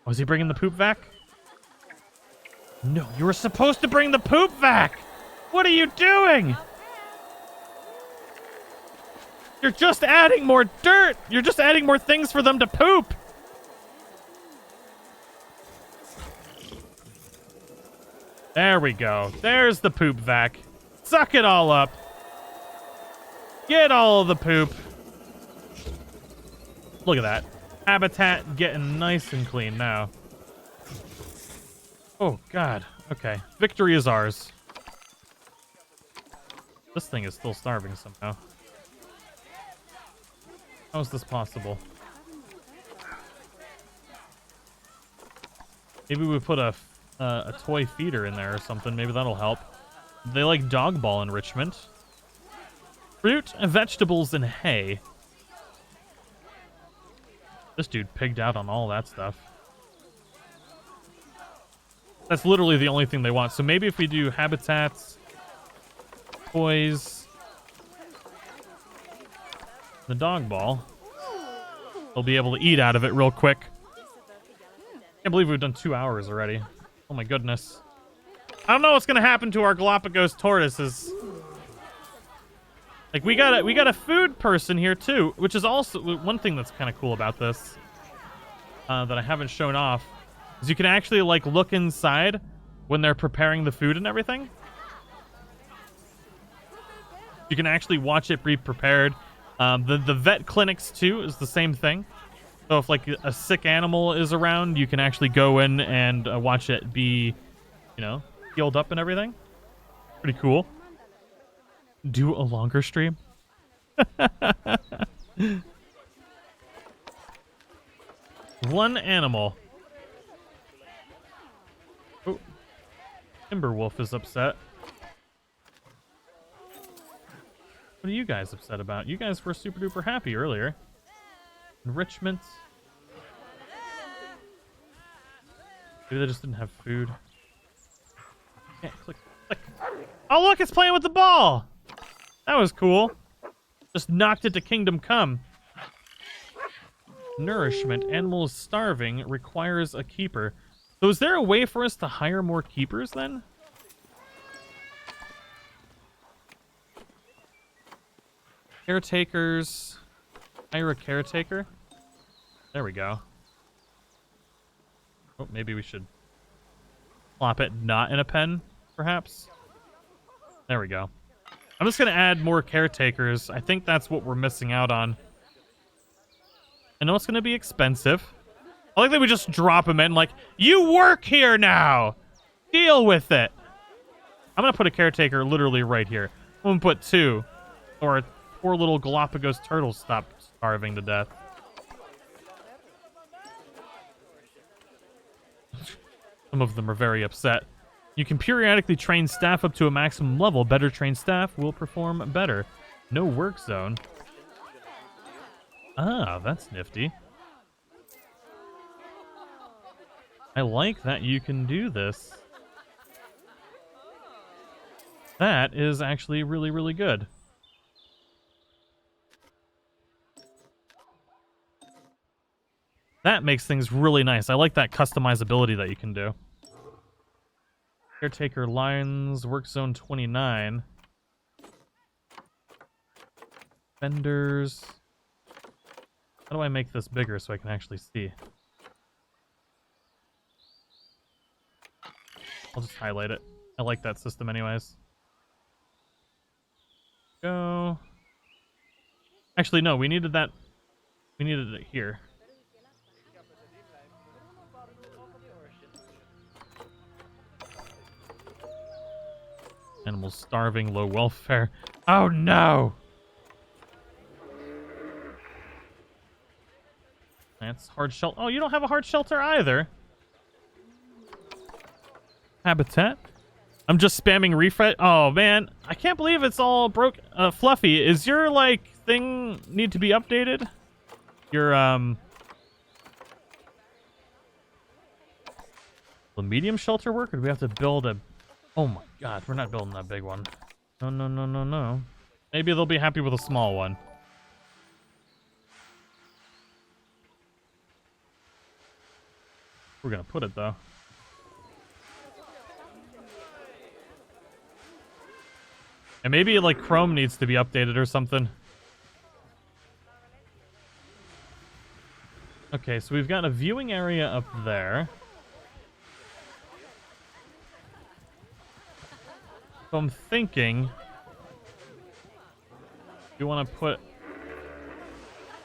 Oh, is he bringing the poop vac? No, you were supposed to bring the poop vac! What are you doing? You're just adding more dirt! You're just adding more things for them to poop! There we go. There's the poop vac. Suck it all up. Get all of the poop. Look at that. Habitat getting nice and clean now. Oh, God. Okay. Victory is ours. This thing is still starving somehow. How is this possible? Maybe we put a toy feeder in there or something. Maybe that'll help. They like dog ball enrichment. Fruit, vegetables, and hay. This dude pigged out on all that stuff. That's literally the only thing they want. So maybe if we do habitats, toys, the dog ball, they'll be able to eat out of it real quick. Can't believe we've done 2 hours already. Oh my goodness. I don't know what's gonna happen to our Galapagos tortoises. Like we got a food person here too, which is also one thing that's kind of cool about this that I haven't shown off is you can actually like look inside when they're preparing the food and everything. You can actually watch it be prepared. The vet clinics too is the same thing. So if like a sick animal is around, you can actually go in and watch it be, you know, healed up and everything. Pretty cool. Do a longer stream. One animal. Oh, Timberwolf is upset. What are you guys upset about? You guys were super duper happy earlier. Enrichment. Maybe they just didn't have food. Yeah, click, click. Oh look, it's playing with the ball! That was cool. Just knocked it to Kingdom Come. Nourishment. Animal is starving. Requires a keeper. So is there a way for us to hire more keepers then? Caretakers. Hire a caretaker. There we go. Oh, maybe we should plop it not in a pen, perhaps. There we go. I'm just going to add more caretakers. I think that's what we're missing out on. I know it's going to be expensive. I like that we just drop them in like, you work here now! Deal with it! I'm going to put a caretaker literally right here. I'm going to put 2. Or poor little Galapagos turtles stop starving to death. Some of them are very upset. You can periodically train staff up to a maximum level. Better trained staff will perform better. No work zone. Ah, that's nifty. I like that you can do this. That is actually really, really good. That makes things really nice. I like that customizability that you can do. Caretaker lines, work zone 29. Fenders. How do I make this bigger so I can actually see? I'll just highlight it. I like that system anyways. Go. Actually, no, we needed that. We needed it here. Animals starving, low welfare. Oh no! That's hard shelter. Oh, you don't have a hard shelter either. Habitat. I'm just spamming refresh. Oh man, I can't believe it's all broke. Fluffy, is your like thing need to be updated? Your will medium shelter work, or do we have to build a? Oh my god, we're not building that big one. No, no, no, no, no. Maybe they'll be happy with a small one. We're gonna put it though. And maybe like Chrome needs to be updated or something. Okay, so we've got a viewing area up there. So I'm thinking, you want to put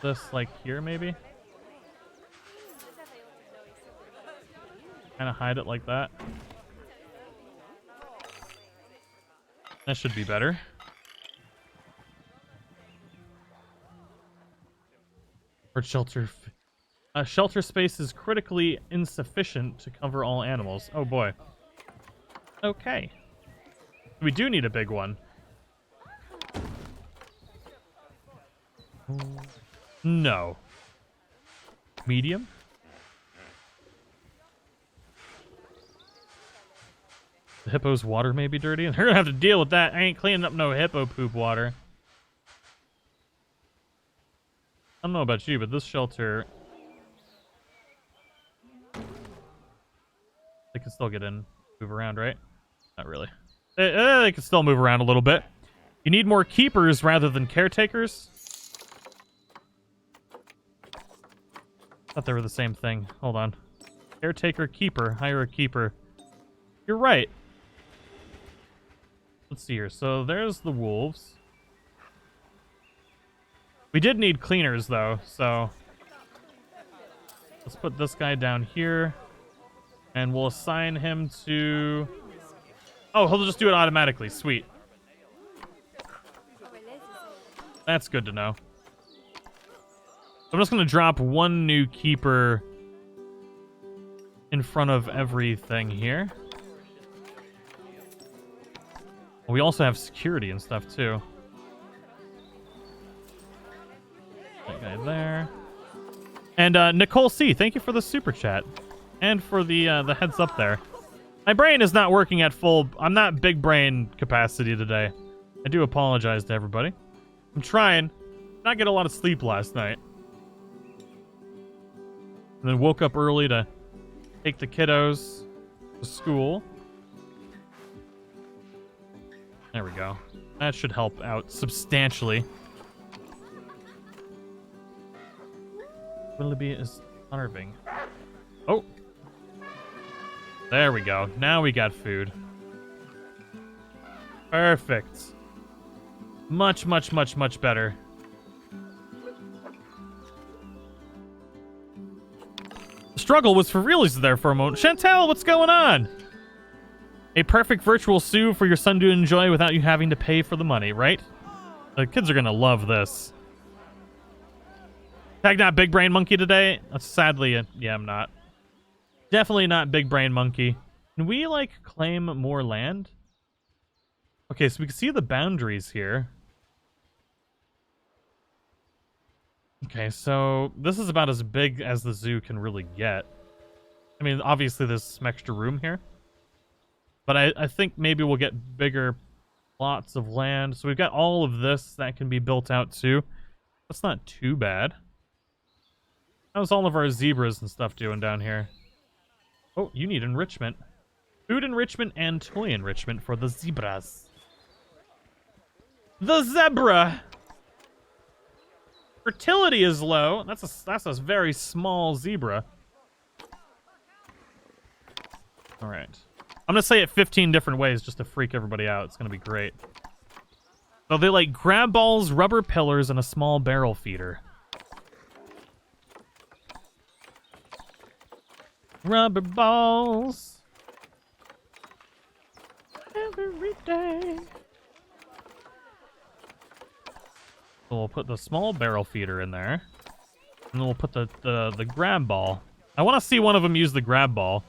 this like here maybe? Kind of hide it like that. That should be better. Or shelter. Shelter space is critically insufficient to cover all animals. Oh boy. Okay. We do need a big one. No. Medium? The hippo's water may be dirty, and they're gonna have to deal with that. I ain't cleaning up no hippo poop water. I don't know about you, but this shelter... They can still get in, move around, right? Not really. They can still move around a little bit. You need more keepers rather than caretakers. Thought they were the same thing. Hold on. Caretaker, keeper. Hire a keeper. You're right. Let's see here. So there's the wolves. We did need cleaners, though, so... Let's put this guy down here. And we'll assign him to... Oh, he'll just do it automatically. Sweet. That's good to know. I'm just going to drop one new keeper in front of everything here. We also have security and stuff, too. That guy there. And Nicole C., thank you for the super chat. And for the heads up there. My brain is not working at full... I'm not big brain capacity today. I do apologize to everybody. I'm trying. Not get a lot of sleep last night. And then woke up early to take the kiddos to school. There we go. That should help out substantially. Willoughby is starving. Oh! There we go. Now we got food. Perfect. Much, much, much, much better. The struggle was for realies there for a moment. Chantel, what's going on? A perfect virtual zoo for your son to enjoy without you having to pay for the money, right? The kids are gonna love this. Tag not Big Brain Monkey today? Sadly, yeah, I'm not. Definitely not Big Brain Monkey. Can we, like, claim more land? Okay, so we can see the boundaries here. Okay, so this is about as big as the zoo can really get. I mean, obviously there's some extra room here. But I think maybe we'll get bigger plots of land. So we've got all of this that can be built out too. That's not too bad. How's all of our zebras and stuff doing down here? Oh, you need enrichment. Food enrichment and toy enrichment for the zebras. The zebra! Fertility is low. That's a very small zebra. All right. I'm going to say it 15 different ways just to freak everybody out. It's going to be great. So they like grab balls, rubber pillars, and a small barrel feeder. Rubber balls. Every day. So we'll put the small barrel feeder in there. And then we'll put the grab ball. I want to see one of them use the grab ball.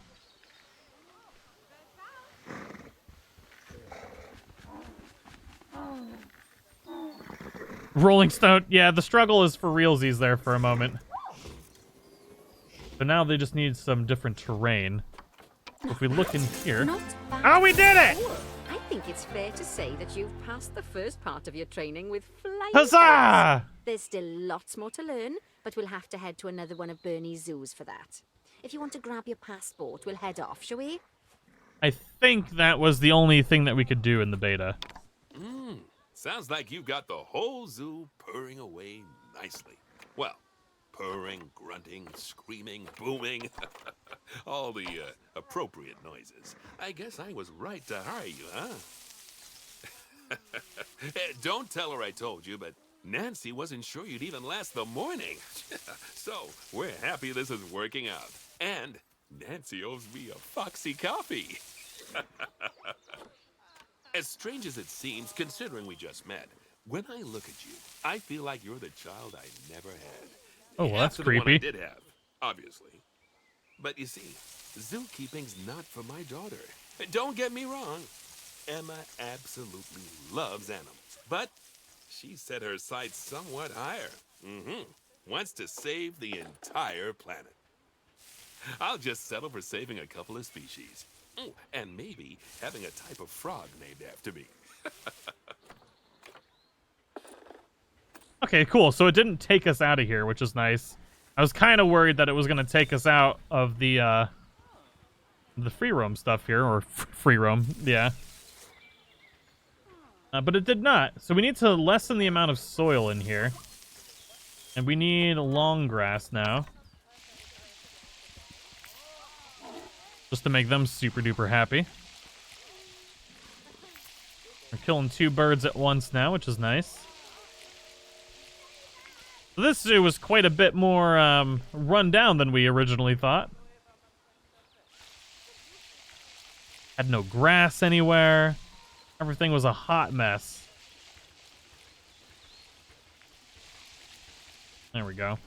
Rolling Stone. Yeah, the struggle is for realsies there for a moment. But now they just need some different terrain. If we look in here... Oh, we did it! I think it's fair to say that you've passed the first part of your training with flying Huzzah! colours. There's still lots more to learn, but we'll have to head to another one of Bernie's zoos for that. If you want to grab your passport, we'll head off, shall we? I think that was the only thing that we could do in the beta. Sounds like you've got the whole zoo purring away nicely. Well, purring, grunting, screaming, booming. All the appropriate noises. I guess I was right to hire you, huh? Don't tell her I told you, but Nancy wasn't sure you'd even last the morning. So, we're happy this is working out. And Nancy owes me a foxy coffee. As strange as it seems, considering we just met, when I look at you, I feel like you're the child I never had. Oh, well, that's After the one creepy. I did have, obviously. But you see, zookeeping's not for my daughter. Don't get me wrong. Emma absolutely loves animals, but she set her sights somewhat higher. Wants to save the entire planet. I'll just settle for saving a couple of species. And maybe having a type of frog named after me. Okay, cool. So it didn't take us out of here, which is nice. I was kind of worried that it was going to take us out of the free roam stuff here, or free roam, yeah. But it did not. So we need to lessen the amount of soil in here. And we need long grass now. Just to make them super duper happy. We're killing 2 birds at once now, which is nice. So this zoo was quite a bit more run down than we originally thought. Had no grass anywhere. Everything was a hot mess. There we go.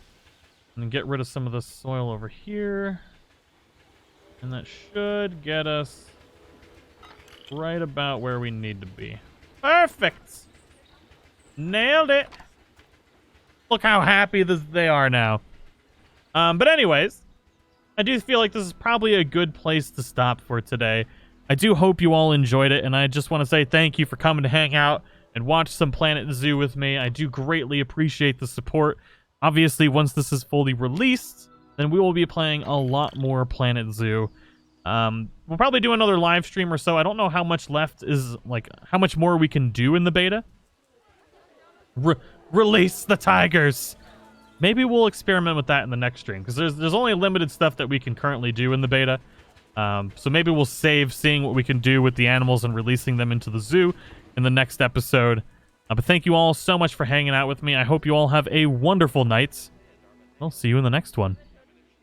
And then get rid of some of the soil over here. And that should get us right about where we need to be. Perfect! Nailed it! Look how happy they are now. But anyways, I do feel like this is probably a good place to stop for today. I do hope you all enjoyed it, and I just want to say thank you for coming to hang out and watch some Planet Zoo with me. I do greatly appreciate the support. Obviously, once this is fully released, then we will be playing a lot more Planet Zoo. We'll probably do another live stream or so. I don't know how much left is, like, how much more we can do in the beta. Release the tigers! Maybe we'll experiment with that in the next stream, because there's only limited stuff that we can currently do in the beta. So maybe we'll save seeing what we can do with the animals and releasing them into the zoo in the next episode. But thank you all so much for hanging out with me. I hope you all have a wonderful night. I'll see you in the next one.